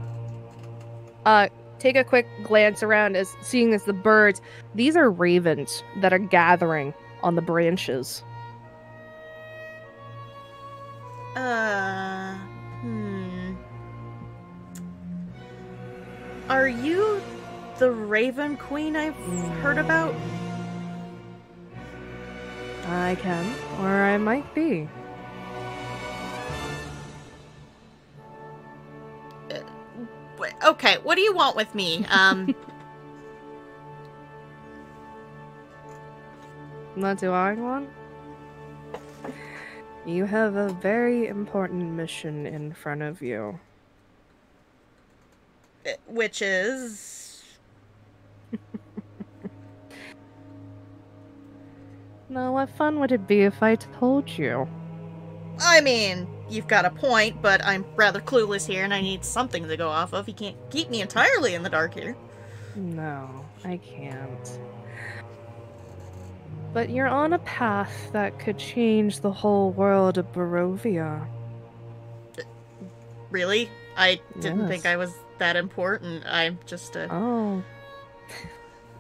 take a quick glance around, as seeing as the birds, these are ravens that are gathering on the branches. Are you the Raven Queen I've heard about? I can, or I might be. Okay, what do you want with me? What do I want? You have a very important mission in front of you. Which is... Now, what fun would it be if I told you? I mean, you've got a point, but I'm rather clueless here and I need something to go off of. You can't keep me entirely in the dark here. No, I can't. But you're on a path that could change the whole world of Barovia. Really? I didn't think I was that important. I'm just a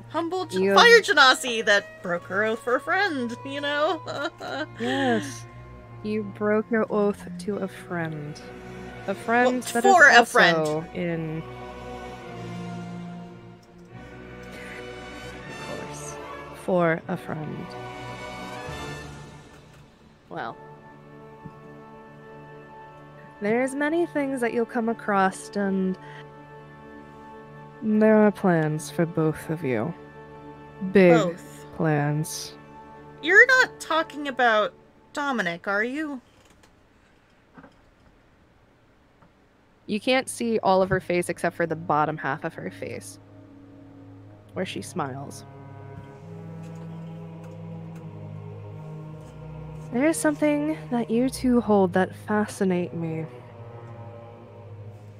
humble fire genasi that broke her oath for a friend, you know? Yes. You broke your oath to a friend. A friend that for is a also friend. In... Of course. For a friend. Well. There's many things that you'll come across, and there are plans for both of you. Big plans. You're not talking about Dominic, are you? You can't see all of her face except for the bottom half of her face, where she smiles. There is something that you two hold that fascinate me.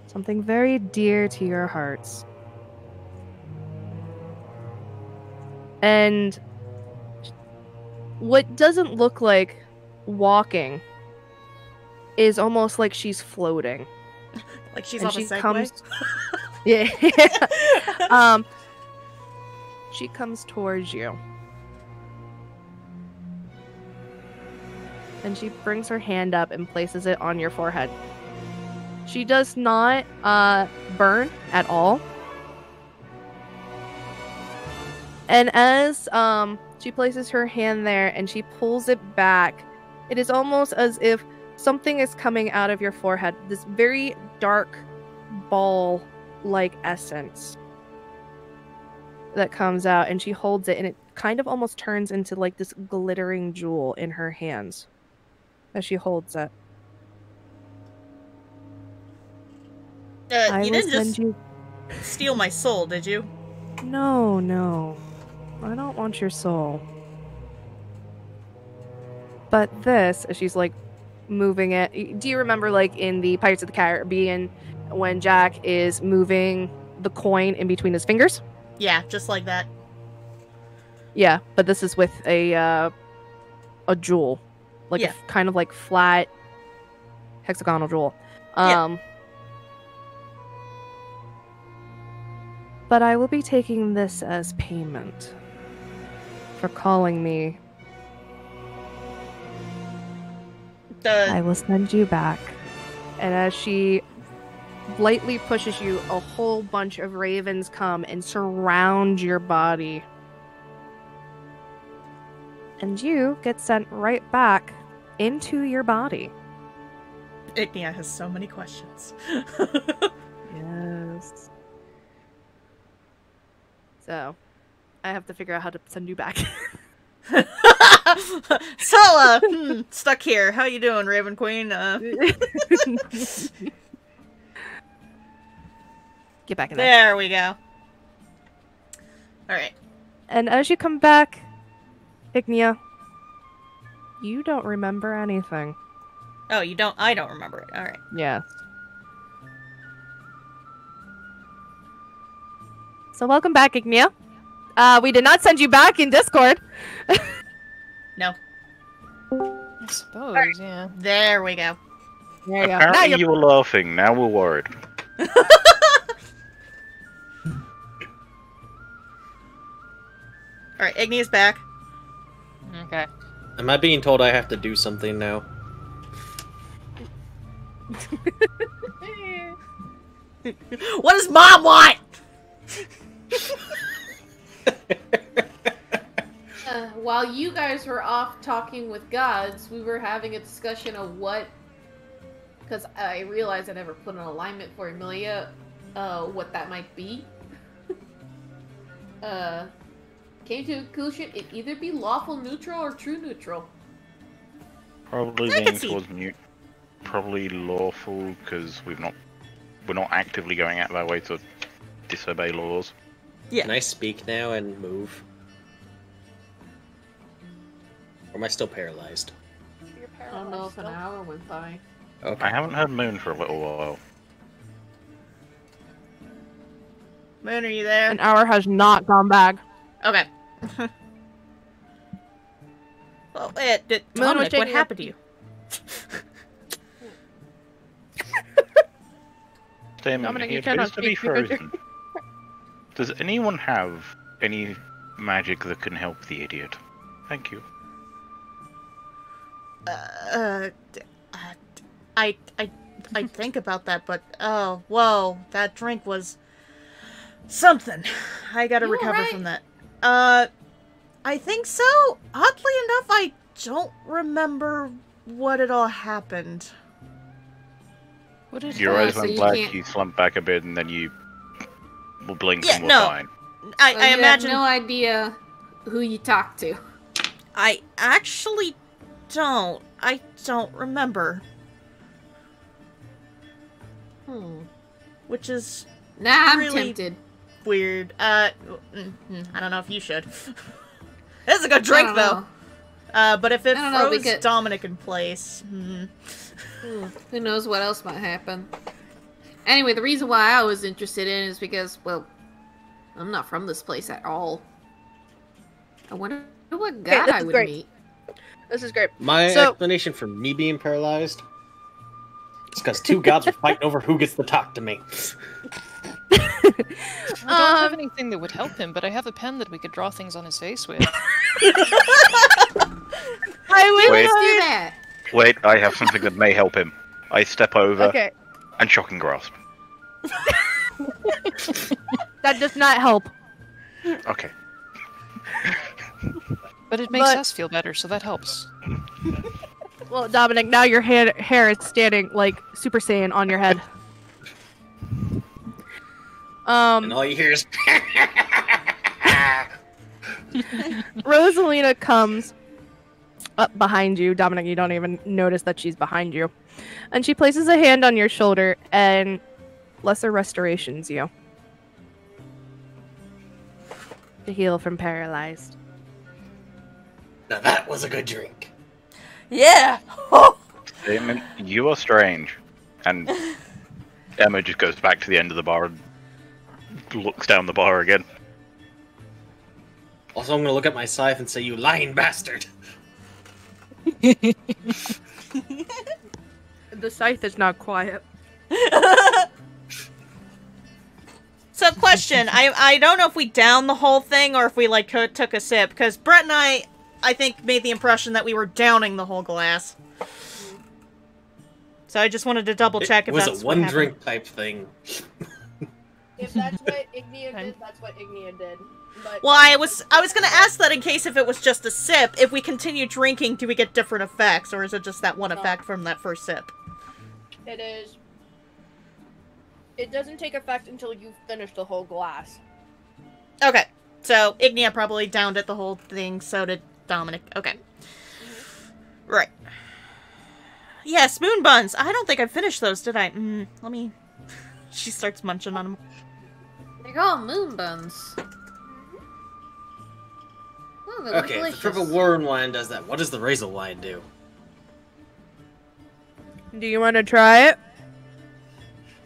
Something very dear to your hearts. And what doesn't look like walking is almost like she's floating. Like she's on a Segway? Yeah. She comes towards you. And she brings her hand up and places it on your forehead. She does not burn at all. And as she places her hand there and she pulls it back, it is almost as if something is coming out of your forehead. This very dark ball-like essence that comes out, and she holds it, and it kind of almost turns into like this glittering jewel in her hands as she holds it. You didn't just steal my soul, did you? No. I don't want your soul. But this, as she's like moving it. Do you remember like in the Pirates of the Caribbean when Jack is moving the coin in between his fingers? Yeah, just like that. Yeah, but this is with a jewel. Like a kind of like flat hexagonal jewel. But I will be taking this as payment for calling me. I will send you back. And as she lightly pushes you, a whole bunch of ravens come and surround your body. And you get sent right back into your body. Ignia has so many questions. Yes. So, I have to figure out how to send you back. Sala, stuck here. How you doing, Raven Queen? Get back in there. There we go. Alright. And as you come back, Ignia, you don't remember anything. Oh, you don't? I don't remember it. Alright. Yes. So welcome back, Ignia. We did not send you back in Discord. No. I suppose, yeah. There we go. There you go. Apparently you were laughing, now we're worried. Alright, Ignia's back. Okay. Am I being told I have to do something now? What does Mom want? While you guys were off talking with gods, we were having a discussion of what, because I realized I never put an alignment for Emilia, what that might be. Came to a conclusion it'd either be lawful neutral or true neutral. Probably leaning towards mute. Probably lawful, because we're not actively going out of our way to disobey laws. Yeah. Can I speak now and move? Or am I still paralyzed? I don't know if an hour went by. Okay. I haven't heard Moon for a little while. Moon, are you there? An hour has not gone back. Okay. Well, Dominic, what happened to you? Damon, Dominic, he you cannot appears to be speak because frozen. Does anyone have any magic that can help the idiot? Thank you. I think about that, but oh, whoa, that drink was something. I gotta recover from that. I think so. Oddly enough, I don't remember what it all happened. What did Your eyes so went you black, can't- you slumped back a bit, and then you blinked Yeah, and were no. fine. I you imagine. have no idea who you talked to. I actually don't. I don't remember. Which is Nah, I'm really tempted. weird. I don't know if you should. This is a good drink, though. But if it I don't know, froze because- Dominic in place... Who knows what else might happen. Anyway, the reason why I was interested in is because, well, I'm not from this place at all. I wonder what god this I is would great. meet. This is great. My So- explanation for me being paralyzed is because two gods were fighting over who gets to talk to me. I don't have anything that would help him, but I have a pen that we could draw things on his face with. I would Wait. Let's do that. Wait, I have something that may help him. I step over Okay, and shock and grasp. that does not help. Okay. But it makes But- us feel better, so that helps. Well, Dominic, now your hair is standing like Super Saiyan on your head. And all you hear is... Rosalina comes up behind you. Dominic, you don't even notice that she's behind you. And she places a hand on your shoulder and lesser restorations you. To heal from paralyzed. Now that was a good drink. Yeah! Damon, you are strange. And Emma just goes back to the end of the bar and looks down the bar again. Also, I'm gonna look at my scythe and say, "You lying bastard!" The scythe is not quiet. So, question. I don't know if we downed the whole thing or if we, like, took a sip. Because Brett and I think, made the impression that we were downing the whole glass. So I just wanted to double check if that's it was a one-drink type thing. If that's what Ignia did, that's what Ignia did. But well, I was gonna ask that in case if it was just a sip. If we continue drinking, do we get different effects, or is it just that one effect from that first sip? It is. It doesn't take effect until you finish the whole glass. Okay, so Ignia probably downed it the whole thing. So did Dominic. Okay, right. Yeah, spoon buns. I don't think I finished those, did I? Let me... She starts munching on them. They're called moon buns. Oh, they look Okay, delicious. if the triple warren wine does that, what does the razor wine do? Do you want to try it?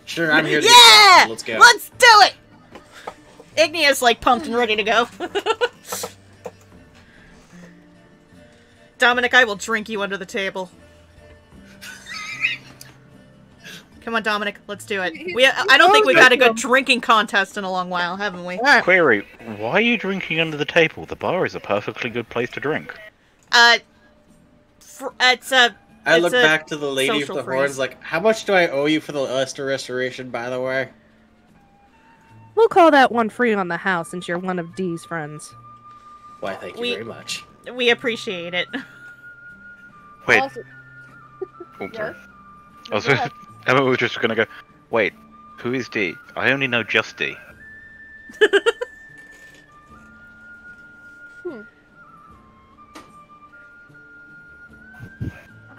Sure, I'm here to yeah! Let's go. Let's do it! Ignia's like pumped and ready to go. Dominic, I will drink you under the table. Come on, Dominic, let's do it. I don't think we've had a good drinking contest in a long while, haven't we? Query, why are you drinking under the table? The bar is a perfectly good place to drink. I look back to the lady with the horns like, how much do I owe you for the Lesser restoration, by the way? We'll call that one free on the house since you're one of Dee's friends. Why, thank you very much. We appreciate it. Wait. Also, oh, sorry. Emma was just gonna go, wait, who is Dee? I only know just Dee.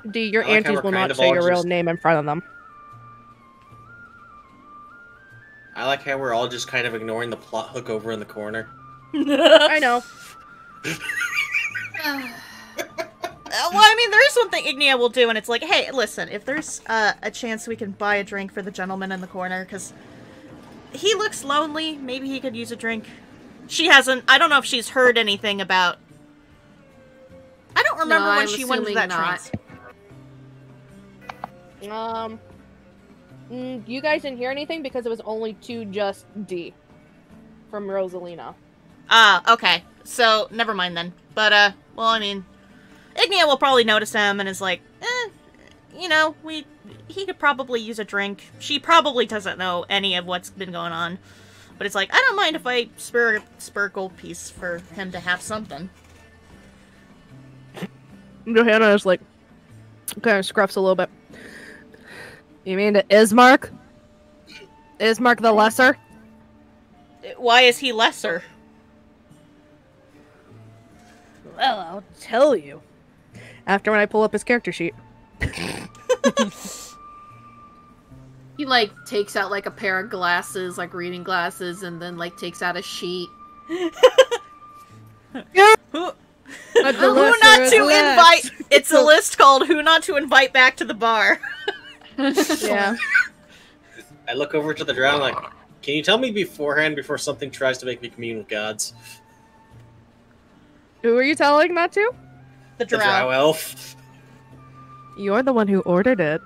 Dee, your aunties will not say your real name in front of them. I like how we're all just kind of ignoring the plot hook over in the corner. I know. Well, I mean, there is one thing Ignia will do, and it's like, hey, listen, if there's a chance we can buy a drink for the gentleman in the corner, because he looks lonely, maybe he could use a drink. She hasn't, I don't know if she's heard anything about... I don't remember when she went into that trance. You guys didn't hear anything because it was only to just D from Rosalina. Okay. So, never mind then. But, well, I mean, Ignia will probably notice him and is like, you know, he could probably use a drink. She probably doesn't know any of what's been going on. But it's like, I don't mind if I spare a gold piece for him to have something. Johanna is like, kind of scruffs a little bit. You mean to Ismark? Ismark the Lesser? Why is he lesser? Well, I'll tell you. After when I pull up his character sheet. He, like, takes out, like, a pair of glasses, like, reading glasses, and then, like, takes out a sheet. Who not to invite... It's a list called Who Not to Invite Back to the Bar. Yeah. I look over to the drow like, can you tell me beforehand before something tries to make me commune with gods? Who are you telling not to? The drow elf. You're the one who ordered it.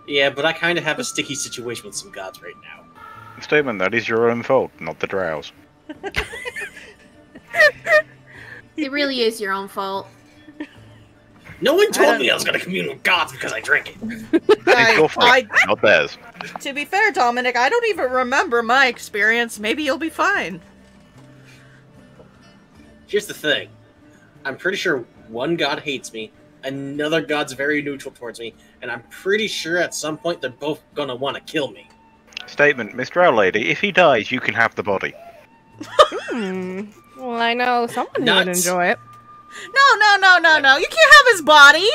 Yeah, but I kind of have a sticky situation with some gods right now. Statement, that is your own fault, not the drows. It really is your own fault. No one told me I was going to commune with gods because I drink it. It's your fault, not theirs. To be fair, Dominic, I don't even remember my experience. Maybe you'll be fine. Here's the thing. I'm pretty sure one god hates me, another god's very neutral towards me, and I'm pretty sure at some point they're both going to want to kill me. Statement, Miss Drow Lady, if he dies, you can have the body. Well, I know someone would enjoy it. No. You can't have his body.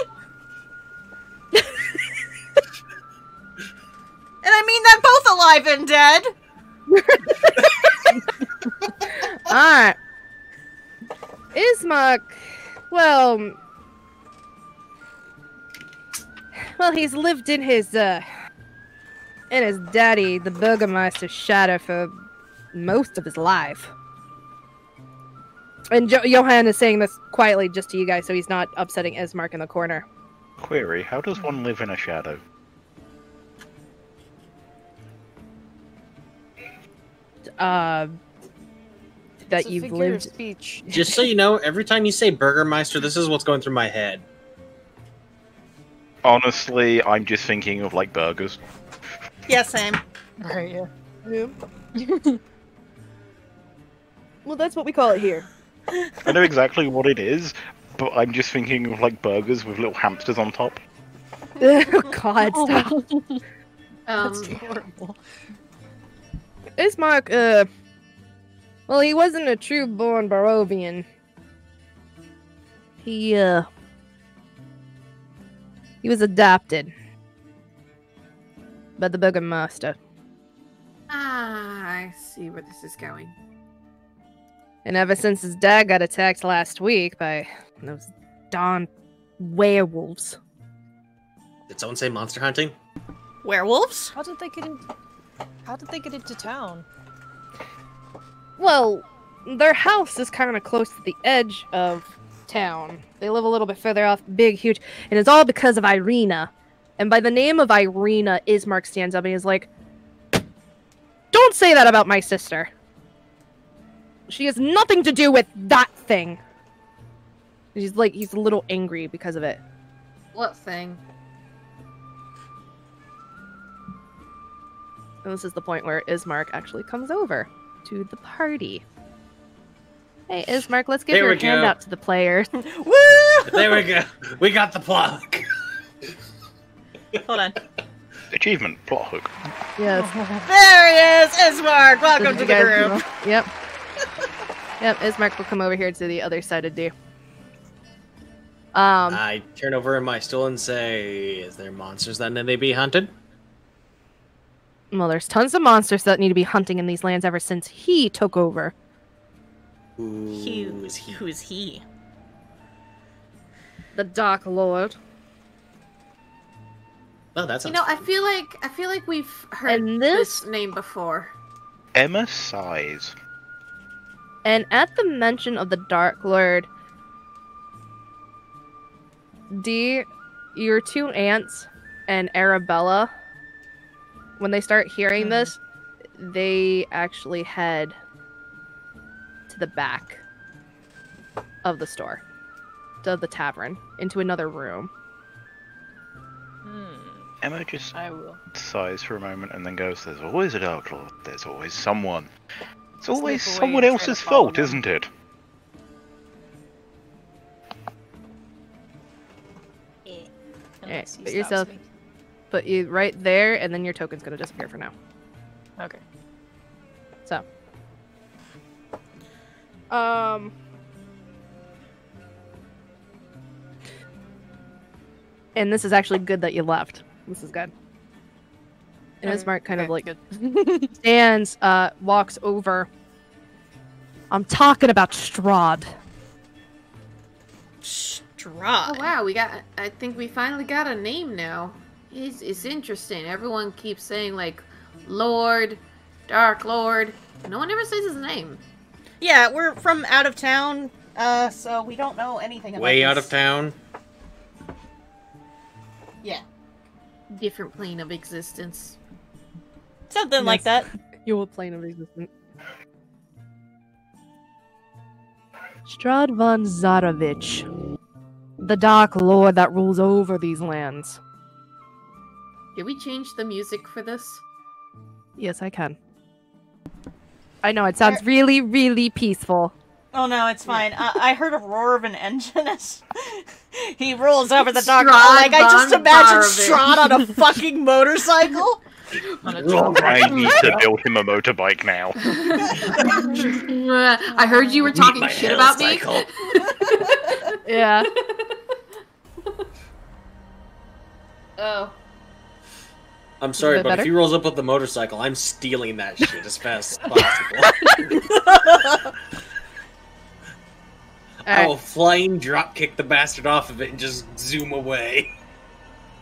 And I mean that both alive and dead. Alright. Ismark, well, he's lived in his daddy, the Burgermeister's shadow for most of his life. And Johan is saying this quietly just to you guys, so he's not upsetting Ismark in the corner. Query, how does one live in a shadow? That you've lived... Speech. Just so you know, every time you say Burgermeister, this is what's going through my head. Honestly, I'm just thinking of like burgers. Yeah, same. Right, yeah. Yeah. Well, that's what we call it here. I know exactly what it is, but I'm just thinking of like burgers with little hamsters on top. Oh, God, stop. That's horrible. Ismark, well, he wasn't a true-born Barovian. He was adopted by the Burgermaster. Ah, I see where this is going. And ever since his dad got attacked last week by those darn werewolves. Did someone say monster hunting? Werewolves? How did they get into town? Well, their house is kind of close to the edge of town. They live a little bit further off, big, huge, and it's all because of Irina. And by the name of Irina, Ismark stands up and he's like, "Don't say that about my sister. She has nothing to do with that thing." He's a little angry because of it. What thing? And this is the point where Ismark actually comes over to the party. Hey, Ismark, let's give There your we go. hand out to the players. Woo! There we go. We got the plug. Hold on. Achievement, plot hook. Yes. There he is! Ismark! Welcome to You the guys group! know. Yep. Yep, Ismark will come over here to the other side of D. I turn over in my stool and say, "Is there monsters that need to be hunted?" Well, there's tons of monsters that need to be hunting in these lands ever since he took over. Who is he? Who is he? The Dark Lord. Oh, that's You know, I feel like we've heard And this name before. Emma sighs. And at the mention of the Dark Lord, D, your two aunts and Arabella, when they start hearing this, they actually head to the back of the store, of the tavern, into another room. Emma just I will. sighs for a moment and then goes, "There's always a Dark Lord. There's always someone. It's Slip always away someone and try to else's follow fault, them." isn't it?" Unless he put stops yourself- me. Put you right there, and then your token's gonna disappear for now. Okay. So. And this is actually good that you left. This is good. And Ismark kind of like good. stands, walks over. I'm talking about Strahd. Strahd. Oh wow, I think we finally got a name now. It's interesting. Everyone keeps saying like Lord, Dark Lord. No one ever says his name. Yeah, we're from out of town, so we don't know anything about Way this. out of town. Yeah. Different plane of existence. Something like that. Your plane of existence. Strahd Von Zarovich. The Dark Lord that rules over these lands. Did we change the music for this? Yes, I can. I know, it sounds really, really peaceful. Oh no, it's fine. I heard a roar of an engine as he rolls over the dock. Strahd Like, I just Von imagine Zarovich. Strahd on a fucking motorcycle. I need to build him a motorbike now. I heard you were talking my shit about me. motorcycle. Yeah. Oh. I'm sorry, Is that but if better? he rolls up with the motorcycle, I'm stealing that shit as fast as possible. I will flying drop kick the bastard off of it and just zoom away.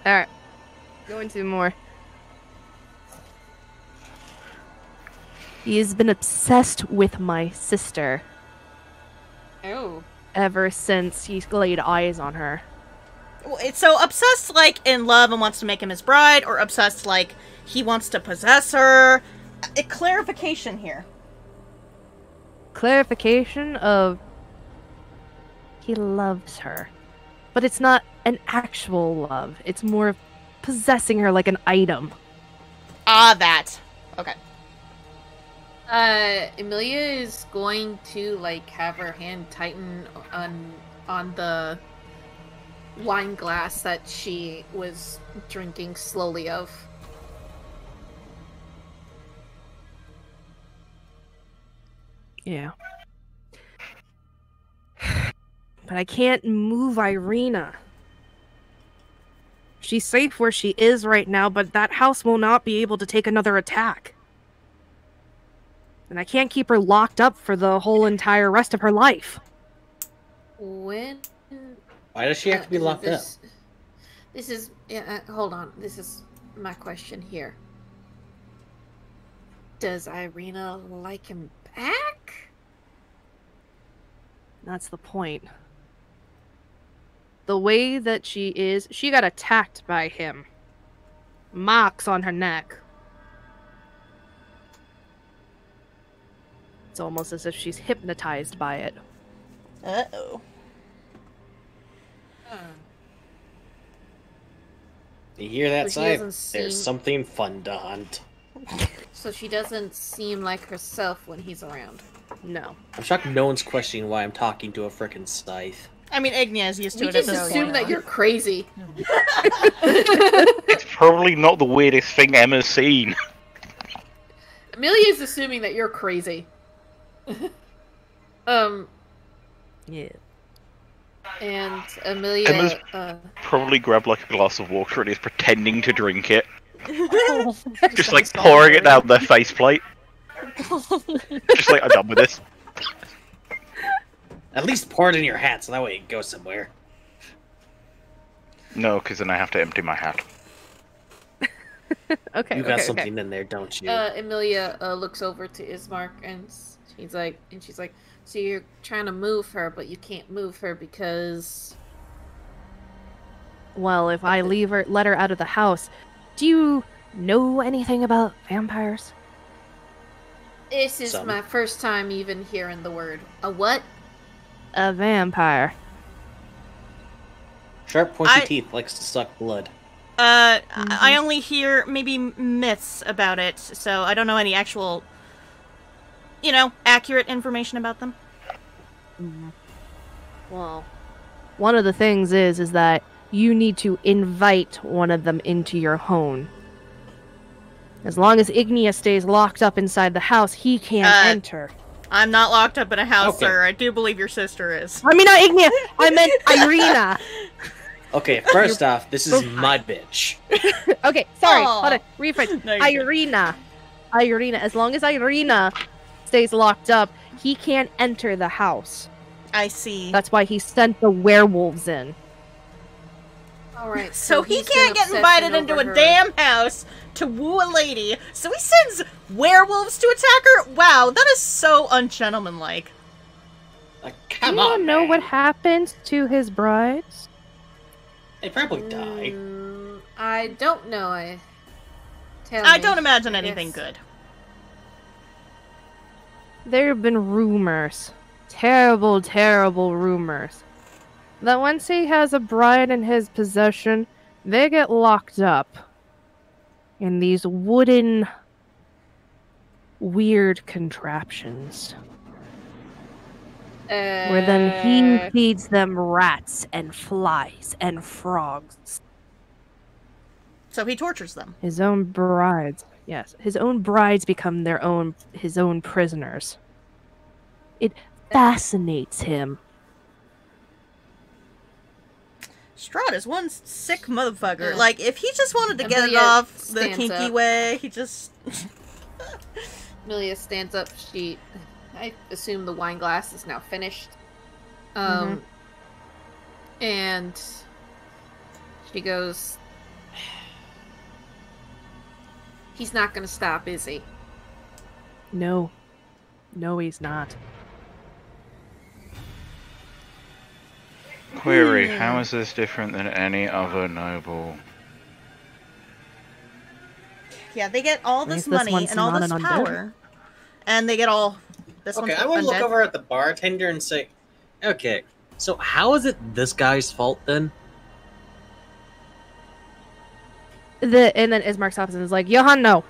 Alright. Go into more. He has been obsessed with my sister Oh. ever since he laid eyes on her. So obsessed, like, in love and wants to make him his bride, or obsessed, like, he wants to possess her? A clarification here. Clarification of he loves her. But it's not an actual love. It's more of possessing her like an item. Ah, that. Okay. Emilia is going to like have her hand tighten on the wine glass that she was drinking slowly of. Yeah. But I can't move Irina. She's safe where she is right now, but that house will not be able to take another attack. And I can't keep her locked up for the whole entire rest of her life. When? Why does she have to be locked up? This is... hold on. This is my question here. Does Irina like him back? That's the point. The way that she is, she got attacked by him. Marks on her neck. It's almost as if she's hypnotized by it. Uh-oh. You hear that, So she Scythe? doesn't seem- There's something fun to hunt. So she doesn't seem like herself when he's around. No. I'm shocked no one's questioning why I'm talking to a frickin' Scythe. I mean, Ignia is used to We it at just this assume point. that you're crazy. It's probably not the weirdest thing Emma's seen. Amelia's assuming that you're crazy. Yeah. And Amelia... Emma's probably grabbed like a glass of water and is pretending to drink it. Just like pouring it down their faceplate. Just like, I'm done with this. At least pour it in your hat so that way it goes somewhere. No, because then I have to empty my hat. Okay. You got something in there, don't you? Amelia looks over to Ismark and she's like, so you're trying to move her, but you can't move her because... Well, if I let her out of the house, do you know anything about vampires? This is Some. my first time even hearing the word. A what? A vampire. Sharp, pointy teeth, likes to suck blood. I only hear maybe myths about it, so I don't know any actual, accurate information about them. Well, one of the things is that you need to invite one of them into your home. As long as Ignia stays locked up inside the house, he can't enter. I'm not locked up in a house, Okay. sir. I do believe your sister is. I mean, not Ignia! I meant Irina! Okay, first off, this is my bitch. Okay, sorry. Aw. Hold on. Rephrase. No, you're Irina. Irina. As long as Irina stays locked up, he can't enter the house. I see. That's why he sent the werewolves in. Alright, So he he's can't been get invited obsessing into over a her. damn house to woo a lady, so he sends werewolves to attack her? Wow, that is so ungentlemanlike. Like, Do come you on, know man. what happened to his brides? They probably die. I don't know. I don't imagine I anything guess. good. There have been rumors. Terrible, terrible rumors. That once he has a bride in his possession, they get locked up in these wooden, weird contraptions. Where then he feeds them rats and flies and frogs. So he tortures them. His own brides. Yes, his own brides become his own prisoners. It fascinates him. Strahd is one sick motherfucker. Yeah. Like, if he just wanted to get it Amelia off the stands kinky up. way, he just... Amelia stands up. I assume the wine glass is now finished. And she goes, he's not gonna stop, is he? No. No, he's not. Query, how is this different than any other noble? Yeah, they get all this At least this money one's and all not this an undead. power. And they get all... This Okay, one's I want to look undead. over at the bartender and say, okay, So how is it this guy's fault then? And then Ismark stops and is like, Johan, no.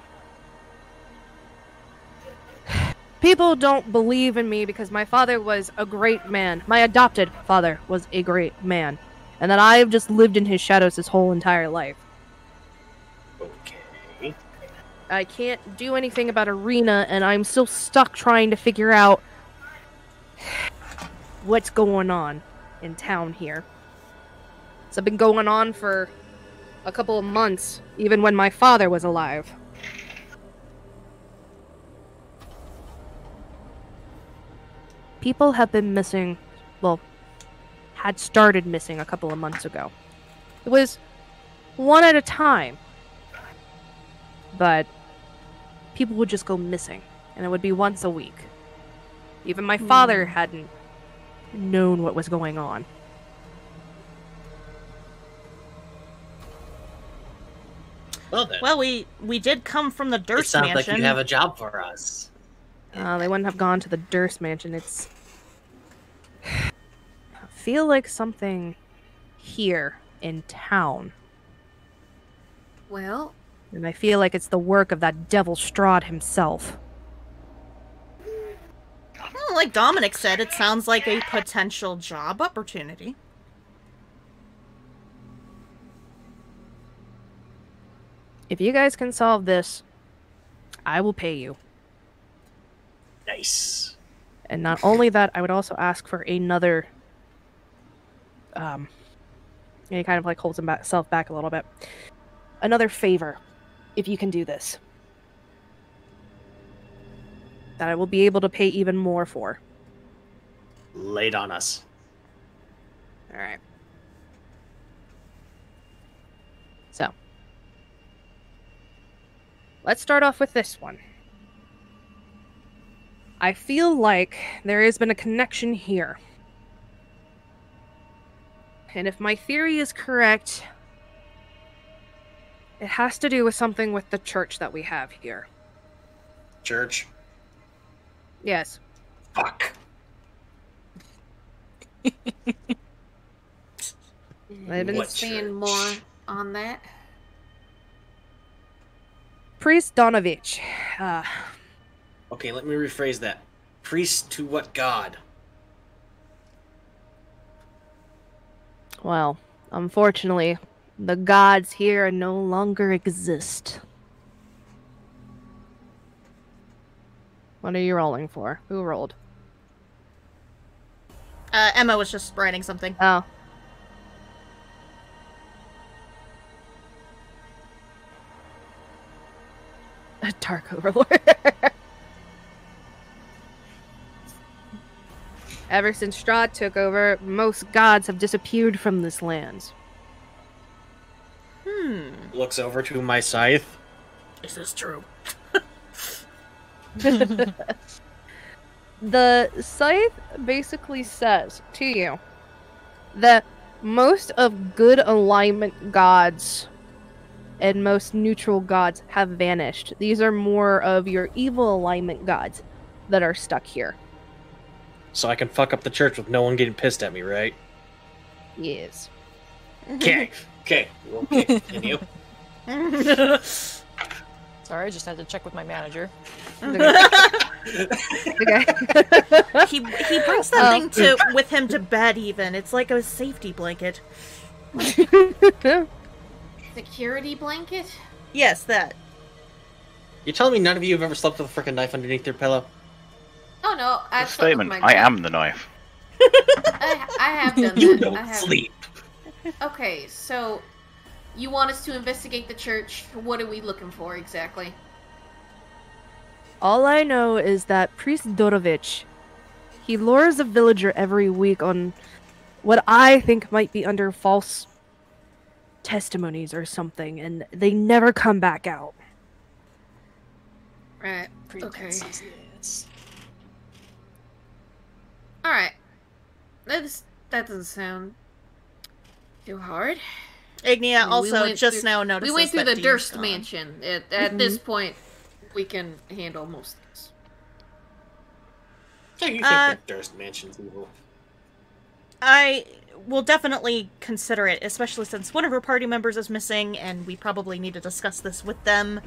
People don't believe in me because my father was a great man. My adopted father was a great man. And that I've just lived in his shadows his whole entire life. Okay. I can't do anything about Arena, and I'm still stuck trying to figure out what's going on in town here. It's been going on for a couple of months, even when my father was alive. People have been missing, well, had started missing a couple of months ago. It was one at a time. But people would just go missing, and it would be once a week. Even my father hadn't known what was going on. Well then. Well, we did come from the It Durst sounds Mansion. like you have a job for us. They wouldn't have gone to the Durst Mansion. It's... I feel like something here in town. Well, And I feel like it's the work of that devil Strahd himself. Well, like Dominic said, it sounds like a potential job opportunity. If you guys can solve this, I will pay you. Nice. And not only that, I would also ask for another... and he kind of like holds himself back a little bit. Another favor, if you can do this. That I will be able to pay even more for. Lay it on us. Alright. So. Let's start off with this one. I feel like there has been a connection here. And if my theory is correct, it has to do with something with the church that we have here. Church? Yes. Fuck. I I've been What saying church? more on that. Priest Donovich. Okay, let me rephrase that. Priest to what god? Well, unfortunately, the gods here no longer exist. What are you rolling for? Who rolled? Emma was just writing something. Oh. A Dark Overlord. Ever since Strahd took over, most gods have disappeared from this land. Looks over to my scythe. Is this true? The scythe basically says to you that most of good alignment gods and most neutral gods have vanished. These are more of your evil alignment gods that are stuck here. So I can fuck up the church with no one getting pissed at me, right? Yes. Okay. Okay. Continue. Sorry, I just had to check with my manager. Okay. He brings that thing with him to bed even. It's like a safety blanket. Security blanket? Yes, that. You're telling me none of you have ever slept with a freaking knife underneath your pillow? Oh no, I've A slept with statement. my I dad. am the knife. I have done You that. don't I have. sleep. Okay, so you want us to investigate the church? What are we looking for exactly? All I know is that Priest Dorovich, he lures a villager every week on what I think might be under false testimonies or something, and they never come back out. Right. Okay. Pretenses, yes. All right. That doesn't sound too hard. Ignia I mean, we also went just through- now notices We went through that the Dean's Durst gone. Mansion. At this point, we can handle most things. Yeah, you think that Durst Mansion's evil. I will definitely consider it, especially since one of our party members is missing, and we probably need to discuss this with them.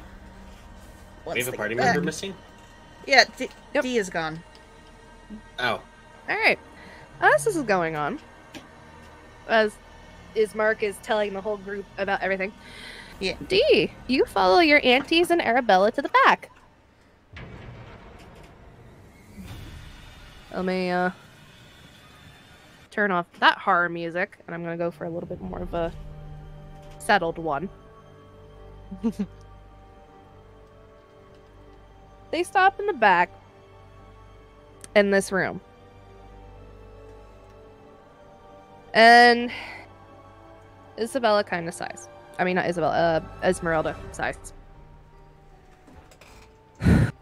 We have a party member missing? Yeah, D is gone. Oh. Alright. As this is going on, as Ismark is telling the whole group about everything, yeah. D, you follow your aunties and Arabella to the back. Let me, turn off that horror music, and I'm gonna go for a little bit more of a settled one. They stop in the back in this room. And Isabella kind of sighs. I mean, not Isabella, Esmerelda sighs.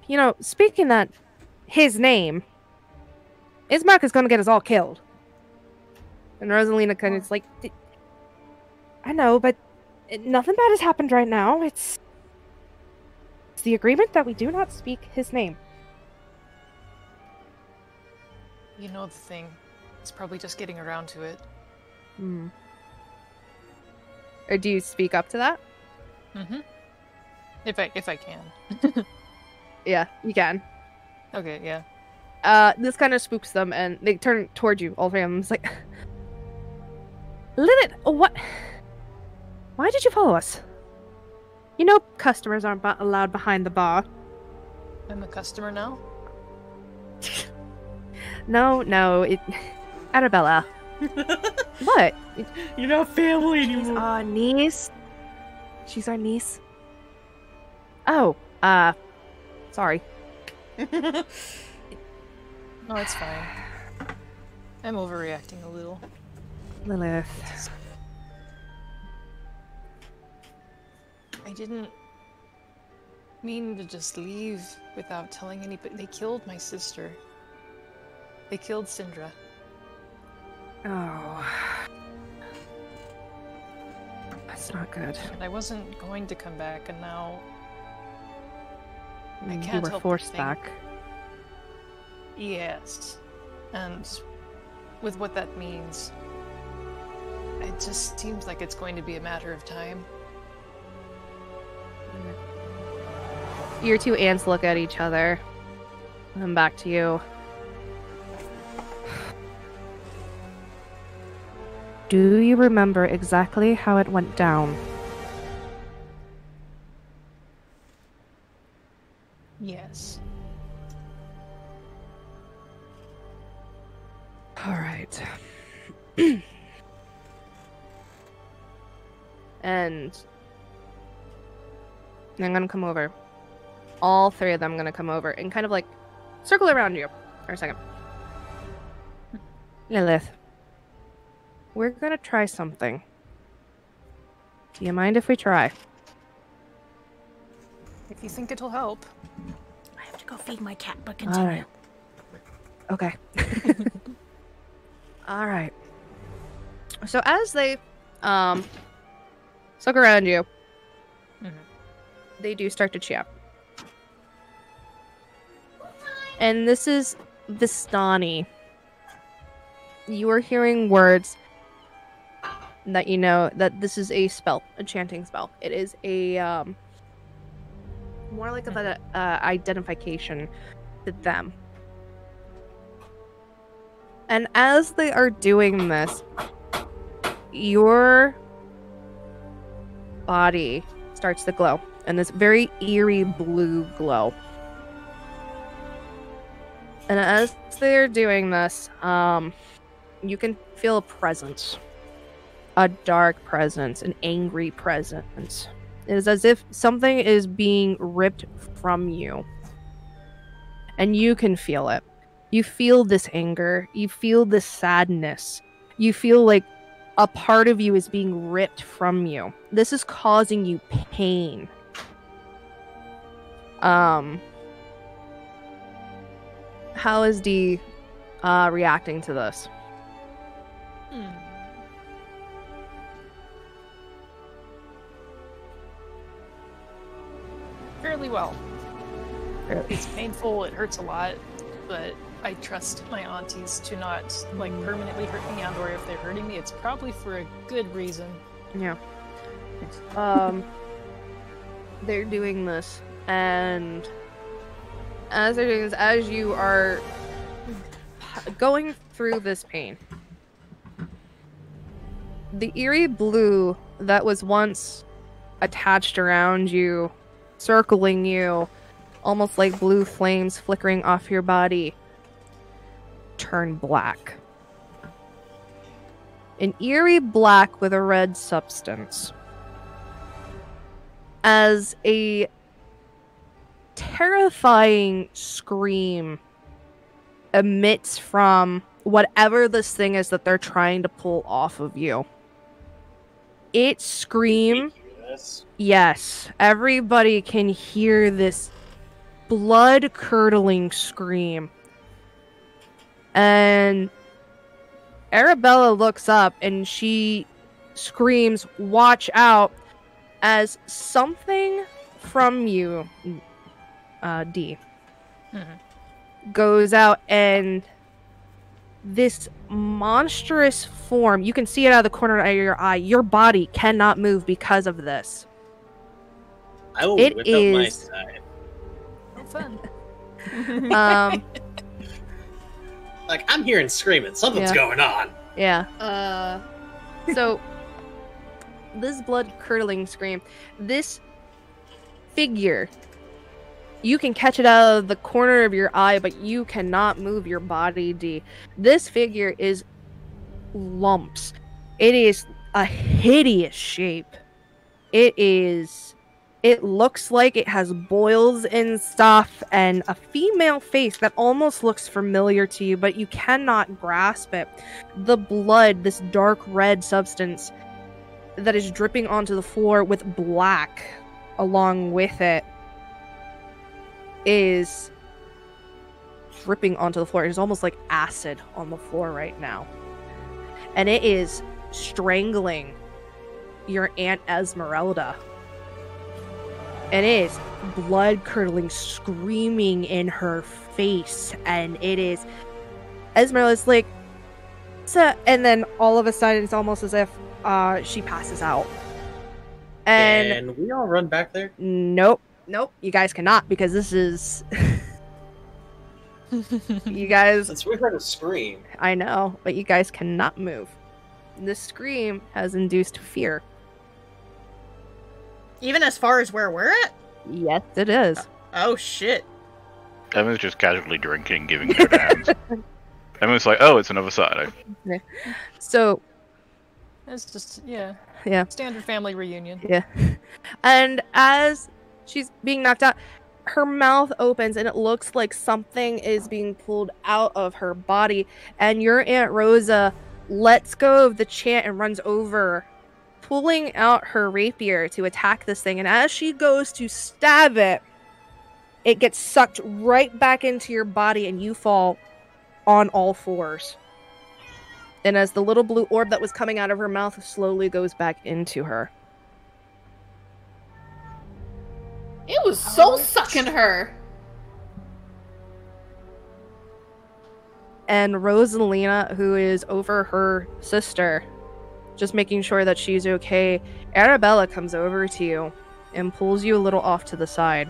You know, speaking that his name, Ismark is gonna get us all killed. And Rosalina kind of is like, I know, but nothing bad has happened right now. It's the agreement that we do not speak his name. You know the thing. It's probably just getting around to it. Hmm. Or do you speak up to that? Mm-hmm. If I can. Yeah, you can. Okay, yeah. This kind of spooks them, and they turn towards you, all three of them. It's like, Lilith, what? Why did you follow us? You know customers aren't allowed behind the bar. I'm a customer now? No, Arabella. What? You're not family She's anymore. our niece. She's our niece. Oh, sorry. No, it's fine. I'm overreacting a little. Lilith. I didn't mean to just leave without telling anybody. They killed my sister. They killed Syndra. Oh. That's not good. And I wasn't going to come back, and now I You can't were help forced but think- back. Yes. And with what that means, it just seems like it's going to be a matter of time. Your two aunts look at each other. And back to you. Do you remember exactly how it went down? Yes. Alright. And I'm gonna come over. All three of them are gonna come over and kind of like circle around you for a second. Lilith, we're gonna try something. Do you mind if we try? If you think it'll help. I have to go feed my cat, but continue. Alright. Okay. Alright. So as they circle around you, they do start to chat. And this is Vistani. You are hearing words that you know that this is a spell, a chanting spell. It is a more like an identification to them. And as they are doing this, your body starts to glow, and this very eerie blue glow. And as they're doing this, you can feel a presence. A dark presence, an angry presence. It is as if something is being ripped from you. And you can feel it. You feel this anger. You feel this sadness. You feel like a part of you is being ripped from you. This is causing you pain. How is Dee reacting to this? Fairly well. It's painful, it hurts a lot, but I trust my aunties to not, like, permanently hurt me, and or if they're hurting me, it's probably for a good reason. Yeah. They're doing this, and as they're doing this, as you are going through this pain, the eerie blue that was once attached around you, circling you, almost like blue flames flickering off your body, turn black. An eerie black with a red substance. As a terrifying scream emits from whatever this thing is that they're trying to pull off of you. It screams. Yes, everybody can hear this blood-curdling scream. And Arabella looks up and she screams, "Watch out," as something from you, D, goes out, and this monstrous form, you can see it out of the corner of your eye. Your body cannot move because of this. I will whip up my side. Oh, fun. Like, I'm hearing screaming. Something's going on. Yeah. So, this blood-curdling scream, this figure, you can catch it out of the corner of your eye, but you cannot move your body, D. This figure is lumps. It is a hideous shape. It looks like it has boils and stuff, and a female face that almost looks familiar to you, but you cannot grasp it. The blood, this dark red substance that is dripping onto the floor with black along with it, is dripping onto the floor. It is almost like acid on the floor right now. And it is strangling your Aunt Esmerelda. And it is blood-curdling, screaming in her face. And it is... Esmeralda's like... And then all of a sudden, it's almost as if she passes out. And Can we all run back there? Nope. You guys cannot, because this is... You guys... Since we heard a scream. I know, but you guys cannot move. This scream has induced fear. Even as far as where we're at? Yes, it is. Oh, shit. Emma's just casually drinking, giving her hands. Emma's like, oh, it's another Saturday. Okay. So... It's just, yeah. Standard family reunion. Yeah. And as she's being knocked out, her mouth opens and it looks like something is being pulled out of her body. And your Aunt Rosa lets go of the chant and runs over, pulling out her rapier to attack this thing. And as she goes to stab it, it gets sucked right back into your body and you fall on all fours. And as the little blue orb that was coming out of her mouth slowly goes back into her. It was so sucking her. And Rosalina, who is over her sister, just making sure that she's okay, Arabella comes over to you and pulls you a little off to the side.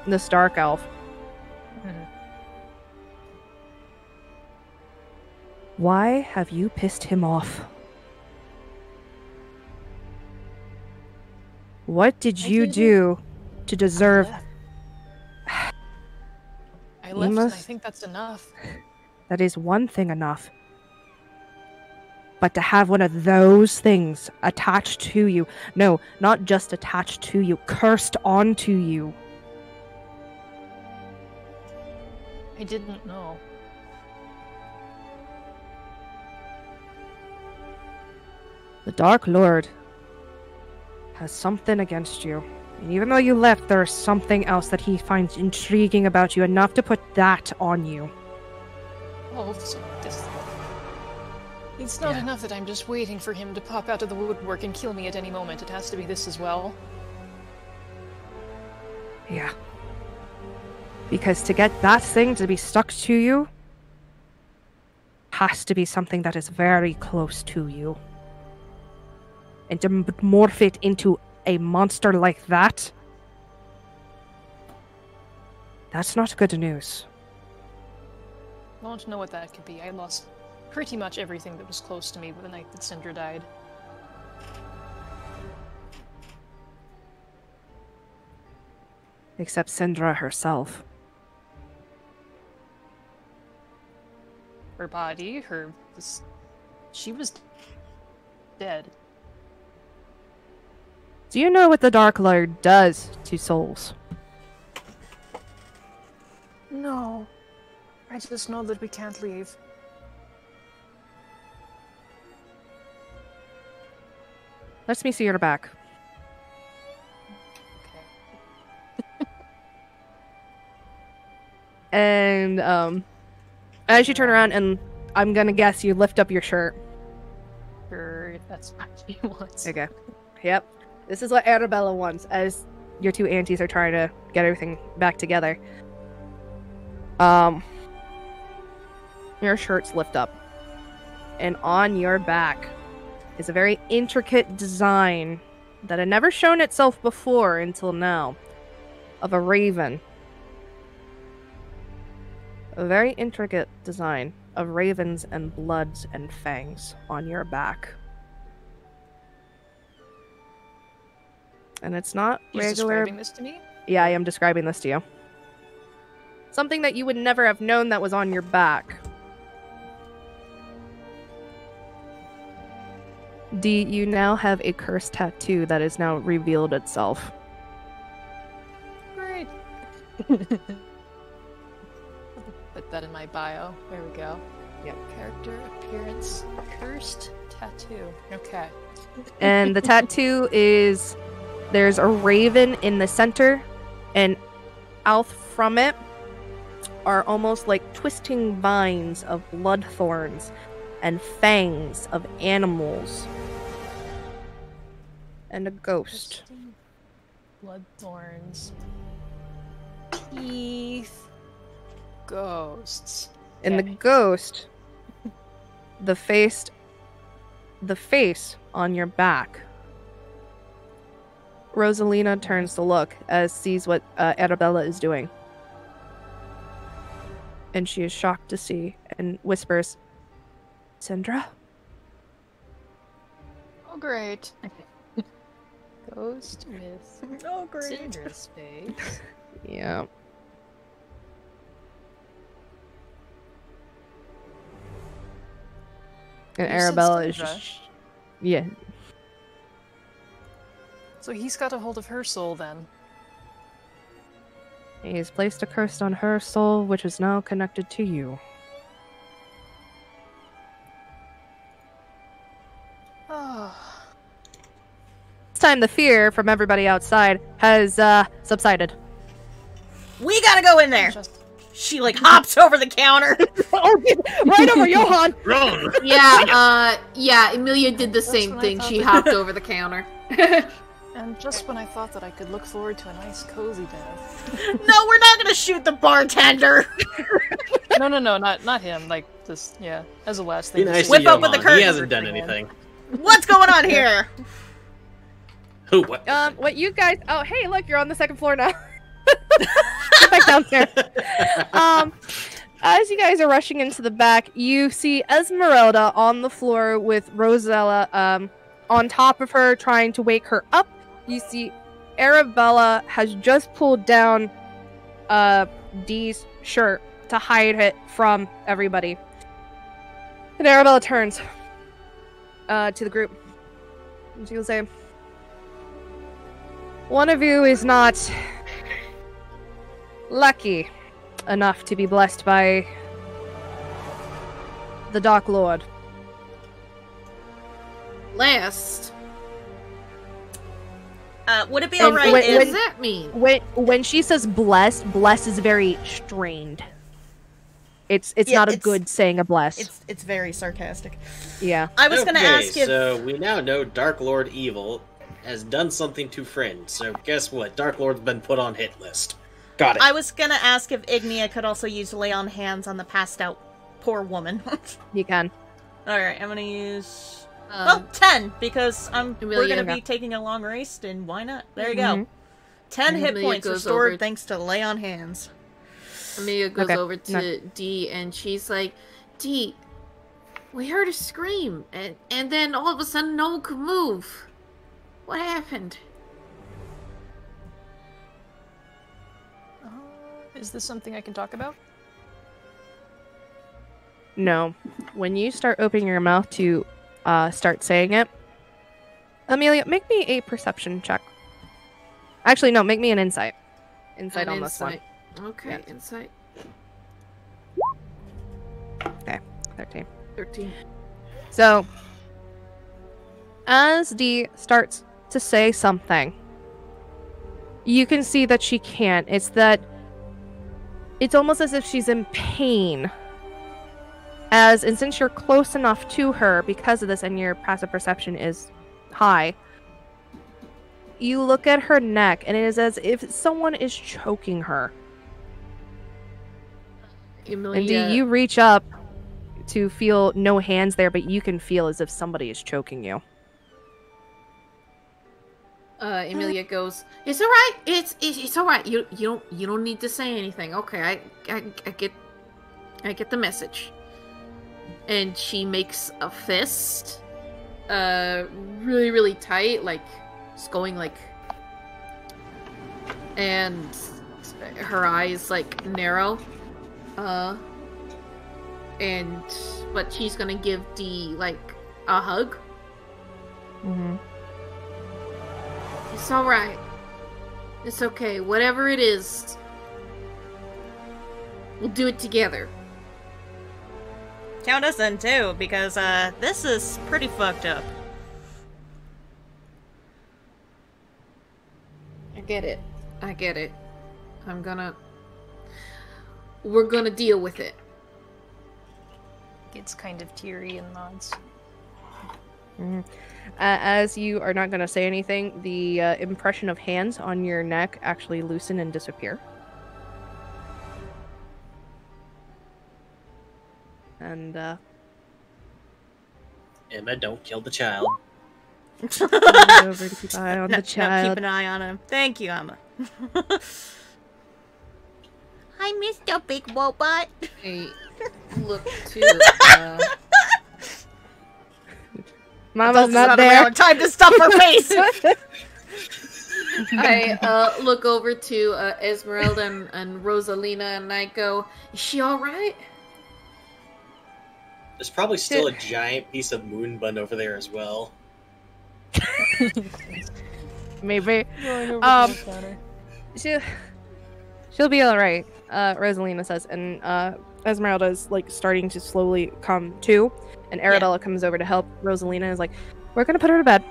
This dark elf. Why have you pissed him off? What did you do to deserve... I left and I think that's enough. That is one thing enough. But to have one of those things attached to you... No, not just attached to you, cursed onto you. I didn't know. The Dark Lord has something against you. And even though you left, there is something else that he finds intriguing about you, enough to put that on you. Oh, so this... It's not enough that I'm just waiting for him to pop out of the woodwork and kill me at any moment. It has to be this as well. Yeah. Because to get that thing to be stuck to you has to be something that is very close to you. And to morph it into a monster like that, that's not good news. I want to know what that could be. I lost pretty much everything that was close to me the night that Syndra died. Except Syndra herself. Her body, she was dead. Do you know what the Dark Lord does to souls? No. I just know that we can't leave. Let me see your back. Okay. And as you turn around, and I'm gonna guess you lift up your shirt. Sure, if that's what she wants. Okay. Yep. This is what Arabella wants, as your two aunties are trying to get everything back together. Your shirts lift up. And on your back is a very intricate design that had never shown itself before until now, of a raven. A very intricate design of ravens and bloods and fangs on your back. And it's not He's regular. describing this to me? Yeah, I am describing this to you. Something that you would never have known that was on your back. D, you now have a curse tattoo that has now revealed itself. Great. Put that in my bio. There we go. Yep. Character appearance, cursed tattoo. Okay. And the tattoo is, there's a raven in the center, and out from it are almost like twisting vines of blood thorns and fangs of animals. And a ghost. Blood thorns. Teeth. Ghosts. And the Okay. ghost, the face on your back. Rosalina turns to look as sees what Arabella is doing. And she is shocked to see and whispers, Syndra? Oh, great. Ghost with Syndra's face. Yeah. And You said Arabella is Syndra. just... Yeah. So he's got a hold of her soul then. He has placed a curse on her soul, which is now connected to you. Oh. This time the fear from everybody outside has subsided. We gotta go in there. Just She like hops over the counter. Right over Johan! Wrong! Yeah, Emilia did the same what I thing. thought She that- hopped over the counter. And just when I thought that I could look forward to a nice cozy bath. No, we're not gonna shoot the bartender. No, not him. Like just as a last Be thing. to nice say. to Whip open the Johan. curtain. He hasn't done anything. What's going on here? Who? What? What you guys... Oh, hey, look, you're on the second floor now. Get back downstairs. As you guys are rushing into the back, you see Esmerelda on the floor with Rosella on top of her, trying to wake her up. You see Arabella has just pulled down Dee's shirt to hide it from everybody. And Arabella turns to the group. And she'll say, one of you is not lucky enough to be blessed by the Dark Lord. Last. Would it be And alright What if... does that mean? When she says blessed is very strained. It's Yeah, not a it's- good saying a bless. It's very sarcastic. Yeah. I was gonna ask if... so we now know Dark Lord Evil has done something to Friend. So guess what? Dark Lord's been put on hit list. Got it. I was gonna ask if Ignia could also use lay on hands on the passed out poor woman. You can. Alright, I'm gonna use... well, 10, because we're gonna okay. be taking a long rest, and why not? There you Mhm. go. 10 hit Amelia points goes restored over- thanks to lay on hands. Amelia goes Okay, over to Dee, and she's like, Dee, we heard a scream, and then all of a sudden no one could move. What happened? Is this something I can talk about? No. When you start opening your mouth to start saying it, Amelia, make me a perception check. Actually, no, make me an insight. Insight on this one. Okay, Yeah. insight. Okay, 13. 13. So, as Dee starts to say something, you can see that she can't. It's almost as if she's in pain. And since you're close enough to her because of this and your passive perception is high, you look at her neck and it is as if someone is choking her. Amelia, And Dee, you reach up to feel no hands there, but you can feel as if somebody is choking you. Amelia goes, "It's all right. It's all right. You don't need to say anything. Okay, I get the message." And she makes a fist, really really tight, like it's going like, and her eyes like narrow, but she's gonna give Dee like a hug. Mm-hmm. It's alright. It's okay. Whatever it is, we'll do it together. Count us in, too, because, this is pretty fucked up. I get it. We're gonna deal with it. Gets kind of teary and nods. Mm-hmm. As you are not going to say anything, the impression of hands on your neck actually loosen and disappear. And, Emma, don't kill the child. over to keep an eye on No, the child. keep an eye on him. Thank you, Emma. Hi, Mr. Big Robot. I look to, Mama's Adults not there. around. Time to stuff her face. I look over to Esmerelda and Rosalina, and I go, "Is she all right?" There's probably still a giant piece of moon bun over there as well. Maybe. Going over to the counter. She'll be all right. Rosalina says, and Esmeralda is like starting to slowly come to, and Arabella comes over to help. Rosalina is like, "We're gonna put her to bed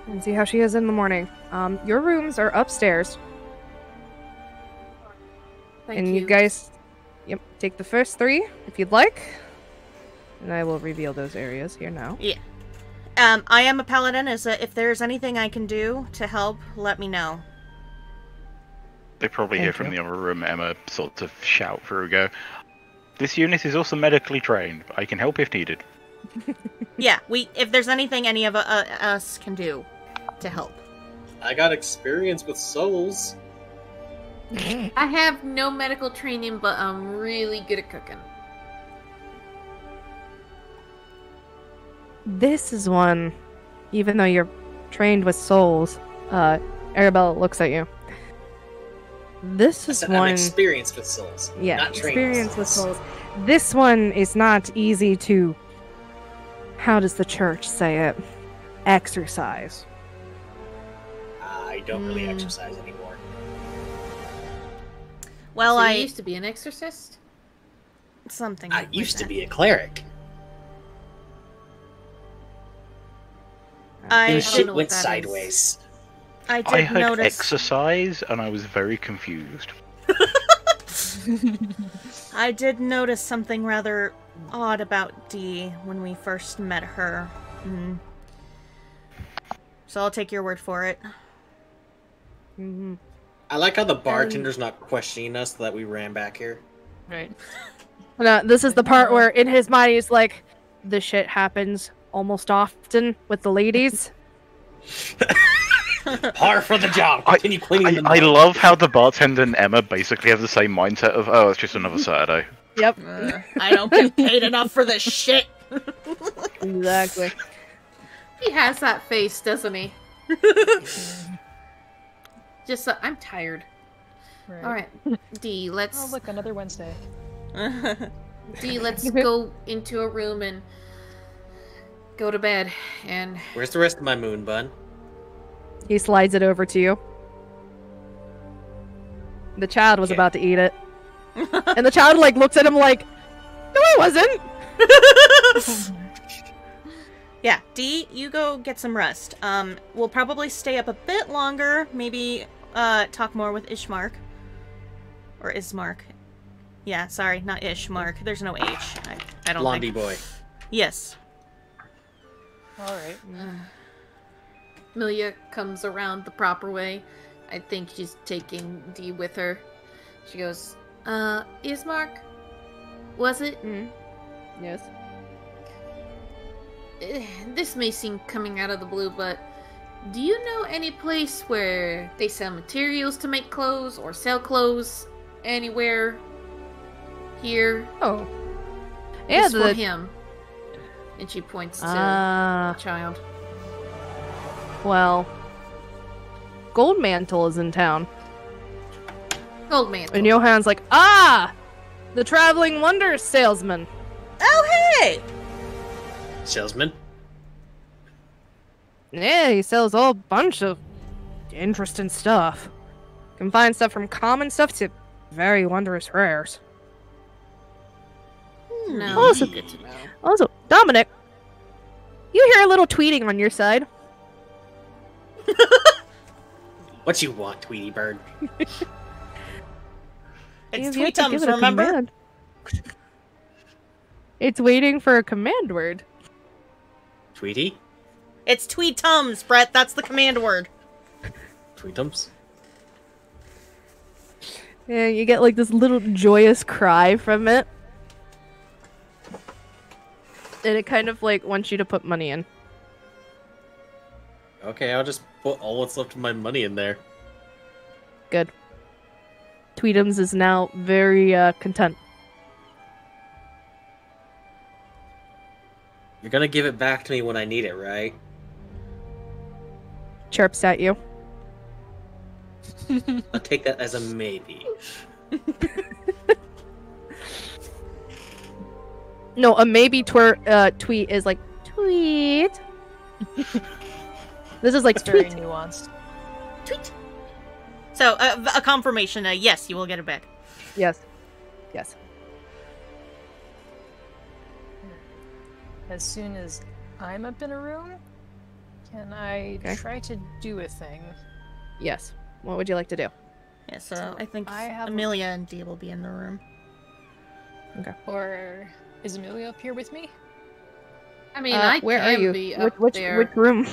and see how she is in the morning. Your rooms are upstairs, Thank and you guys, take the first 3 if you'd like, and I will reveal those areas here now." Yeah. I am a paladin. If there's anything I can do to help, let me know. They probably hear Thank from you. the other room Emma sort of shout through, go, "This unit is also medically trained. I can help if needed." Yeah, if there's anything any of us can do to help. I got experience with souls. I have no medical training, but I'm really good at cooking. This is one, even though you're trained with souls, Arabella looks at you. This is I'm one. experienced with souls. Yeah, not trained experience with souls. This one is not easy to. How does the church say it? Exercise. I don't really exercise anymore. Well, So I you used to be an exorcist? something. I like used to that. be a cleric. I And don't shit know what went that is. sideways. I I did heard notice. exercise, and I was very confused. I did notice something rather odd about Dee when we first met her. So I'll take your word for it. Mm-hmm. I like how the bartender's not questioning us that we ran back here. Right. No, this is the part where in his mind he's like, this shit happens almost often with the ladies. Par for the job. Continue cleaning them I up. love how the bartender and Emma basically have the same mindset of, oh, it's just another Saturday. Yep. I don't get paid enough for this shit. Exactly. He has that face, doesn't he? Just, I'm tired. Right. Alright, D, Oh, let's... look, another Wednesday. D, let's go into a room and go to bed, and... Where's the rest of my moon bun? He slides it over to you. The child was Okay. about to eat it. And the child, like, looks at him like, no, I wasn't! Yeah, D, you go get some rest. We'll probably stay up a bit longer. Maybe, talk more with Ismark. Or Ismark. Yeah, sorry, not Ishmark. There's no H. I don't Blondie think. boy. Yes. Alright. Amelia comes around the proper way. I think she's taking D with her. She goes, Ismark? Was it? Yes. This may seem coming out of the blue, but do you know any place where they sell materials to make clothes or sell clothes anywhere here? Oh. Yeah, It's for him. And she points to the child. Well, Goldmantle is in town. Goldmantle. And Johann's like, ah! The Traveling Wonders salesman. Oh, hey! Salesman? Yeah, he sells a whole bunch of interesting stuff. Can find stuff from common stuff to very wondrous rares. No, Also- good to know. Also, Dominic, you hear a little tweeting on your side. What you want, Tweety Bird? It's You have to Tweetums, give it a remember? command. It's waiting for a command word. Tweety? It's Tweetums, Brett. That's the command word. Tweetums? Yeah, you get like this little joyous cry from it. And it kind of like wants you to put money in. Okay, I'll just put all what's left of my money in there. Good. Tweetums is now very content. You're gonna give it back to me when I need it, right? Chirps at you. I'll take that as a maybe. No, a maybe tweet is like, tweet. This is like, It's very tweet. nuanced. Tweet. So, a confirmation, yes, you will get it back. Yes. Yes. As soon as I'm up in a room, can I Okay. try to do a thing? Yes. What would you like to do? Yeah, so I think I have- Amelia and Dee will be in the room. Or is Amelia up here with me? I mean, I where can are you? be up Which there. room?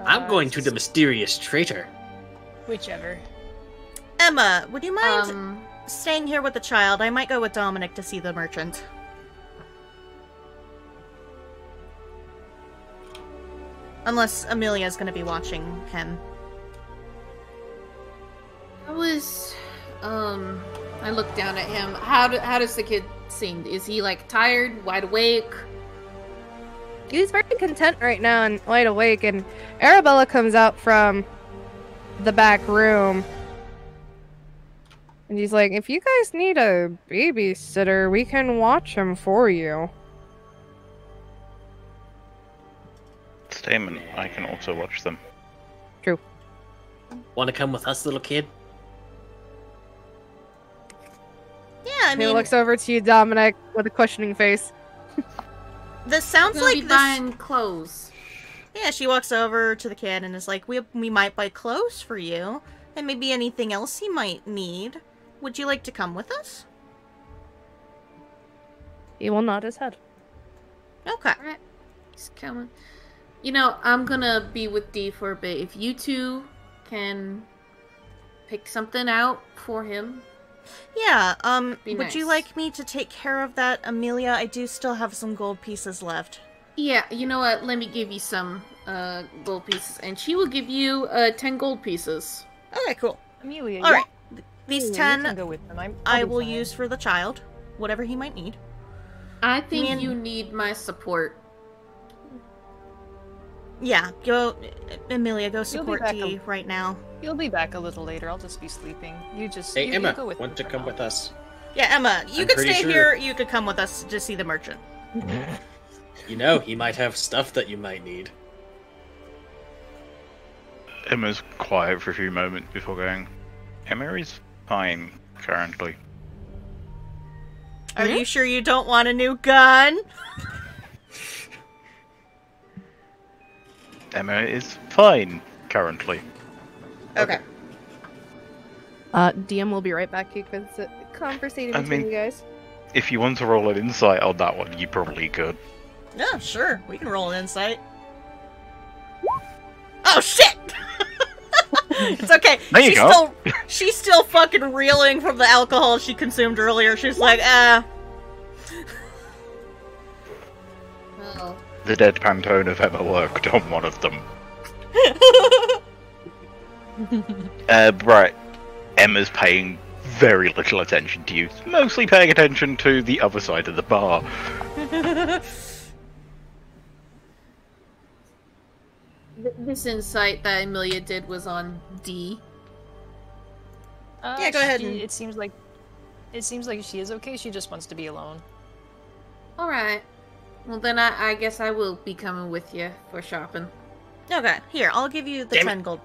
I'm going to the mysterious traitor. Whichever. Emma, would you mind staying here with the child? I might go with Dominic to see the merchant. Unless Amelia's gonna be watching him. I looked down at him. How does the kid seem? Is he like tired, wide awake? He's very content right now and wide awake, and Arabella comes out from the back room. And he's like, if you guys need a babysitter, we can watch him for you. Statement, I can also watch them. True. Wanna come with us, little kid? Yeah, I He mean, looks over to you, Dominic, with a questioning face. this sounds Gonna like be this. buying clothes. Yeah, she walks over to the kid and is like, we might buy clothes for you, and maybe anything else you might need. Would you like to come with us? He will nod his head. Okay. Alright, he's coming. You know, I'm gonna be with Dee for a bit. If you two can pick something out for him. Yeah, Be would you nice. like me to take care of that, Amelia? I do still have some gold pieces left. Yeah, you know what? Let me give you some gold pieces, and she will give you 10 gold pieces. Okay, cool. Amelia, All you- right. These Amelia, you can 10 go with them. I I'll be will fine. use for the child, whatever he might need. I think Man. you need my support. Yeah, go, Amelia, go You'll be support back Dee right now. You'll be back a little later. I'll just be sleeping. You just Hey, you Emma, go with want me to for come now. with us? Yeah, Emma, you I'm could pretty stay sure- here. You could come with us to see the merchant. You know, he might have stuff that you might need. Emma's quiet for a few moments before going. Emma is fine currently. Are you sure you don't want a new gun? Emma is fine currently. Okay. DM will be right back here because it's a conversation I between mean- you guys. If you want to roll an insight on that one, you probably could. Yeah, sure. We can roll an insight. Oh shit! It's okay. There you go. She's still fucking reeling from the alcohol she consumed earlier. She's like, Oh. The deadpan tone of Emma worked on one of them. Right. Emma's paying very little attention to you. Mostly paying attention to the other side of the bar. This insight that Amelia did was on D. Yeah, go ahead and- It seems like she is okay. She just wants to be alone. Alright. Well, then I guess I will be coming with you for shopping. okay, here, I'll give you the Damn it. 10 gold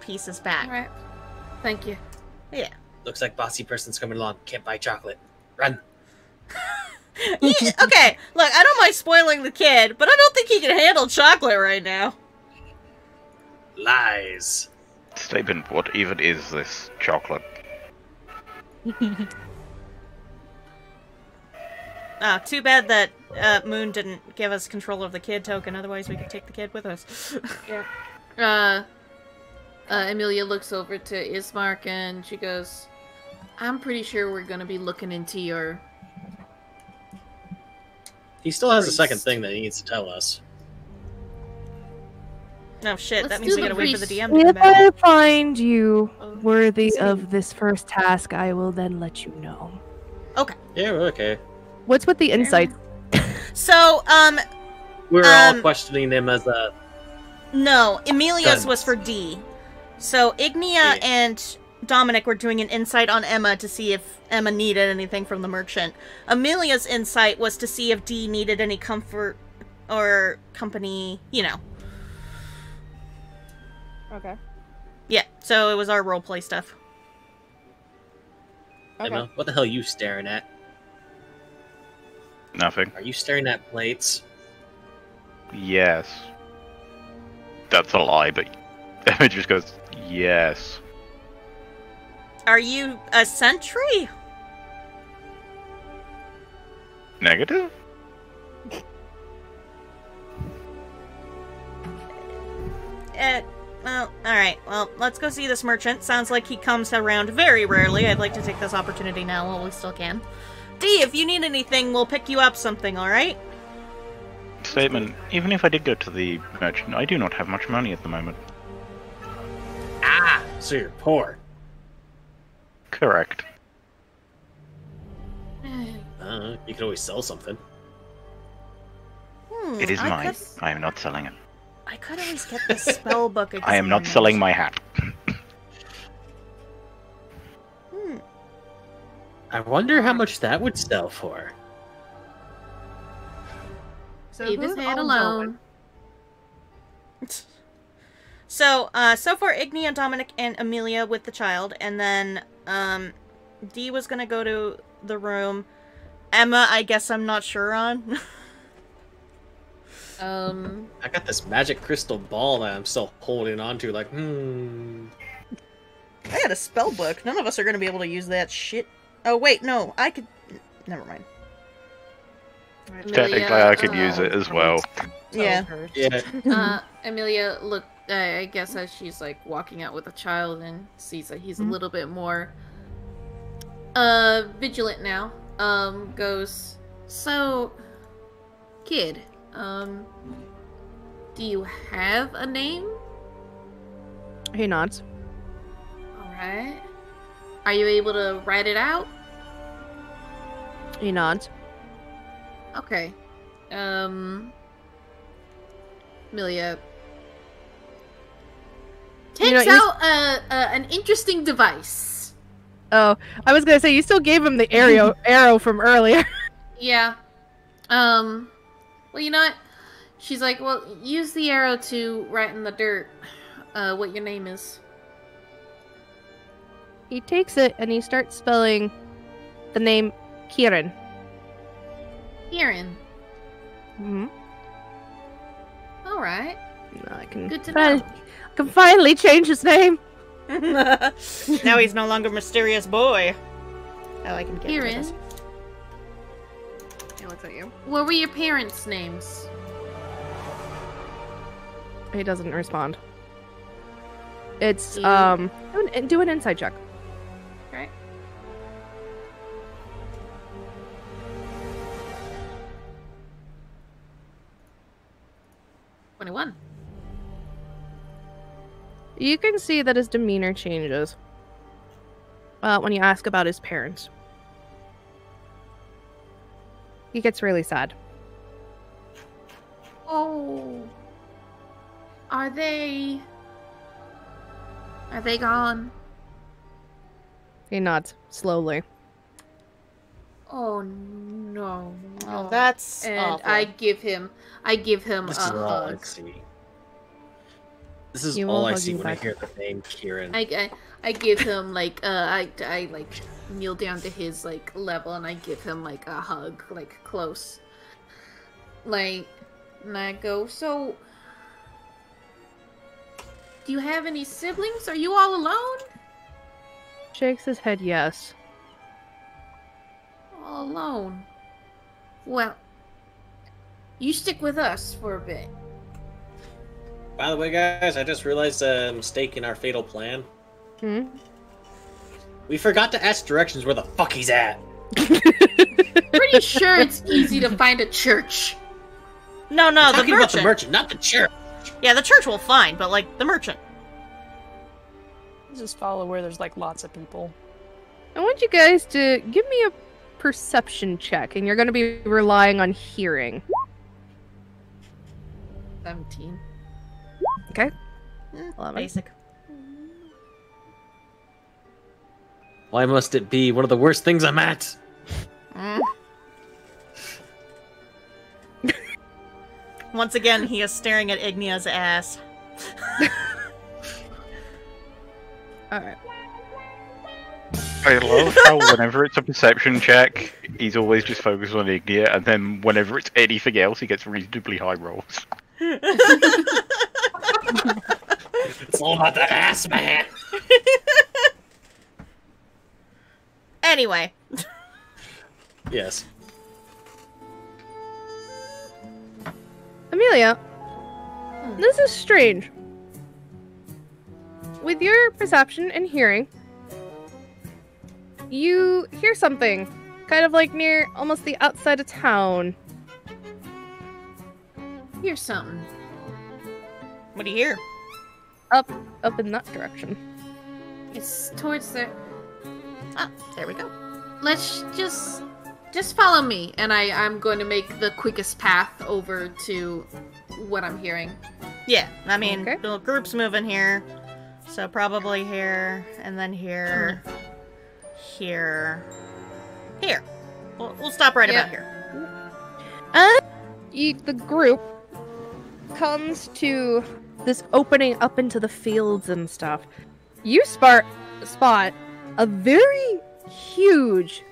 pieces back. Alright. Thank you. Yeah. Looks like bossy person's coming along. Can't buy chocolate. Run. Okay, look, I don't mind spoiling the kid, but I don't think he can handle chocolate right now. Lies. Statement, what even is this chocolate? Too bad that Moon didn't give us control of the kid token, otherwise we could take the kid with us. Amelia looks over to Ismark and she goes, I'm pretty sure we're gonna be looking into your... He still has a second Priest. thing that he needs to tell us. Oh shit, Let's that means do we the gotta wait for the priest. DM to come If back. I find you Oh, worthy of this first task, I will then let you know. Yeah, we're okay. What's with the insights? So, We're all Um, questioning him as a... no, Emilia's Guns. was for D. So Ignia Yeah. and Dominic were doing an insight on Emma to see if Emma needed anything from the merchant. Amelia's insight was to see if D needed any comfort or company, you know. Okay. Yeah, so it was our roleplay stuff. Emma, what the hell are you staring at? Nothing. Are you staring at plates? Yes. That's a lie, but Emma just goes, yes. Are you a sentry? Negative? Well, alright. Well, let's go see this merchant. Sounds like he comes around very rarely. I'd like to take this opportunity now while we still can. D, if you need anything, we'll pick you up something, alright? Statement, even if I did go to the merchant, I do not have much money at the moment. Ah, so you're poor. Correct. You can always sell something. It is I mine. could- I am not selling it. I could always get the spell book I am not selling my hat. I wonder how much that would sell for. So Leave his who's head all alone. So, so far, Ignia, Dominic, and Amelia with the child, and then, D was gonna go to the room. Emma, I guess I'm not sure on. I got this magic crystal ball that I'm still holding on to, like, I got a spell book. None of us are gonna be able to use that shit. Oh, wait, no, I could... Never mind. Technically, I could use it as well. Yeah. Yeah. Amelia I guess as she's like walking out with a child and sees that he's a little bit more vigilant now, goes, so, kid, do you have a name? He nods. Alright. Are you able to write it out? He nods. Okay. Milia takes out an interesting device. Oh, I was gonna say, you still gave him the arrow from earlier. Yeah. Well, you know what? She's like, well, use the arrow to write in the dirt what your name is. He takes it and he starts spelling the name Kirin. Kirin. Mm-hmm. Alright. I can Good to know. I can finally change his name. Now he's no longer mysterious boy. I like him. Kirin. He looks at you. What were your parents' names? He doesn't respond. It's do an insight check. Right. $21. You can see that his demeanor changes when you ask about his parents. He gets really sad. Oh. Are they gone? He nods slowly. Oh no. Oh, that's and awful. I give him This a is all I hug. see. This is You all will I hug see you when I back. hear the name Kirin. I give him like I like kneel down to his like level and I give him like a hug, like close. Like, and I go, so do you have any siblings? Are you all alone? Shakes his head yes. All alone. Well, you stick with us for a bit. By the way, guys, I just realized a mistake in our fatal plan. Hmm? We forgot to ask directions where the fuck he's at. Pretty sure it's easy to find a church. No, the Talking about the merchant. merchant, not the church. Yeah, the church will find, but like the merchant. Just follow where there's like lots of people. I want you guys to give me a perception check, and you're going to be relying on hearing. 17. Okay? 11. Basic. Why must it be one of the worst things I'm at? Once again, he is staring at Ignia's ass. Alright. I love how whenever it's a perception check, he's always just focused on Ignia, and then whenever it's anything else, he gets reasonably high rolls. It's all about that ass, man. Anyway. Yes. Amelia, this is strange. With your perception and hearing, you hear something, kind of like near almost the outside of town. Here's something. What do you hear? Up in that direction. It's towards the... Ah, there we go. Let's just follow me, and I'm going to make the quickest path over to what I'm hearing. Yeah, I mean, Okay. the group's moving here, so probably here, and then here, here. We'll stop right about here. The group comes to this opening up into the fields and stuff. You spot a very huge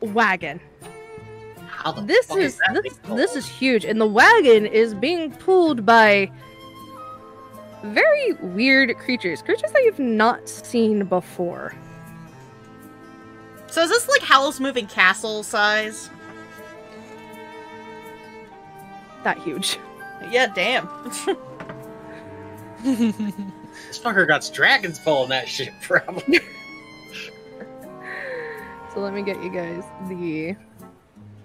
wagon. How the This fuck is that thing this is huge, and the wagon is being pulled by very weird creatures that you've not seen before. So is this like Howl's Moving Castle size? That huge. Yeah, damn. This fucker got dragons pulling that shit, probably. So let me get you guys the...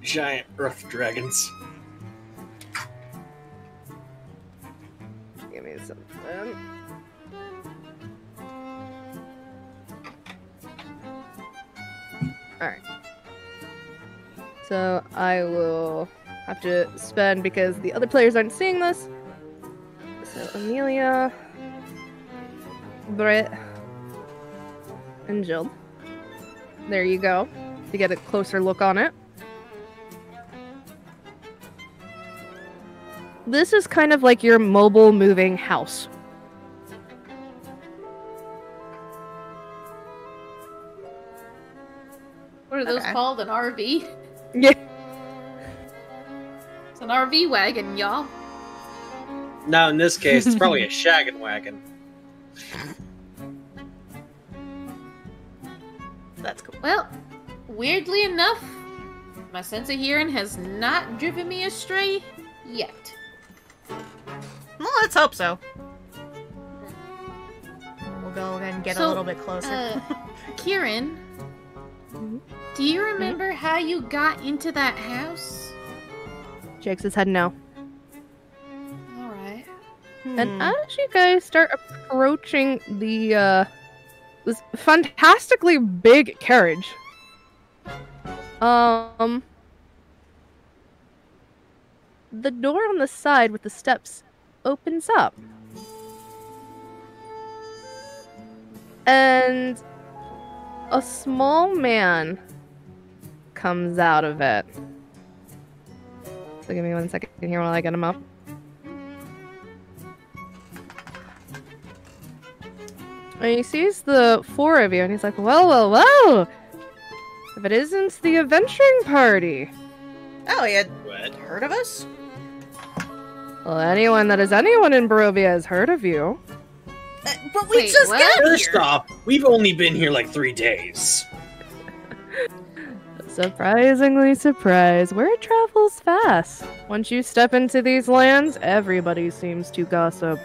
Giant rough dragons. Give me something. Alright. So I will have to spend because the other players aren't seeing this. So Amelia, Britt, and Jill. There you go. To get a closer look on it. This is kind of like your mobile moving house. What are those called? An RV? Yeah. It's an RV wagon, y'all. Now, in this case, it's probably a shaggin' wagon. That's cool. Well, weirdly enough, my sense of hearing has not driven me astray yet. Well, let's hope so. We'll go and get a little bit closer. Kirin, do you remember how you got into that house? Shakes his head no. Alright. And as you guys start approaching the this fantastically big carriage, the door on the side with the steps opens up. And a small man comes out of it. So give me 1 second here while I get him up. And he sees the four of you and he's like, well, well, well! If it isn't the adventuring party. Oh, he had heard of us? Well, anyone that is anyone in Barovia has heard of you. But we just got here! First off, we've only been here like 3 days. Surprisingly surprised. Word travels fast. Once you step into these lands, everybody seems to gossip.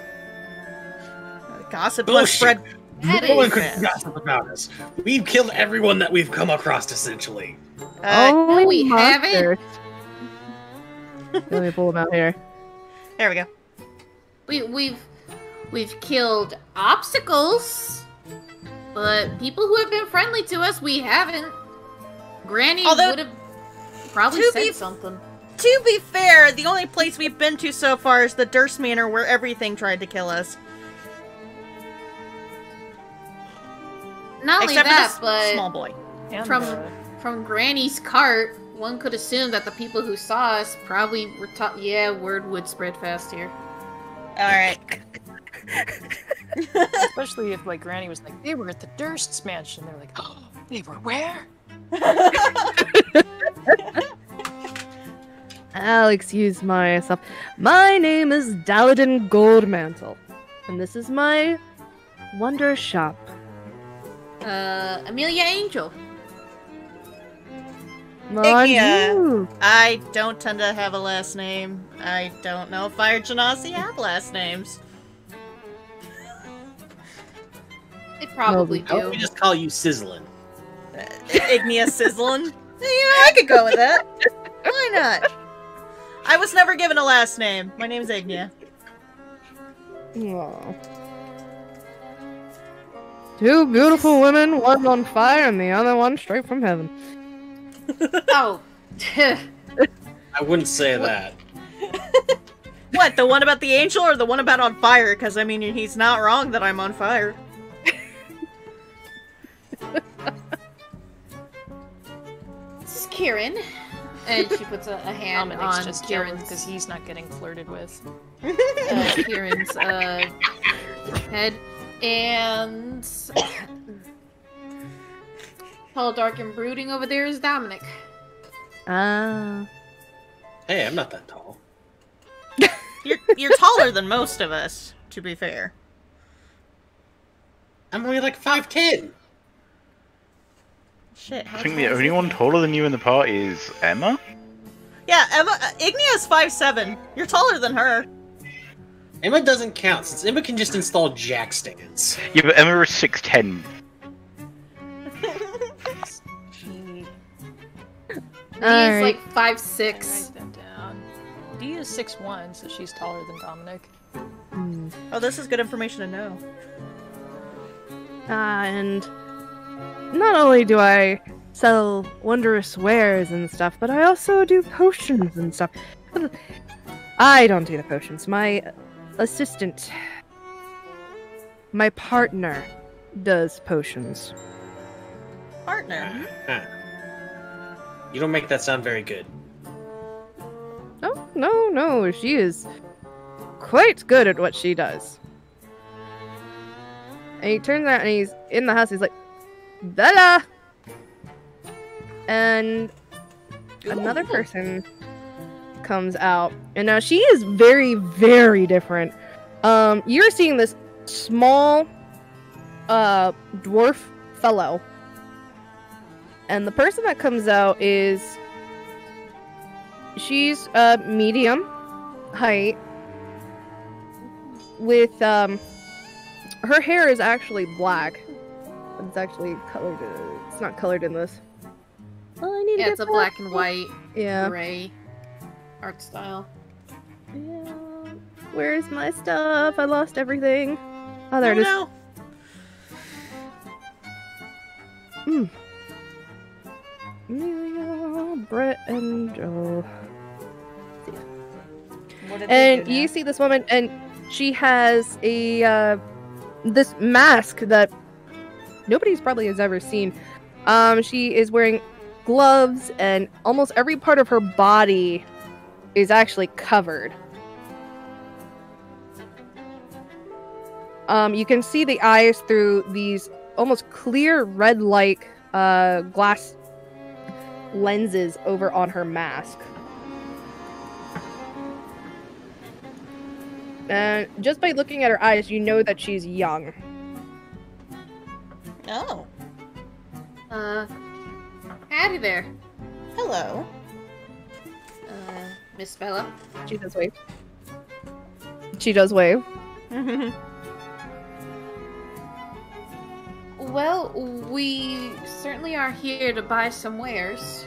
Gossip must spread. No one could gossip about us. We've killed everyone that we've come across, essentially. Only we haven't. Let me pull them out here. There we go. We've killed obstacles, but people who have been friendly to us, we haven't. Granny would have probably said something. To be fair, the only place we've been to so far is the Durst Manor, where everything tried to kill us. Not only Except that, for but this small boy. From Granny's cart, one could assume that the people who saw us probably were taught. Yeah, word would spread fast here. All right. Especially if, like, Granny was like, they were at the Durst's mansion. They're like, oh, they were where? I'll excuse myself. My name is Daladin Goldmantle, and this is my wonder shop. Amelia Angel. Ignia. I don't tend to have a last name. I don't know if Fire Genasi have last names. They probably do. How about we just call you Sizzlin'? Ignia Sizzlin'? Yeah, I could go with that. Why not? I was never given a last name. My name's Ignia. Aww. Two beautiful women, one on fire and the other one straight from heaven. Oh. I wouldn't say that. What, the one about the angel or the one about on fire? Because, I mean, he's not wrong that I'm on fire. This is Kirin. And she puts a hand on just Kirin's... because he's not getting flirted with. Kirin's head. And... tall, dark, and brooding over there is Dominic. Ah. Hey, I'm not that tall. You're taller than most of us, to be fair. I'm only like 5'10". Shit. I think the only one taller than you in the party is Emma. Yeah, Ignia's 5'7". You're taller than her. Emma doesn't count, since Emma can just install jack stands. Yeah, but Emma is 6'10". He is like 5'6". Write that down. Dee is 6'1", so she's taller than Dominic. Oh, this is good information to know. And not only do I sell wondrous wares and stuff, but I also do potions and stuff. I don't do the potions. My assistant, my partner, does potions. Partner. You don't make that sound very good. Oh, no, she is quite good at what she does. And he turns out and he's in the house, he's like, Bella! And another person comes out. And now she is very, very different. You're seeing this small dwarf fellow. And the person that comes out is... She's medium height. With, her hair is actually black. But it's actually colored... It's not colored in this. Oh, I need to Yeah, get it's a that. black and white, Yeah. gray art style. Yeah. Where's my stuff? I lost everything. Oh, there it is. No. Amelia, Brett, and Joe. What did they And do you now? see this woman, and she has a this mask that nobody's probably has ever seen. She is wearing gloves, and almost every part of her body is actually covered. You can see the eyes through these almost clear red-like glass lenses over on her mask. And just by looking at her eyes, you know that she's young. Oh. Howdy there, Hello. Miss Bella. She does wave. She does wave. Well, we certainly are here to buy some wares.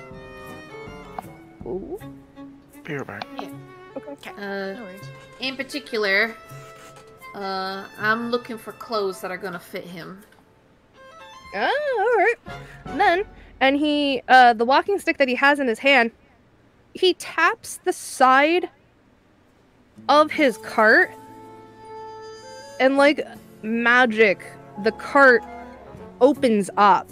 Ooh. Be right back. Okay. No worries. In particular, I'm looking for clothes that are gonna fit him. Oh, alright. And he, the walking stick that he has in his hand, he taps the side of his cart, and like magic, the cart opens up.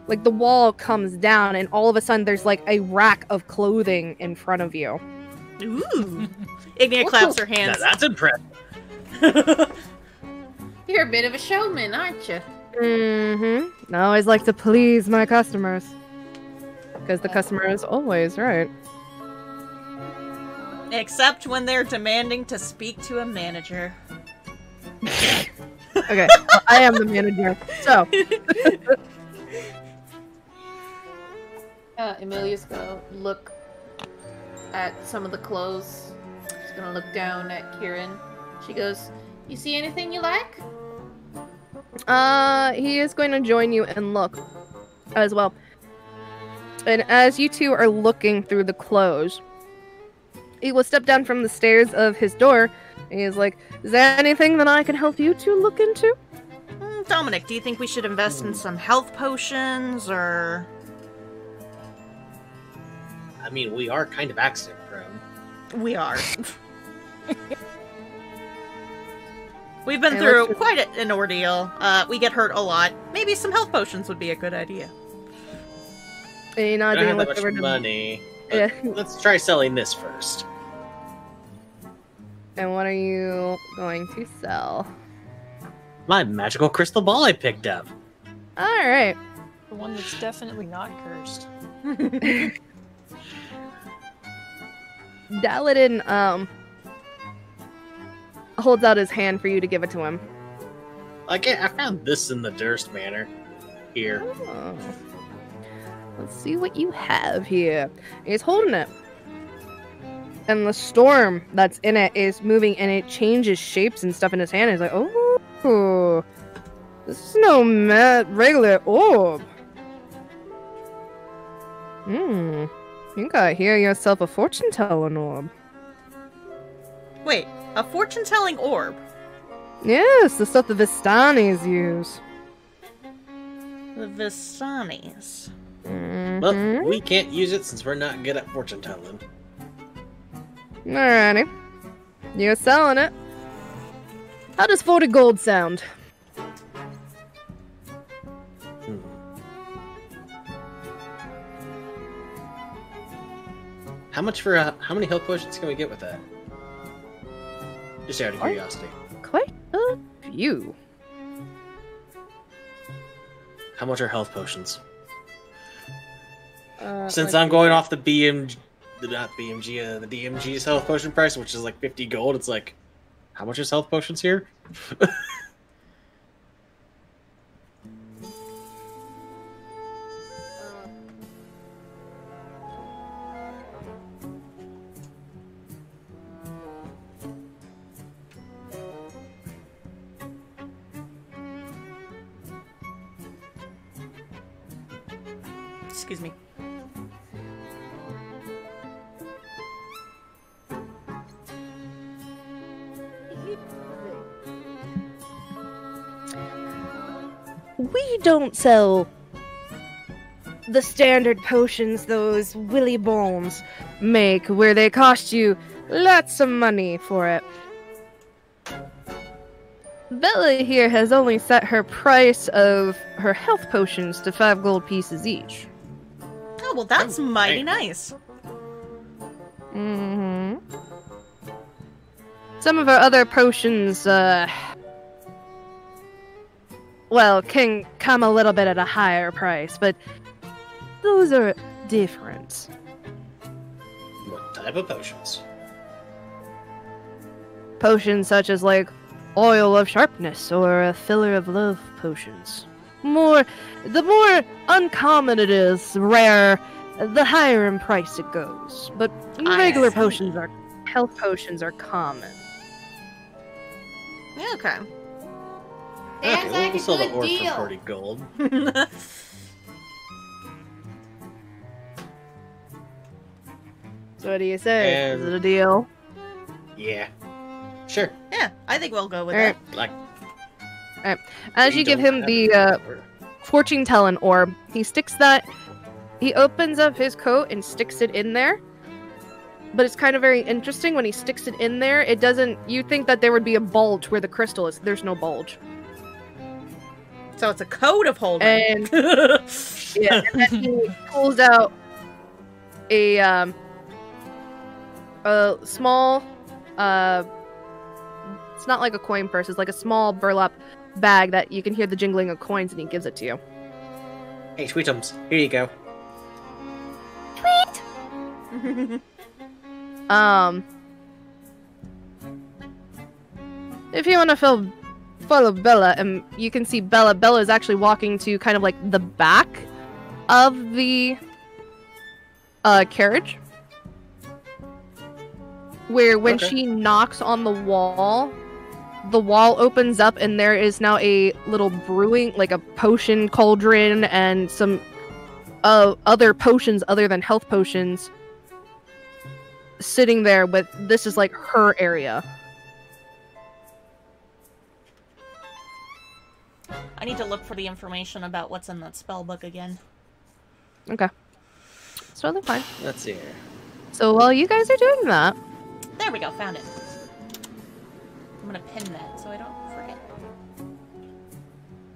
Like the wall comes down, and all of a sudden there's like a rack of clothing in front of you. Ooh. Ignia claps her hands. Now that's impressive. You're a bit of a showman, aren't you? Mm-hmm. I always like to please my customers. Because the customer is always right. Except when they're demanding to speak to a manager. Okay, well, I am the manager. So, Amelia's gonna look at some of the clothes. She's gonna look down at Kirin. She goes, "You see anything you like?" he is going to join you and look as well. And as you two are looking through the clothes, he will step down from the stairs of his door, and he's like, "Is there anything that I can help you to look into?" Dominic, do you think we should invest in some health potions, or... I mean, we are kind of accident prone. We are. We've been And through let's- quite an ordeal. We get hurt a lot. Maybe some health potions would be a good idea. And I nodding don't and have that looks much over to money. But Yeah. let's try selling this first. And what are you going to sell? My magical crystal ball I picked up. Alright. The one that's definitely not cursed. Daladin, holds out his hand for you to give it to him. Like, I found this in the Durst Manor. Here. Oh. Let's see what you have here. He's holding it. and the storm that's in it is moving, and it changes shapes and stuff in his hand. He's like, oh, this is no regular orb. You got here yourself a fortune-telling orb. Wait, a fortune-telling orb? Yes, the stuff the Vistanis use. The Vistanis. Well, we can't use it since we're not good at fortune telling. Alrighty. You're selling it. How does 40 gold sound? How much for how many health potions can we get with that? Just out of curiosity. Quite a few. How much are health potions? like Since I'm going off the the DMG's health potion price, which is like 50 gold, it's like, how much is health potions here? Excuse me. We don't sell the standard potions those Willy Bones make, where they cost you lots of money for it. Bella here has only set her price of her health potions to 5 gold pieces each. Oh, well, that's mighty nice. Some of our other potions, well, can come a little bit at a higher price, but those are different. What type of potions? Potions such as, like, oil of sharpness or a filler of love potions. The more uncommon it is, rare, the higher in price it goes. But regular health potions are common. Yeah, okay. Okay, we'll sell the orb for 40 gold. So what do you say? And- Is it a deal? Yeah. Sure. Yeah, I think we'll go with Alright. it. Like, As we you give don't him have the it. fortune-telling orb, he opens up his coat and sticks it in there. But it's kind of very interesting when he sticks it in there. It doesn't. You think that there would be a bulge where the crystal is. There's no bulge. So it's a code of holding. And yeah, and then he pulls out a small it's not like a coin purse. It's like a small burlap bag that you can hear the jingling of coins, and he gives it to you. Hey, Sweetums, here you go. If you want to follow Bella, and you can see Bella. Bella is actually walking to kind of like the back of the carriage, where when she knocks on the wall opens up, and there is now a little brewing, like a potion cauldron, and some other potions other than health potions sitting there. But this is like her area. I need to look for the information about what's in that spell book again. Okay. It's totally fine. Let's see here. So while you guys are doing that... There we go, found it. I'm gonna pin that so I don't forget.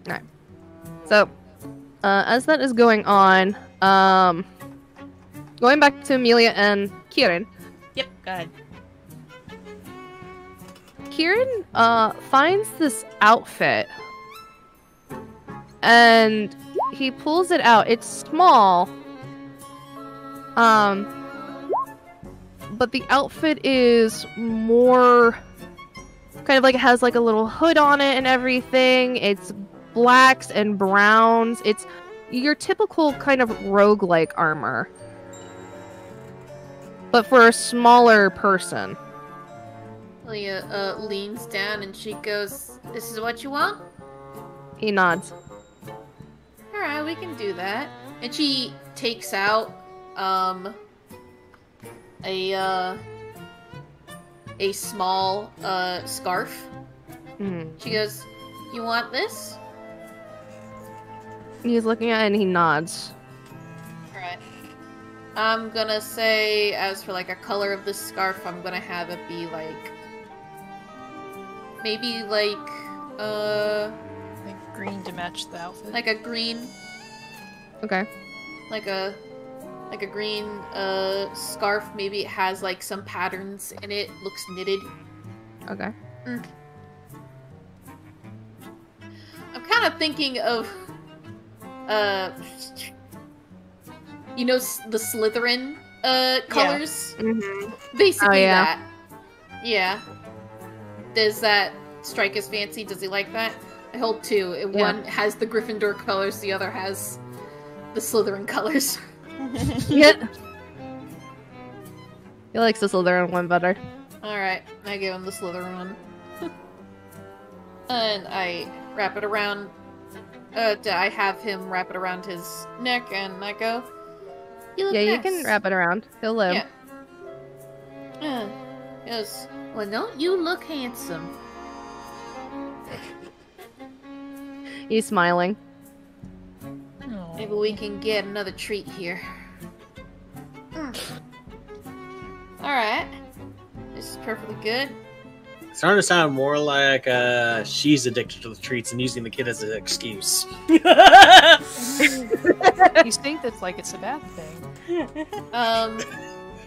Alright. So, as that is going on, going back to Amelia and Kirin. Yep, go ahead. Kirin, finds this outfit. And he pulls it out. It's small. But the outfit is more kind of like, it has like a little hood on it and everything. It's blacks and browns. It's your typical kind of roguelike armor. but for a smaller person. Leah leans down and she goes, "This is what you want?" He nods. Alright, we can do that. And she takes out a small scarf. She goes, "You want this?" He's looking at it and he nods. Alright. I'm gonna say, as for like a color of the scarf, I'm gonna have it be like maybe like green to match the outfit. like a green, Okay. like a green scarf. Maybe it has like some patterns in it, looks knitted. Okay. I'm kind of thinking of you know, the Slytherin colors. Basically that. Yeah. Does that strike his fancy? Does he like that? I hold two. One has the Gryffindor colors, the other has the Slytherin colors. Yeah. He likes the Slytherin one better. Alright, I give him the Slytherin one. And I wrap it around... I have him wrap it around his neck, and I go, "You look Yeah, you nice." can wrap it around. He'll live. Yeah. Yes. Well, don't you look handsome? He's smiling. Aw. Maybe we can get another treat here. Alright. This is perfectly good. It's starting to sound more like she's addicted to the treats and using the kid as an excuse. You think that's like it's a bad thing.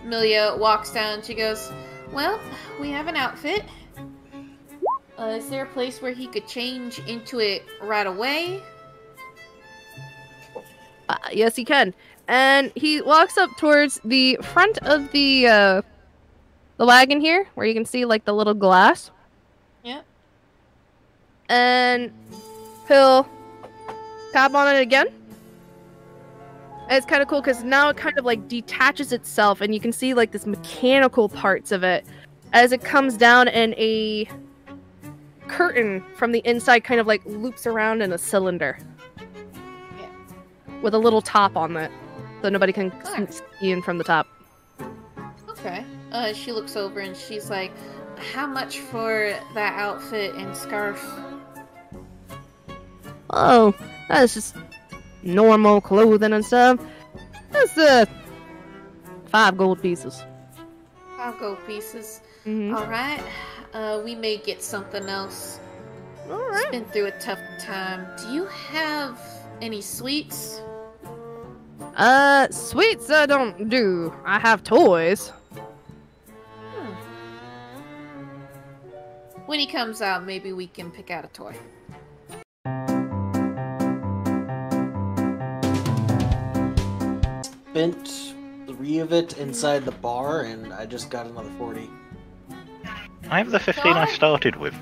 Amelia walks down and she goes, "Well, we have an outfit. Is there a place where he could change into it right away?" Yes, he can. And he walks up towards the front of the wagon here, where you can see like the little glass. Yeah. And he'll tap on it again. And it's kind of cool because now it kind of like detaches itself, and you can see like this mechanical parts of it as it comes down, and a curtain from the inside kind of like loops around in a cylinder. Yeah. With a little top on it, so nobody can Alright. see in from the top. Okay. She looks over and she's like, "How much for that outfit and scarf?" Oh, that's just normal clothing and stuff. That's 5 gold pieces. 5 gold pieces. Mm-hmm. Alright. We may get something else. All It's right. been through a tough time. Do you have any sweets? Sweets I don't do. I have toys. When he comes out, maybe we can pick out a toy. Spent 3 of it inside the bar, and I just got another 40. I have the 15 I started with.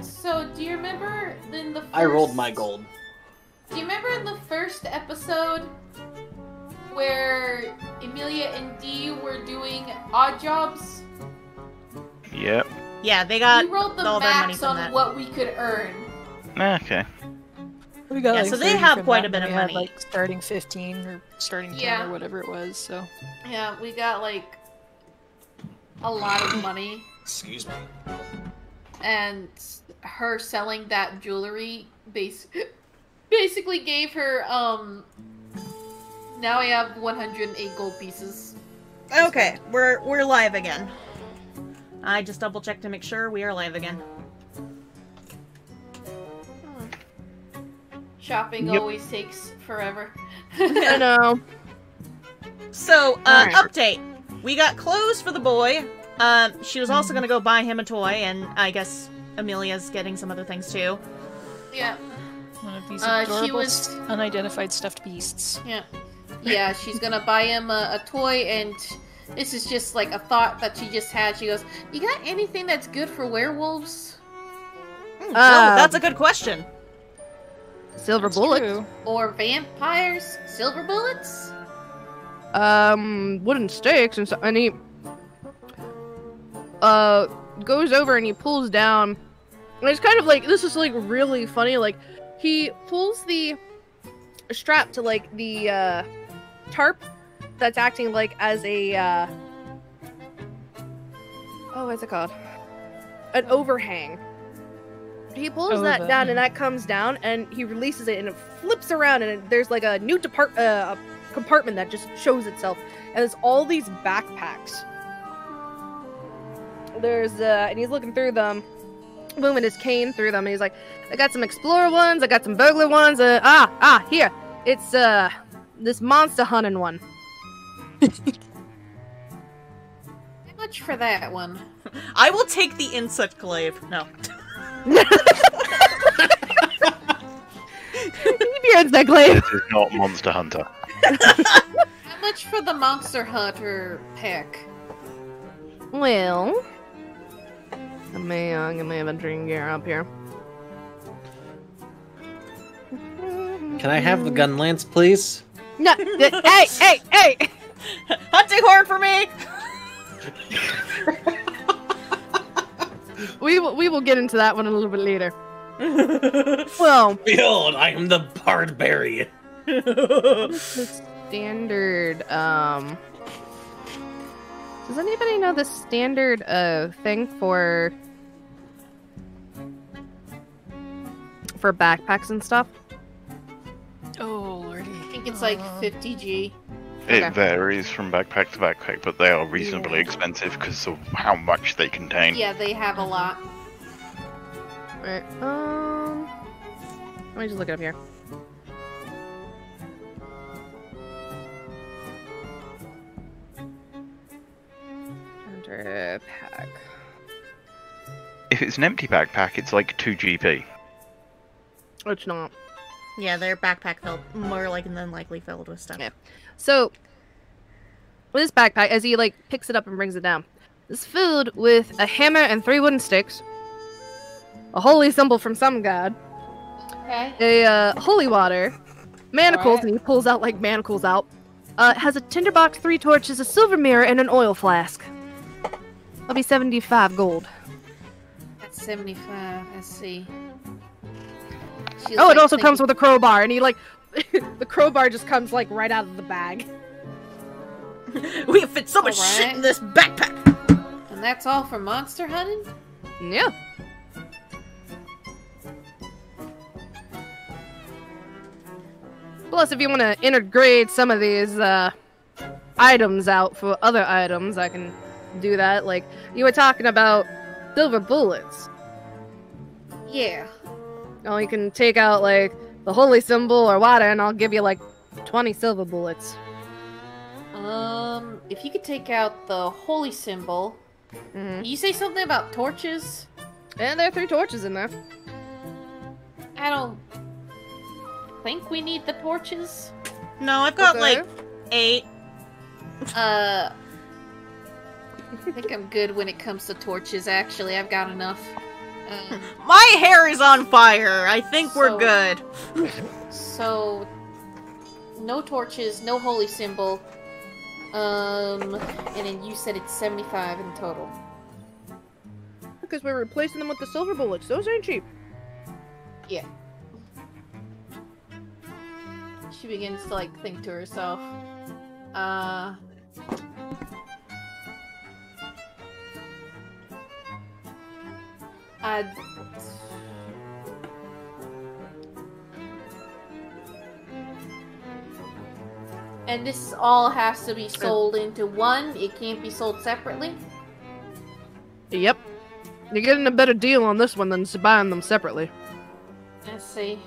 So, do you remember in the first... I rolled my gold. Do you remember in the first episode where Emilia and Dee were doing odd jobs? Yep. Yeah, they got We rolled the all their money max from on that. what we could earn. Okay. We got Yeah, like so they 30 have from quite that, a bit and of we had, money. like starting 15 or starting 10 Yeah. or whatever it was. So Yeah, we got like a lot of money. Excuse me. And her selling that jewelry basically gave her now I have 108 gold pieces. Okay, we're live again. I just double checked to make sure we are live again. Shopping Yep. always takes forever. I know. So, Alright. update. We got clothes for the boy. She was also gonna go buy him a toy, and I guess Amelia's getting some other things too. Yeah. one of these She adorable was- unidentified stuffed beasts. Yeah. Yeah, she's gonna buy him a toy, and this is just like a thought that she just had. She goes, "You got anything that's good for werewolves? Oh, that's a good question. Silver That's bullet. true. Or vampires? Silver bullets?" wooden stakes and so, and he goes over and he pulls down, and it's kind of like, this is like really funny, like he pulls the strap to like the tarp that's acting like as a what's it called, an overhang. He pulls that down and that comes down and he releases it and it flips around and there's like a new compartment that just shows itself, and there's all these backpacks. There's and he's looking through them, moving his cane through them, and he's like, I got some explorer ones, I got some burglar ones, here, it's this monster hunting one. How much for that one? I will take the insect glaive. No. That glaive. This is not Monster Hunter. How much for the Monster Hunter pack? Well, I may have a dream gear up here. Can I have the gun lance, please? No, hey! Hunting horn for me! We will get into that one a little bit later. Well, behold, I am the barbarian. The standard, does anybody know the standard, thing for backpacks and stuff? Oh, lordy. I think it's like 50G. It varies from backpack to backpack, but they are reasonably expensive because of how much they contain. Yeah, they have a lot. Right, let me just look it up here. Under pack. If it's an empty backpack, it's like 2 GP. It's not. Yeah, their backpack filled more like than likely filled with stuff. Yeah. So, with this backpack, as he like picks it up and brings it down, it's filled with a hammer and 3 wooden sticks, a holy symbol from some god, Okay. a holy water, manacles, and he pulls out like manacles out. It has a tinderbox, 3 torches, a silver mirror, and an oil flask. That'll be 75 gold. That's 75. Let's see. She's Oh, like it also thinking- comes with a crowbar, and he like the crowbar just comes like right out of the bag. We have fit so much shit Alright. in this backpack! And that's all for monster hunting? Yeah. Plus, if you want to integrate some of these items out for other items, I can do that. Like, you were talking about silver bullets. Yeah. Oh, you can take out, like, the holy symbol or water, and I'll give you, like, 20 silver bullets. If you could take out the holy symbol, you say something about torches? And there are 3 torches in there. I don't think we need the torches. No, I've got Okay. like 8. I think I'm good when it comes to torches, actually. I've got enough. My hair is on fire! I think we're So- good. So, no torches, no holy symbol. And then you said it's 75 in total. Because we're replacing them with the silver bullets. Those ain't cheap. Yeah. She begins to, like, think to herself. And this all has to be sold into one. It can't be sold separately. Yep. You're getting a better deal on this one than buying them separately. Let's see.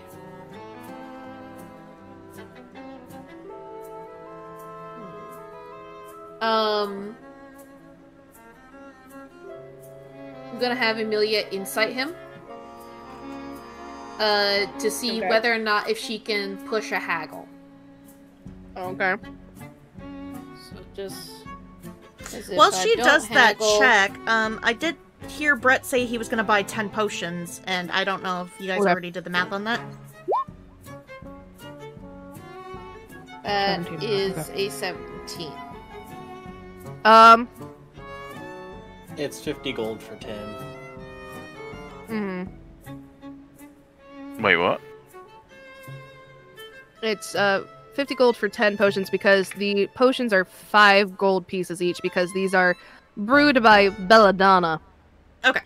I'm gonna have Emilia incite him. To see Okay. whether or not if she can push a haggle. Okay. So just. as if While I she don't does that haggle- check, I did hear Brett say he was gonna buy 10 potions, and I don't know if you guys Okay. already did the math on that. That 17, is okay. a 17. 17. It's 50 gold for 10. Mm-hmm. Wait, what? It's 50 gold for 10 potions because the potions are 5 gold pieces each because these are brewed by Belladonna. Okay.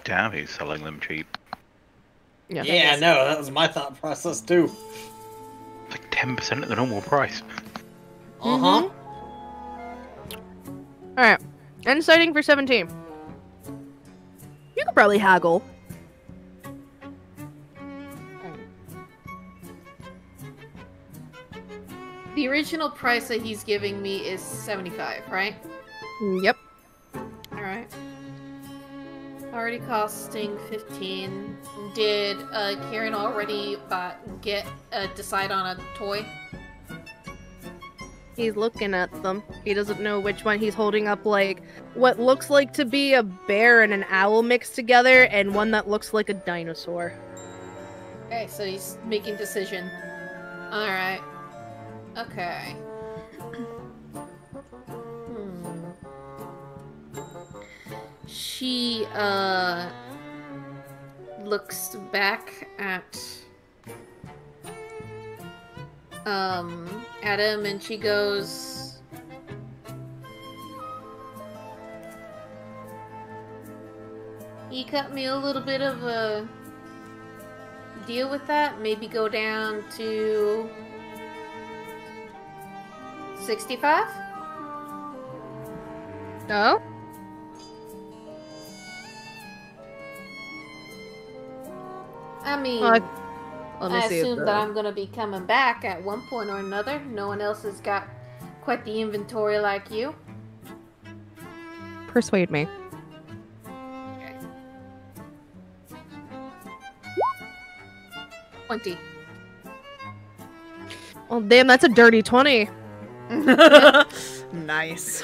Damn, he's selling them cheap. Yeah, no, that was my thought process too. It's like 10% of the normal price. Uh-huh. Alright. End sighting for 17. You could probably haggle. The original price that he's giving me is 75, right? Yep. Alright. Already costing 15. Did Kirin already decide on a toy? He's looking at them. He doesn't know which one. He's holding up, like, what looks like to be a bear and an owl mixed together, and one that looks like a dinosaur. Okay, so he's making decision. Alright. Okay. She, looks back at him and she goes, "You cut me a little bit of a deal with that. Maybe go down to 65? Oh? I mean, Let me I see assume if that I'm gonna be coming back at one point or another. No one else has got quite the inventory like you. Persuade me. Okay. 20. Well, damn, that's a dirty 20. Nice.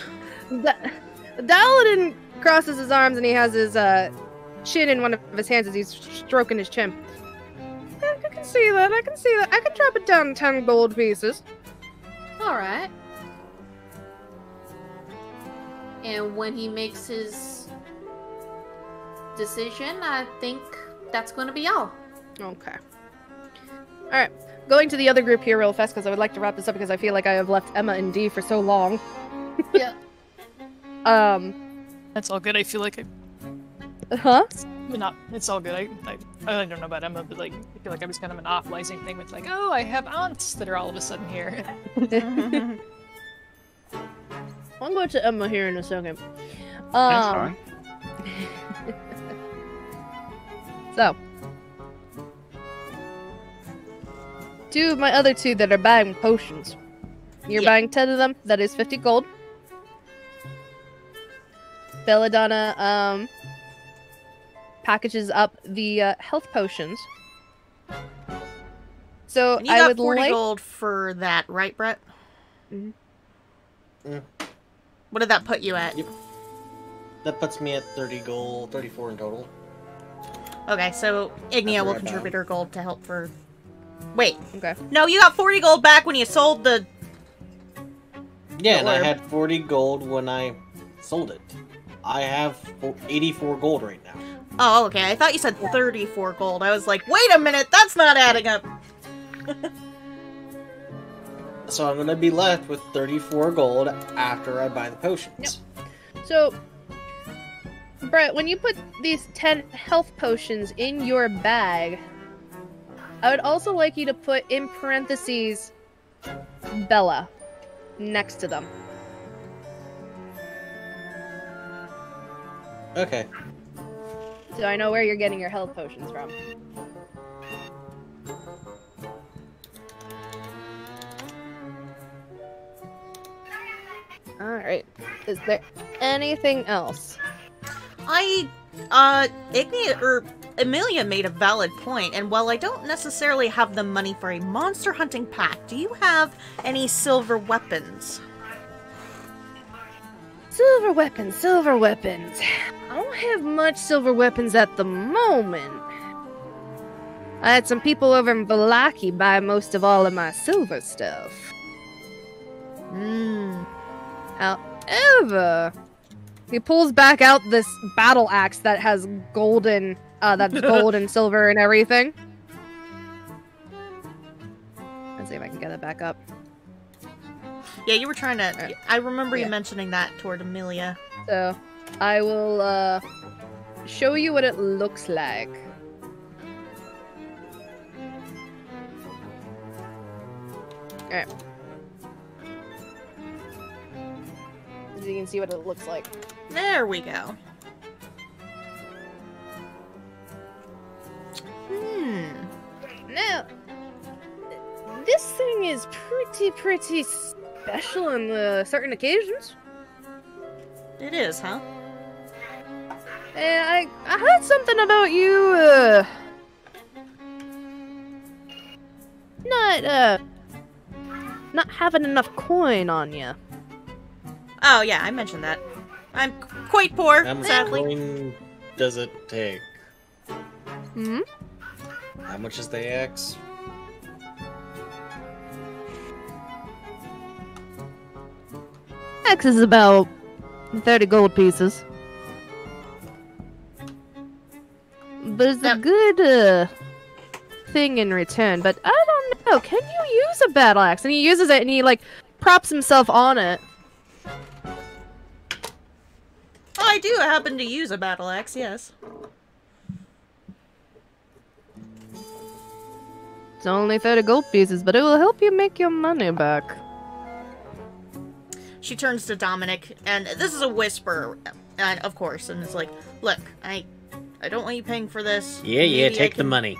Daladin crosses his arms and he has his chin in one of his hands as he's stroking his chin. I can see that. I can see that. I can drop it down 10 gold pieces. Alright. And when he makes his decision, I think that's going to be all. Okay. Alright. Going to the other group here real fast because I would like to wrap this up because I feel like I have left Emma and Dee for so long. Yeah. That's all good. I feel like Huh? it's all good. I don't know about Emma, but like I feel like I was kind of monopolizing thing with like, oh, I have aunts that are all of a sudden here. I'll go to Emma here in a second. That's fine. So. Two of my other two that are buying potions. You're buying 10 of them. That is 50 gold. Belladonna, packages up the health potions. So And you I got would 40 like gold for that, right, Brett? Mhm. Mm. What did that put you at? Yep. That puts me at 30 gold, 34 in total. Okay, so Ignia will After I buy. contribute her gold to help for... Wait. Okay. No, you got 40 gold back when you sold the... Yeah, and I orb. had 40 gold when I sold it. I have 84 gold right now. Oh, okay. I thought you said 34 gold. I was like, wait a minute, that's not adding up. So I'm gonna be left with 34 gold after I buy the potions. So, Brett, when you put these 10 health potions in your bag, I would also like you to put in parentheses Bella next to them. Okay. So I know where you're getting your health potions from. Alright. Is there anything else? Amelia made a valid point, and while I don't necessarily have the money for a monster hunting pack, do you have any silver weapons? Silver weapons, silver weapons. I don't have much silver weapons at the moment. I had some people over in Valaki buy most of all of my silver stuff. However, he pulls back out this battle axe that has golden, that's gold and silver and everything. Let's see if I can get it back up. Yeah, you were trying to... I remember you mentioning that toward Amelia. So, I will, show you what it looks like. Alright. So you can see what it looks like. There we go. Now, this thing is pretty special on certain occasions. It is, huh? I heard something about you, not having enough coin on you. Oh, yeah, I mentioned that. I'm quite poor, How much sadly. coin does it take? Hmm? How much is the axe? X is about 30 gold pieces. But it's a good, thing in return, but I don't know, can you use a battle axe? And he uses it and he, like, props himself on it. Oh, I do happen to use a battle axe, yes. It's only 30 gold pieces, but it will help you make your money back. She turns to Dominic, and this is a whisper, of course, and it's like, look, I don't want you paying for this. Yeah, Maybe take the money.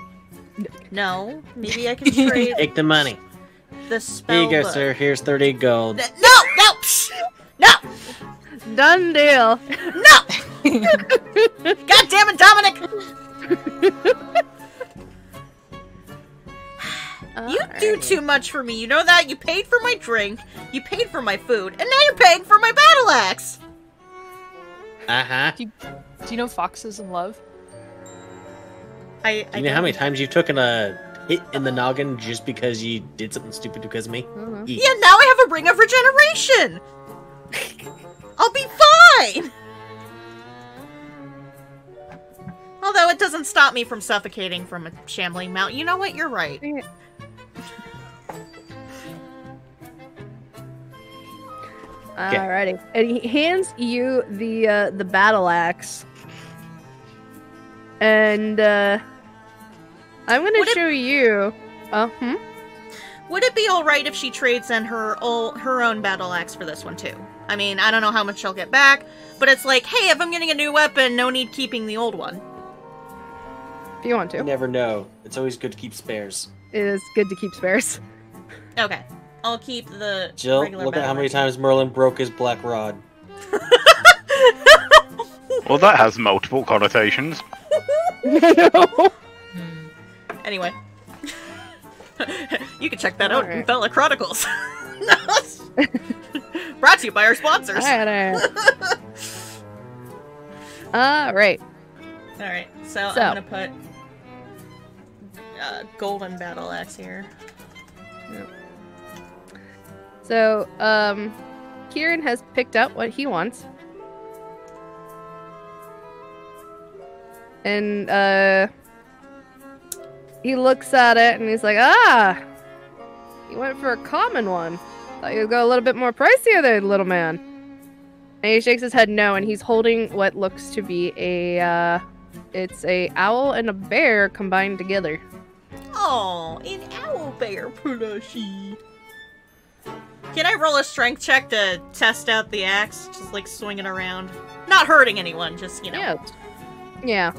No, maybe I can trade Take the money. the spell Here you go, book. sir. Here's 30 gold. No! Psh, no! Done deal. No! God damn it, Dominic! You do too much for me, you know that? You paid for my drink, you paid for my food, and now you're paying for my battle axe! Uh-huh. Do you know foxes in love? I You know how many times you've taken a hit in the noggin just because you did something stupid because of me? Yeah, now I have a ring of regeneration! I'll be fine! Although it doesn't stop me from suffocating from a shambling mount. You know what? You're right. Alrighty. And he hands you the battle axe. And I'm gonna show you. Would it be alright if she trades in her own battle axe for this one too? I mean, I don't know how much she'll get back, but it's like, hey, if I'm getting a new weapon, no need keeping the old one. If you want to. You never know. It's always good to keep spares. It is good to keep spares. Okay. I'll keep the Jill, regular look at how battle many axe. times Merlin broke his black rod. Well, that has multiple connotations. Anyway. You can check that out in Alright. Bella Chronicles. Brought to you by our sponsors. Alright. Alright, so I'm gonna put golden battle axe here. So, Kirin has picked out what he wants. And, he looks at it and he's like, you went for a common one. Thought you'd go a little bit more pricier there, little man. And he shakes his head no, and he's holding what looks to be it's a owl and a bear combined together. Oh, an owl bear plushie. Can I roll a strength check to test out the axe? Just like swing it around. Not hurting anyone, just, you know. Yeah. Yeah.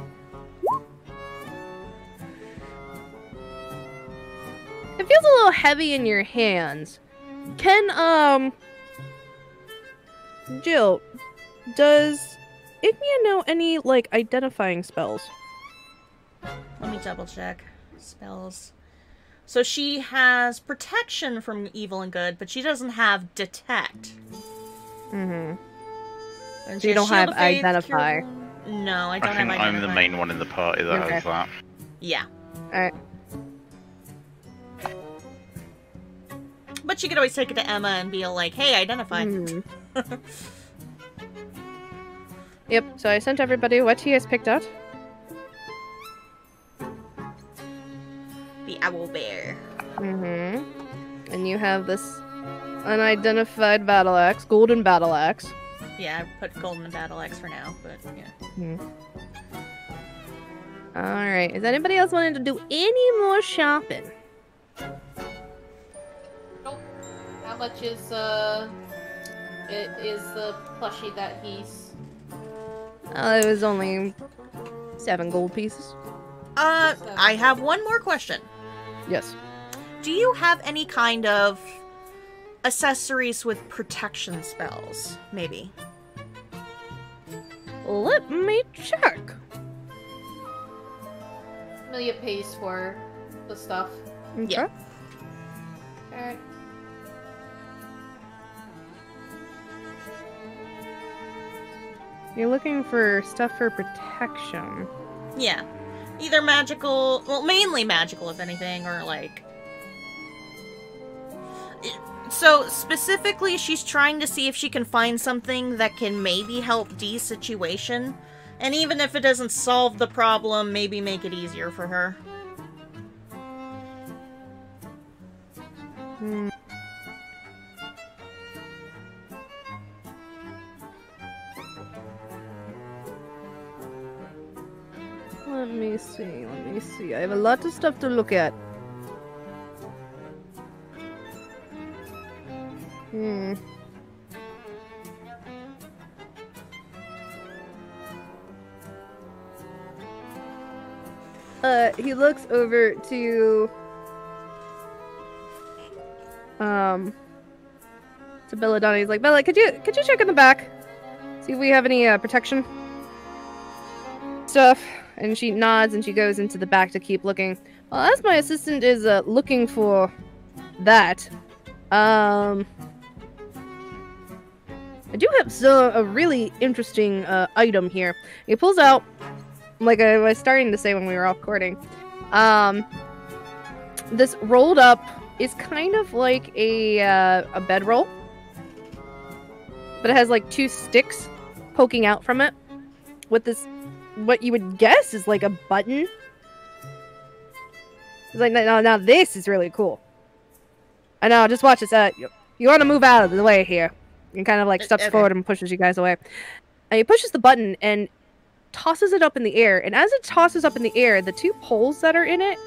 It feels a little heavy in your hands. Can, Jill, does Ignia know any, like, identifying spells? Let me double check. Spells. So she has protection from evil and good, but she doesn't have detect. Mm-hmm. And So she you has don't Shield have of Faith, identify. Cure- No, I I don't think have I'm the identify. main one in the party that Okay. has that. Yeah. Alright. But you could always take it to Emma and be like, hey, identify. Yep, so I sent everybody what he has picked out. The owl bear. And you have this unidentified battle axe, golden battle axe. Yeah, I put golden battle axe for now, but yeah. Alright, is anybody else wanting to do any more shopping? Nope. How much is the plushie that he's... It was only 7 gold pieces. I have one more question. Yes. Do you have any kind of accessories with protection spells, maybe? Let me check. Amelia pays for the stuff. Okay. Yeah. Alright. You're looking for stuff for protection. Yeah. Either magical, well, mainly magical, if anything, or like... So, specifically, she's trying to see if she can find something that can maybe help Dee's situation. And even if it doesn't solve the problem, maybe make it easier for her. Let me see. I have a lot of stuff to look at. He looks over to Belladonna. He's like, Bella, could you check in the back? See if we have any protection stuff. And she nods and she goes into the back to keep looking. Well, as my assistant is looking for that, I do have a really interesting item here. He pulls out, like I was starting to say when we were off recording, this rolled up is kind of like a bedroll, but it has like 2 sticks poking out from it with this, what you would guess is like a button. He's like, now this is really cool. I know, just watch this. You want to move out of the way here. And kind of like steps forward and pushes you guys away. And he pushes the button and tosses it up in the air. And as it tosses up in the air, the 2 poles that are in it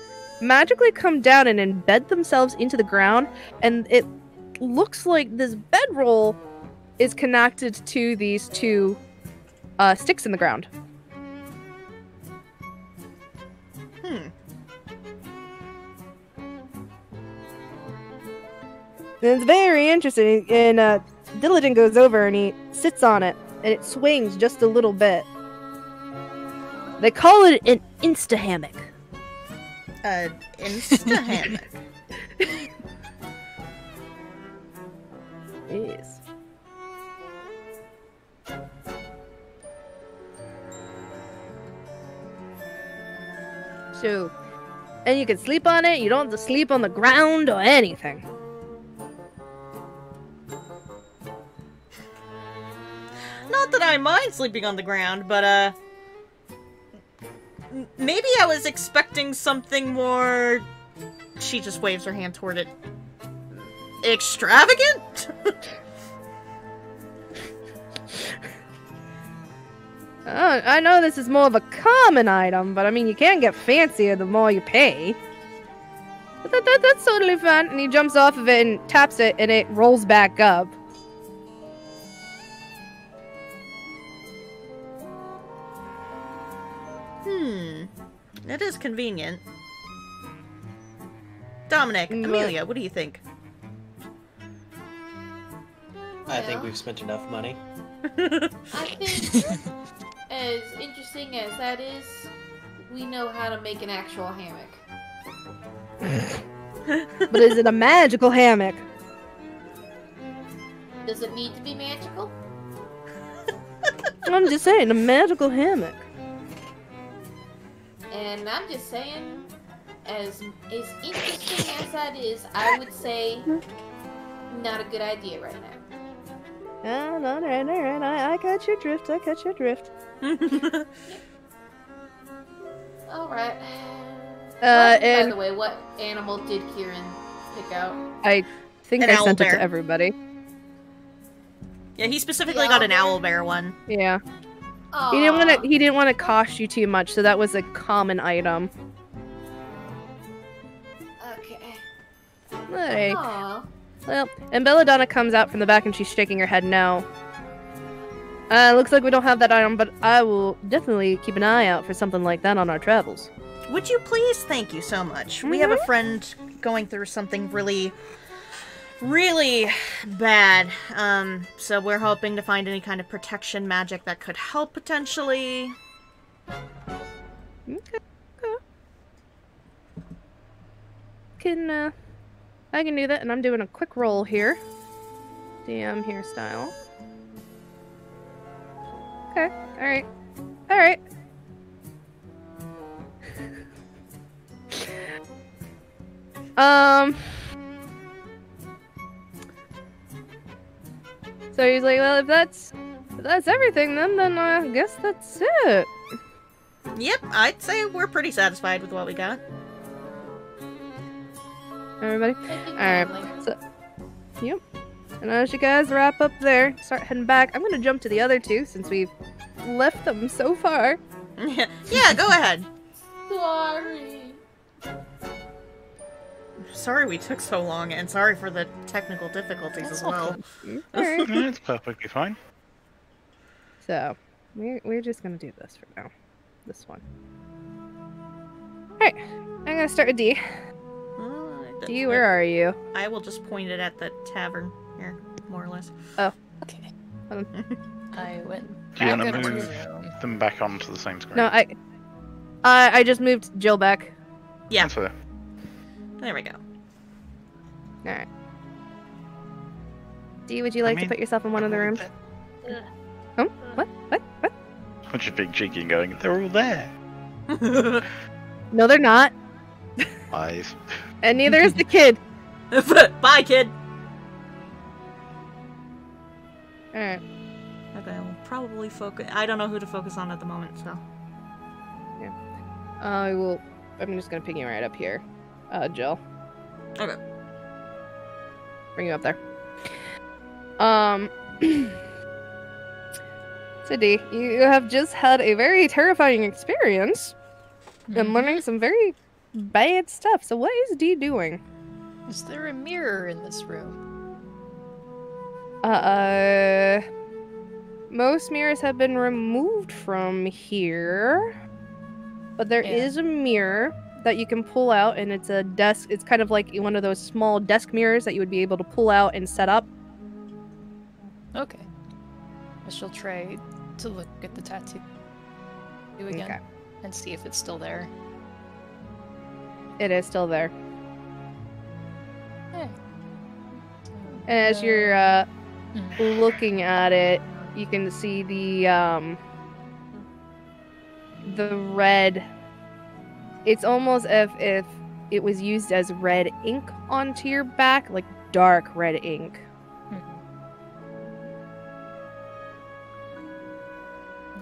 magically come down and embed themselves into the ground. And it looks like this bedroll is connected to these 2 sticks in the ground. And it's very interesting, and Diligent goes over and he sits on it, and it swings just a little bit. They call it an insta-hammock. Insta-hammock. Yes. So, and you can sleep on it, you don't have to sleep on the ground or anything. Not that I mind sleeping on the ground, but, maybe I was expecting something more... She just waves her hand toward it. Extravagant? I know this is more of a common item, but I mean, you can get fancier the more you pay. But that's totally fun. And he jumps off of it and taps it, and it rolls back up. That is convenient. Dominic, Amelia, what do you think? I think we've spent enough money. I think, as interesting as that is, we know how to make an actual hammock. But is it a magical hammock? Does it need to be magical? I'm just saying, a magical hammock. And I'm just saying, as interesting as that is, I would say not a good idea right now. All right. I got your drift. All right. By And the way, what animal did Kirin pick out? I think An I sent it owlbear. to everybody. Yeah, he specifically got an owlbear one. Yeah. Aww. He didn't want to cost you too much, so that was a common item. Okay. Alright. Aw. Well, and Belladonna comes out from the back and she's shaking her head no. Looks like we don't have that item, but I will definitely keep an eye out for something like that on our travels. Would you please? Thank you so much. We have a friend going through something really, really bad. So we're hoping to find any kind of protection magic that could help potentially. Okay. I can do that, and I'm doing a quick roll here. DM hairstyle. Okay, alright. So he's like, well, if that's everything, then I guess that's it. Yep, I'd say we're pretty satisfied with what we got. Everybody? Alright, so, yep. And as you guys wrap up there, start heading back, I'm gonna jump to the other two since we've left them so far. Yeah, go ahead. Sorry. Sorry we took so long, and sorry for the technical difficulties as well. Alright. Yeah, it's perfectly fine. So, we're just gonna do this for now. This one. Alright, I'm gonna start with D. D, where are you? I will just point it at the tavern here, more or less. Oh. Okay. Hold I went Do you back want up to to move the room. them back onto the same screen? No, I just moved Jill back. Yeah, That's fair. there we go. Alright. D, would you like to put yourself in one of the rooms? Oh? What? I'm just being cheeky and going, they're all there. No, they're not. Lies. And neither is the kid. Bye, kid! Alright. Okay, we'll probably focus. I don't know who to focus on at the moment, so. I'm just gonna ping you right up here. Jill. Okay. Bring you up there. So D, you have just had a very terrifying experience and learning some very bad stuff. So what is D doing? Is there a mirror in this room? Most mirrors have been removed from here, but there is a mirror that you can pull out, and it's a desk. It's kind of like one of those small desk mirrors that you would be able to pull out and set up. Okay. I shall try to look at the tattoo again Okay. and see if it's still there. It is still there. Hey. As you're looking at it, you can see the red. It's almost as if it was used as red ink onto your back, like dark red ink.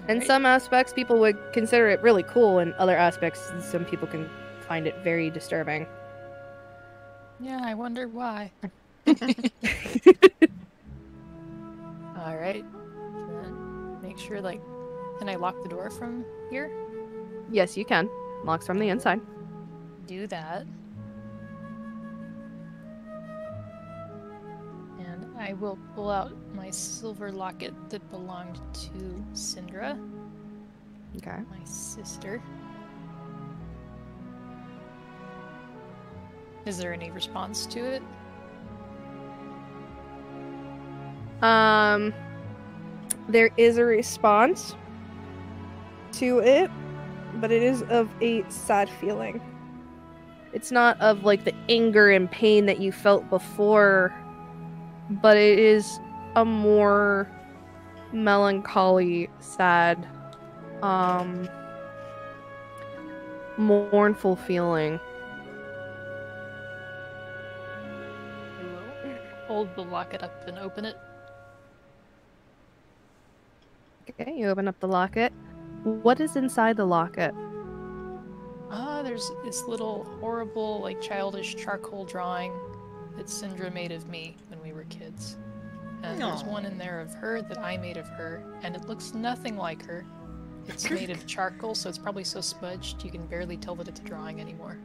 In some aspects, people would consider it really cool. In other aspects, some people can find it very disturbing. Yeah, I wonder why. Alright. Make sure, like, can I lock the door from here? Yes, you can. Locks from the inside. Do that. And I will pull out my silver locket that belonged to Syndra, Okay. my sister. Is there any response to it? There is a response to it, but it is of a sad feeling. It's not of like the anger and pain that you felt before, but it is a more melancholy, sad, mournful feeling. hold the locket up and open it. Okay, you open up the locket. What is inside the locket? There's this little horrible, like, childish charcoal drawing that Syndra made of me when we were kids. And there's Aw. one in there of her that I made of her, and it looks nothing like her. It's made of charcoal, so it's probably so smudged you can barely tell that it's a drawing anymore.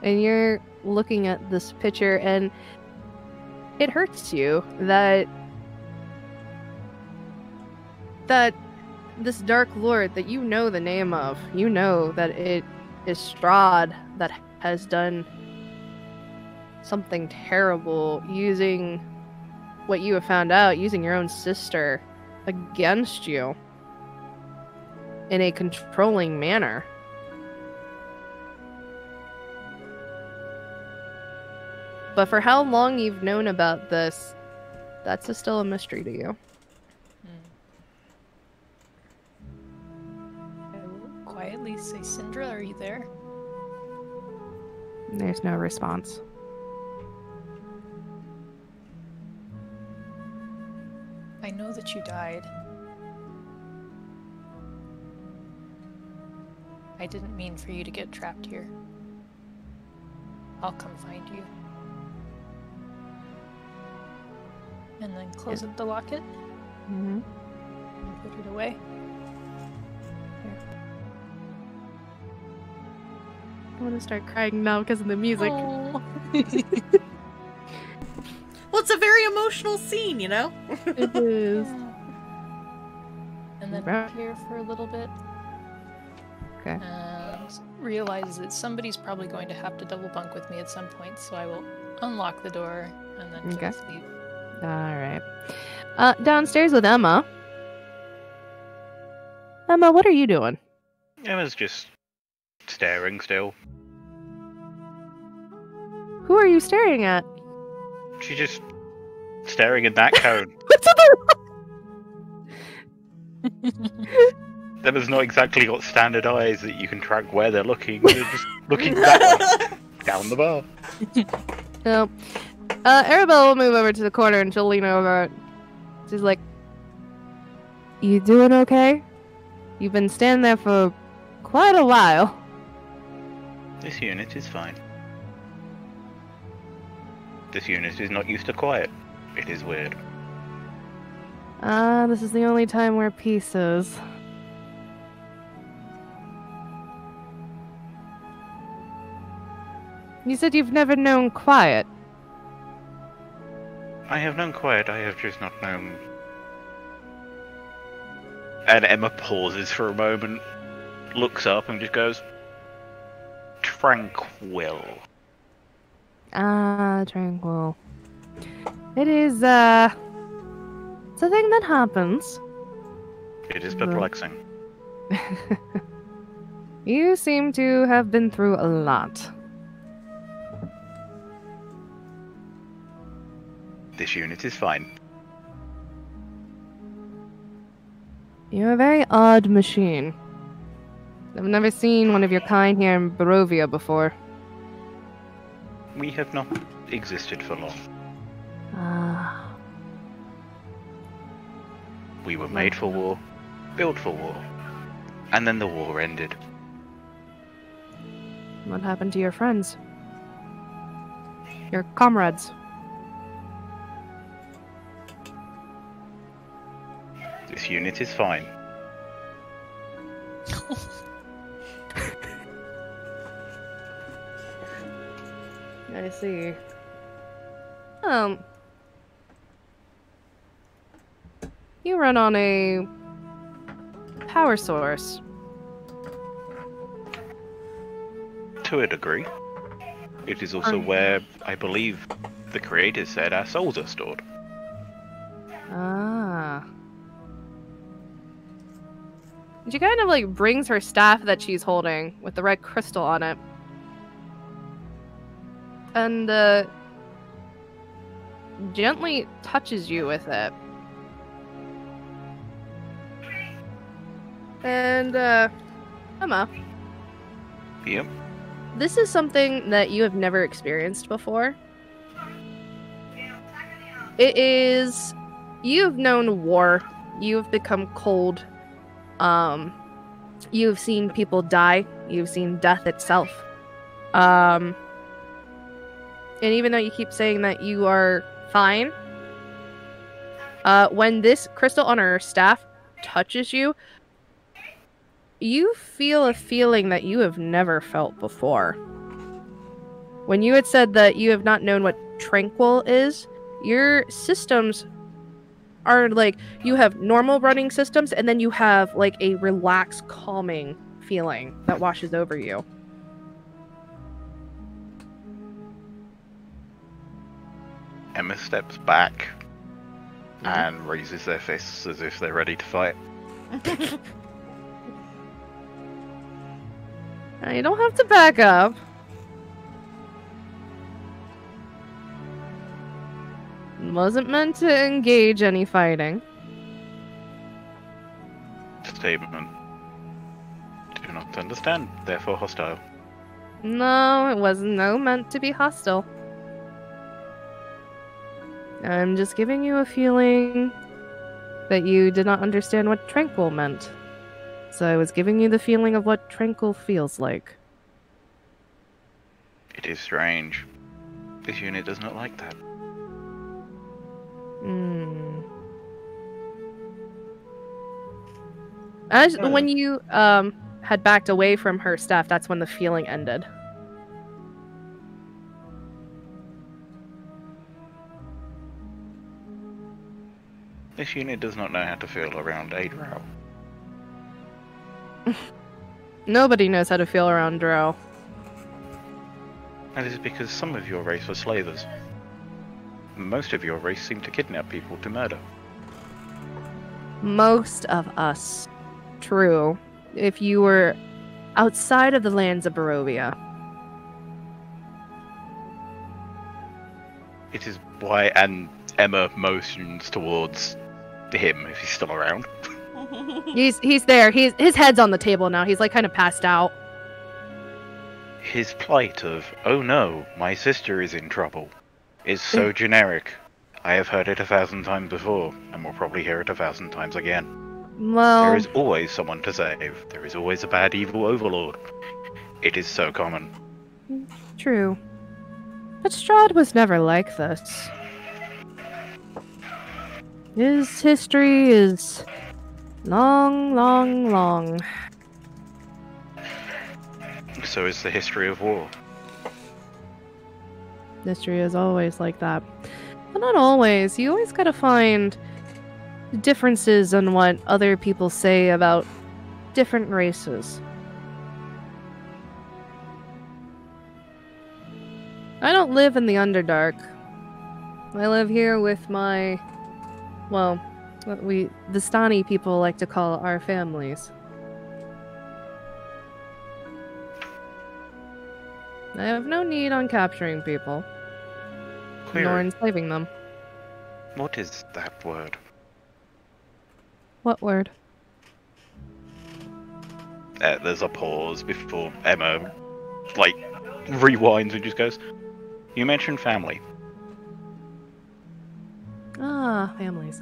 And you're looking at this picture, and it hurts you that this Dark Lord that you know the name of, you know that it is Strahd that has done something terrible, using what you have found out, using your own sister against you in a controlling manner. But for how long you've known about this, that's still a mystery to you. I will quietly say, Syndra, are you there? There's no response. I know that you died. I didn't mean for you to get trapped here. I'll come find you. And then close up the locket Mm-hmm. and put it away. I want to start crying now because of the music. Oh. Well, it's a very emotional scene, you know? It is. And then Right. here for a little bit. Okay. And realize that somebody's probably going to have to double bunk with me at some point, so I will unlock the door and then Okay. just leave. Alright. Downstairs with Emma. Emma, what are you doing? Emma's just staring still. Who are you staring at? She's just staring at that cone. What's up? Emma's not exactly got standard eyes that you can track where they're looking. They're just looking that way, down the bar. So, Arabelle will move over to the corner and she'll lean over. She's like, "You doing okay? You've been standing there for quite a while." This unit is fine. This unit is not used to quiet. It is weird. This is the only time where peace is. You said you've never known quiet. I have known quiet, I have just not known... And Emma pauses for a moment, looks up and just goes... Tranquil. Tranquil. It is, it's a thing that happens. It is perplexing. You seem to have been through a lot. This unit is fine. You're a very odd machine. I've never seen one of your kind here in Barovia before. We have not existed for long. We were made for war, built for war, and then the war ended. What happened to your friends? Your comrades? This unit is fine. I see. You run on a power source. To a degree. It is also where, I believe, the creators said our souls are stored. She kind of like brings her staff that she's holding with the red crystal on it. And gently touches you with it. And Emma, Yep. this is something that you have never experienced before. It is... You've known war. You've become cold. You've seen people die. You've seen death itself. And even though you keep saying that you are fine, when this crystal on her staff touches you, you feel a feeling that you have never felt before. When you had said that you have not known what tranquil is, your systems are like, you have normal running systems, and then you have like a relaxed, calming feeling that washes over you. Emma steps back and raises their fists as if they're ready to fight. You don't have to back up. Wasn't meant to engage any fighting. Statement. Do not understand, therefore hostile. No, it wasn't meant to be hostile. I'm just giving you a feeling that you did not understand what tranquil meant. So I was giving you the feeling of what tranquil feels like. It is strange. This unit does not like that. As when you had backed away from her staff, that's when the feeling ended. This unit does not know how to feel around a drow. Nobody knows how to feel around drow. That is because some of your race were slavers. Most of your race seem to kidnap people to murder. Most of us. True. If you were outside of the lands of Barovia. It is why, and Emma motions towards him if he's still around. He's there. His head's on the table now. He's like kind of passed out. His plight of, oh no, my sister is in trouble, is so generic. I have heard it 1,000 times before, and will probably hear it 1,000 times again. Well, There is always someone to save. There is always a bad evil overlord. It is so common. true. But Strahd was never like this. His history is long, long, long. So is the history of war. History is always like that. But not always. You always gotta find differences in what other people say about different races. I don't live in the Underdark. I live here with my, well, what we Vistani people like to call our families. I have no need on capturing people, nor Query. enslaving them. What is that word? What word? There's a pause before Emma, like, rewinds and just goes, you mentioned family. Ah, families.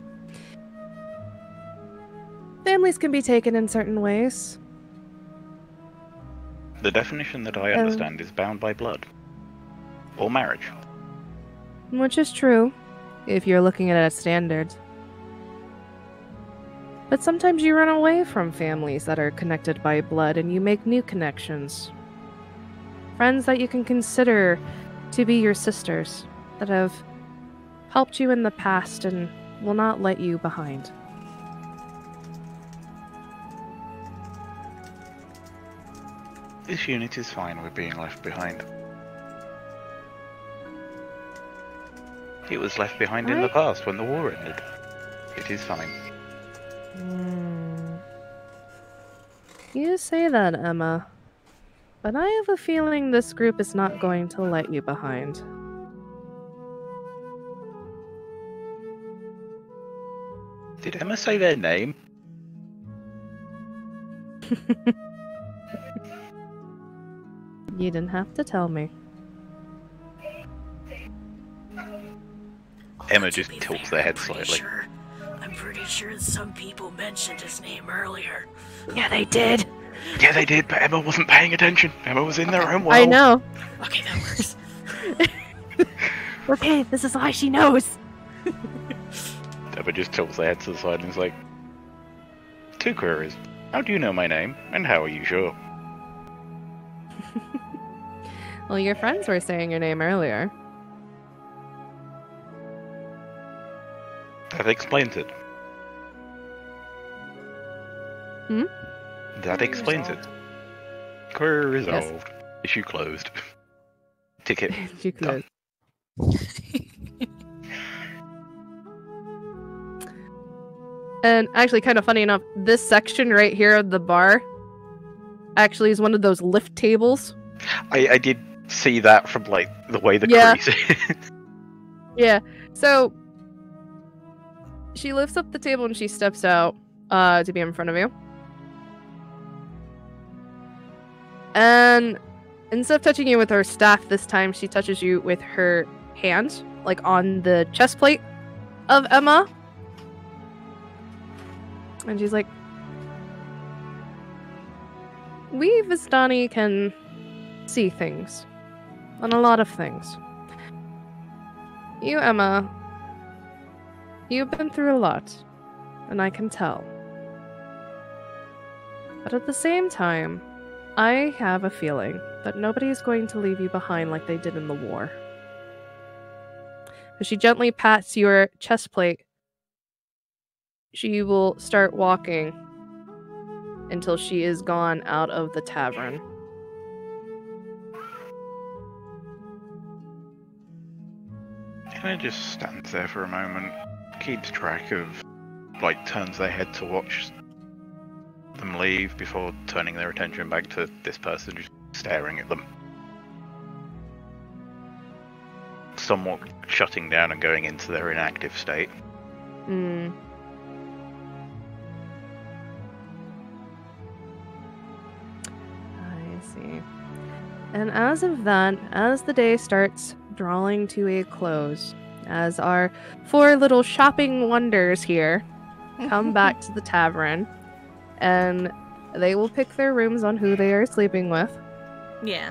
Families can be taken in certain ways. The definition that I understand is bound by blood. Or marriage. Which is true, if you're looking at it as standards. But sometimes you run away from families that are connected by blood and you make new connections. Friends that you can consider to be your sisters, that have helped you in the past and will not let you behind. This unit is fine with being left behind. It was left behind in the past when the war ended. It is fine. You say that, Emma. But I have a feeling this group is not going to let you behind. Did Emma say their name? You didn't have to tell me. Emma just tilts their head slightly. I'm pretty sure some people mentioned his name earlier. Yeah, they did. Yeah, they did, but Emma wasn't paying attention. Emma was in their own world. I know. Okay, that works. Okay, this is why she knows. Emma just tilts their head to the side and is like, 2 queries. How do you know my name, and how are you sure? Well, your friends were saying your name earlier. That explains it. Hmm? That explains it. Query resolved. Issue closed. Ticket. You could. And actually, kind of funny enough, this section right here of the bar actually is one of those lift tables. I did see that from, like, the way the Yeah. crease is. Yeah. So she lifts up the table and she steps out to be in front of you. And instead of touching you with her staff this time, she touches you with her hand, like on the chest plate of Emma. And she's like, we, Vistani, can see things. And a lot of things. You, Emma, you've been through a lot. And I can tell. But at the same time, I have a feeling that nobody is going to leave you behind like they did in the war. As she gently pats your chest plate, she will start walking until she is gone out of the tavern. Emma just stands there for a moment, keeps track of, like, turns their head to watch them leave before turning their attention back to this person just staring at them. Somewhat shutting down and going into their inactive state. Hmm. I see. And as of that, as the day starts drawing to a close, as our 4 little shopping wonders here come back to the tavern, and they will pick their rooms on who they are sleeping with. Yeah.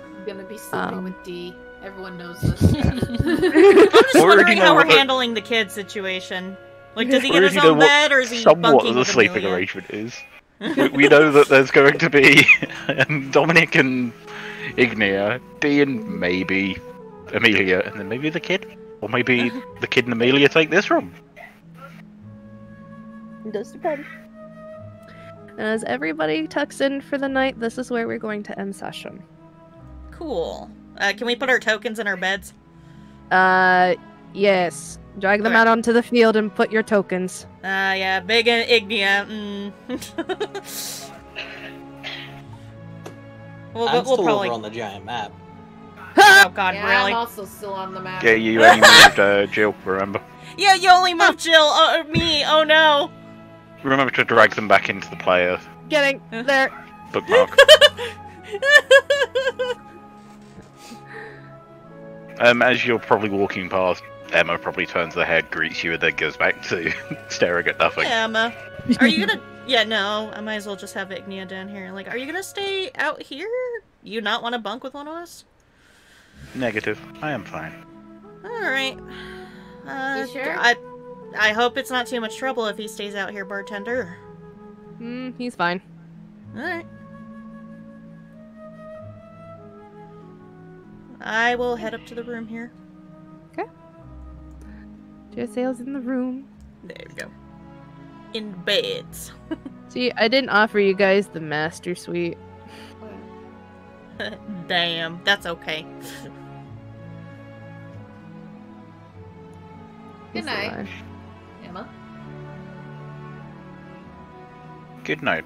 I'm gonna be sleeping with D. Everyone knows this. I'm just wondering how we're what the- handling the kid situation. Like, does he get Already his know own what bed, or is he somewhat bunking of the with sleeping Amelia? arrangement is. We know that there's going to be Dominic and Ignia, D and maybe Amelia, and then maybe the kid. Or maybe the kid and Amelia take this room. It does depend. And as everybody tucks in for the night, this is where we're going to end session. Cool. Can we put our tokens in our beds? Yes. Drag them Okay. out onto the field and put your tokens. Yeah, big and Ignia. we'll I'm still probably... over on the giant map. Oh god, Yeah, really? I'm also still on the map. Yeah, you only moved Jill, remember? Yeah, you only moved Jill. Me. Oh no. Remember to drag them back into the player Getting there. bookmark. As you're probably walking past, Emma probably turns her head, greets you, and then goes back to staring at nothing. Yeah, Emma. Are you gonna... Yeah, no. I might as well just have Ignia down here. Like, are you gonna stay out here? You not want to bunk with one of us? Negative. I am fine. Alright. You sure? I hope it's not too much trouble if he stays out here, bartender. He's fine. Alright. I will head up to the room here. Sail's in the room. There we go. In beds. See, I didn't offer you guys the master suite. Damn, that's okay. Good night, Emma. Good night.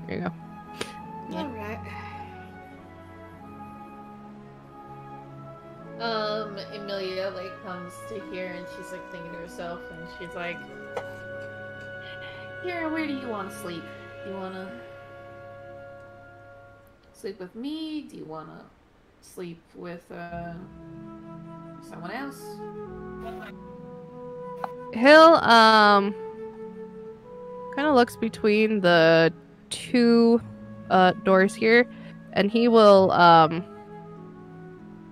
There you go. Yeah. Alright. Amelia, like, comes to here and she's, like, thinking to herself and she's like, Kirin, where do you want to sleep? Do you wanna sleep with me? Do you wanna sleep with someone else? He'll kind of looks between the two doors here, and he will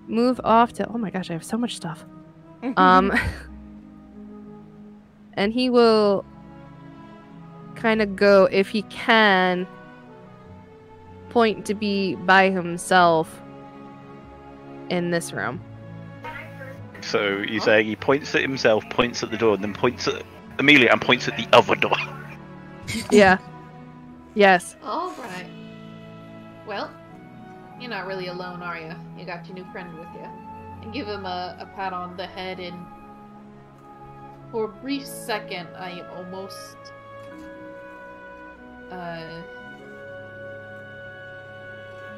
move off to. Oh my gosh, I have so much stuff. And he will kind of go, if he can, point to be by himself in this room. So you say he points at himself, points at the door, and then points at Amelia and points at the other door. Yeah. Yes. Alright. Well, you're not really alone, are you? You got your new friend with you. And give him a pat on the head, and for a brief second, I almost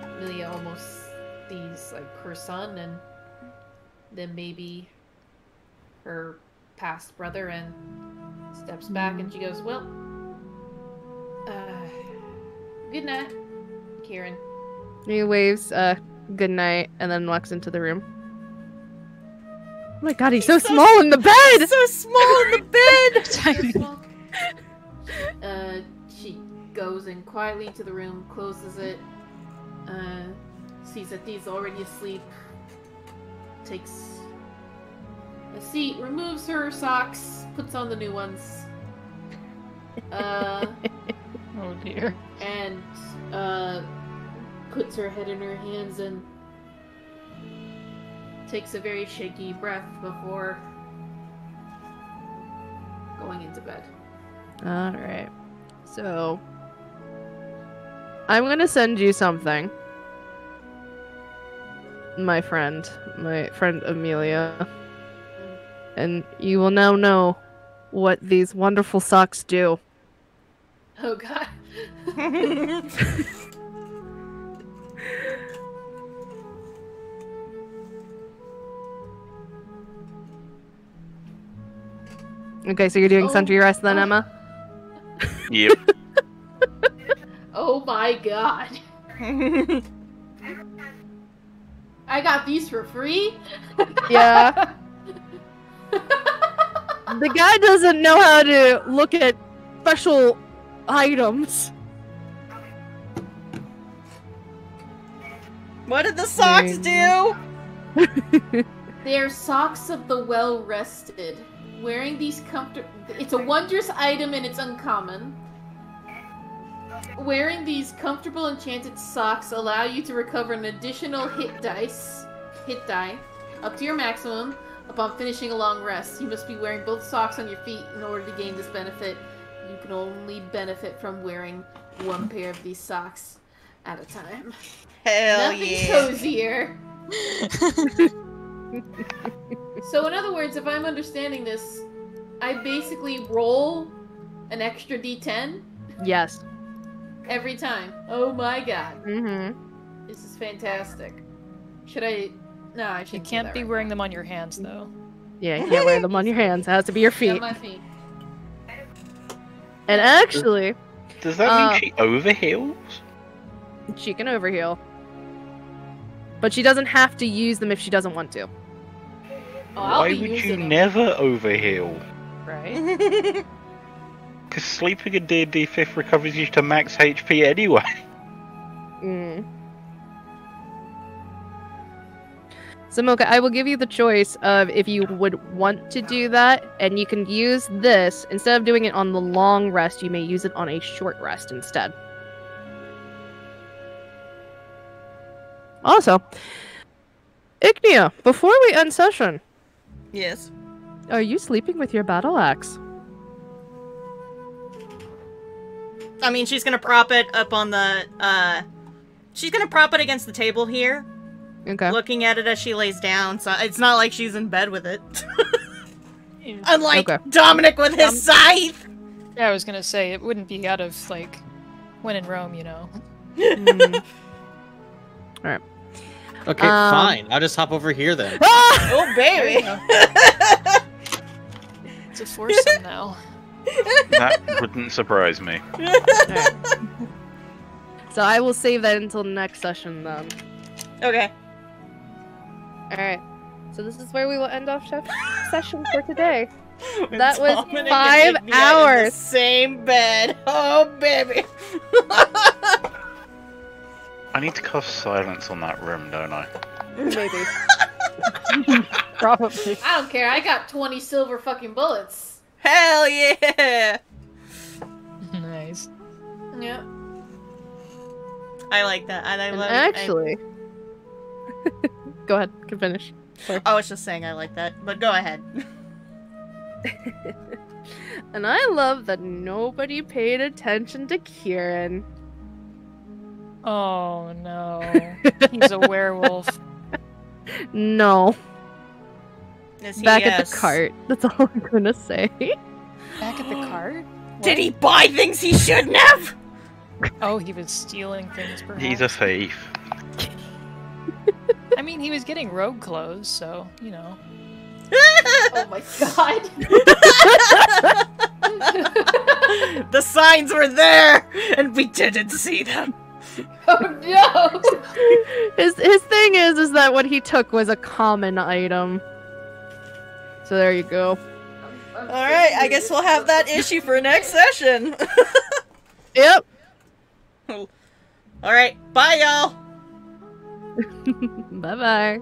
Amelia almost sees like her son, and then maybe her past brother, and steps back, and she goes, well, good night, Kirin. He waves good night and then walks into the room. Oh my god, he's so small in the bed! So small in the bed! She goes in quietly into the room, closes it, sees that he's already asleep, takes a seat, removes her socks, puts on the new ones. Oh dear. And puts her head in her hands and takes a very shaky breath before going into bed. Alright. So, I'm gonna send you something. My friend Amelia. And you will now know what these wonderful socks do. Oh god. Okay, so you're doing Sentry Rest then, Emma? Yep. Oh my god. I got these for free? Yeah. The guy doesn't know how to look at special items. What did the socks do? They are socks of the well-rested. Wearing these it's a wondrous item and it's uncommon. Wearing these comfortable enchanted socks allow you to recover an additional hit die, up to your maximum upon finishing a long rest. You must be wearing both socks on your feet in order to gain this benefit. You can only benefit from wearing one pair of these socks at a time. Hell Nothing yeah. cozier. So in other words, if I'm understanding this, I basically roll an extra d10 Yes. every time. Oh my god. Mm-hmm. This is fantastic. Should I... No, I You shouldn't. can't be wearing them on your hands, though. Yeah, you can't wear them on your hands. It has to be your Yeah, feet. my feet. And actually, Does that mean she overheals? she can overheal. But she doesn't have to use them if she doesn't want to. Oh, I'll Why be would using you them. never overheal? Right? Because sleeping in D&D 5th recovers you to max HP anyway. Mm. So Mocha, I will give you the choice of if you would want to do that, and you can use this, instead of doing it on the long rest, you may use it on a short rest instead. Also, Ignia, before we end session, Yes. are you sleeping with your battle axe? I mean, she's gonna prop it up on the, she's gonna prop it against the table here, Okay. looking at it as she lays down, so it's not like she's in bed with it. Unlike Okay. Dominic with his scythe! Yeah, I was gonna say, it wouldn't be out of, like, when in Rome, you know. Alright. Okay, fine. I'll just hop over here then. Oh, baby! It's a foursome now. That wouldn't surprise me. Alright. So I will save that until next session then. Okay. Alright. So this is where we will end off session for today. When That was Dominic 5 and Ignia in the hours. same bed. Oh, baby. I need to cast silence on that room, don't I? Maybe. Probably. I don't care. I got 20 silver fucking bullets. Hell yeah. Nice. Yeah. I like that. And I And love actually... Go ahead, can finish. Sorry. I was just saying I like that, but go ahead. And I love that nobody paid attention to Kirin. Oh no. He's a werewolf. No. Is he Back at yes? the cart. That's all I'm gonna say. Back at the cart? Did he buy things he shouldn't have? Oh, he was stealing things perhaps. He's a thief. I mean, he was getting rogue clothes, so, you know. Oh my god. The signs were there, and we didn't see them. Oh no. His thing is that what he took was a common item. So there you go. Alright, I guess we'll have that issue for next session. Yep. Alright, bye y'all. Bye bye.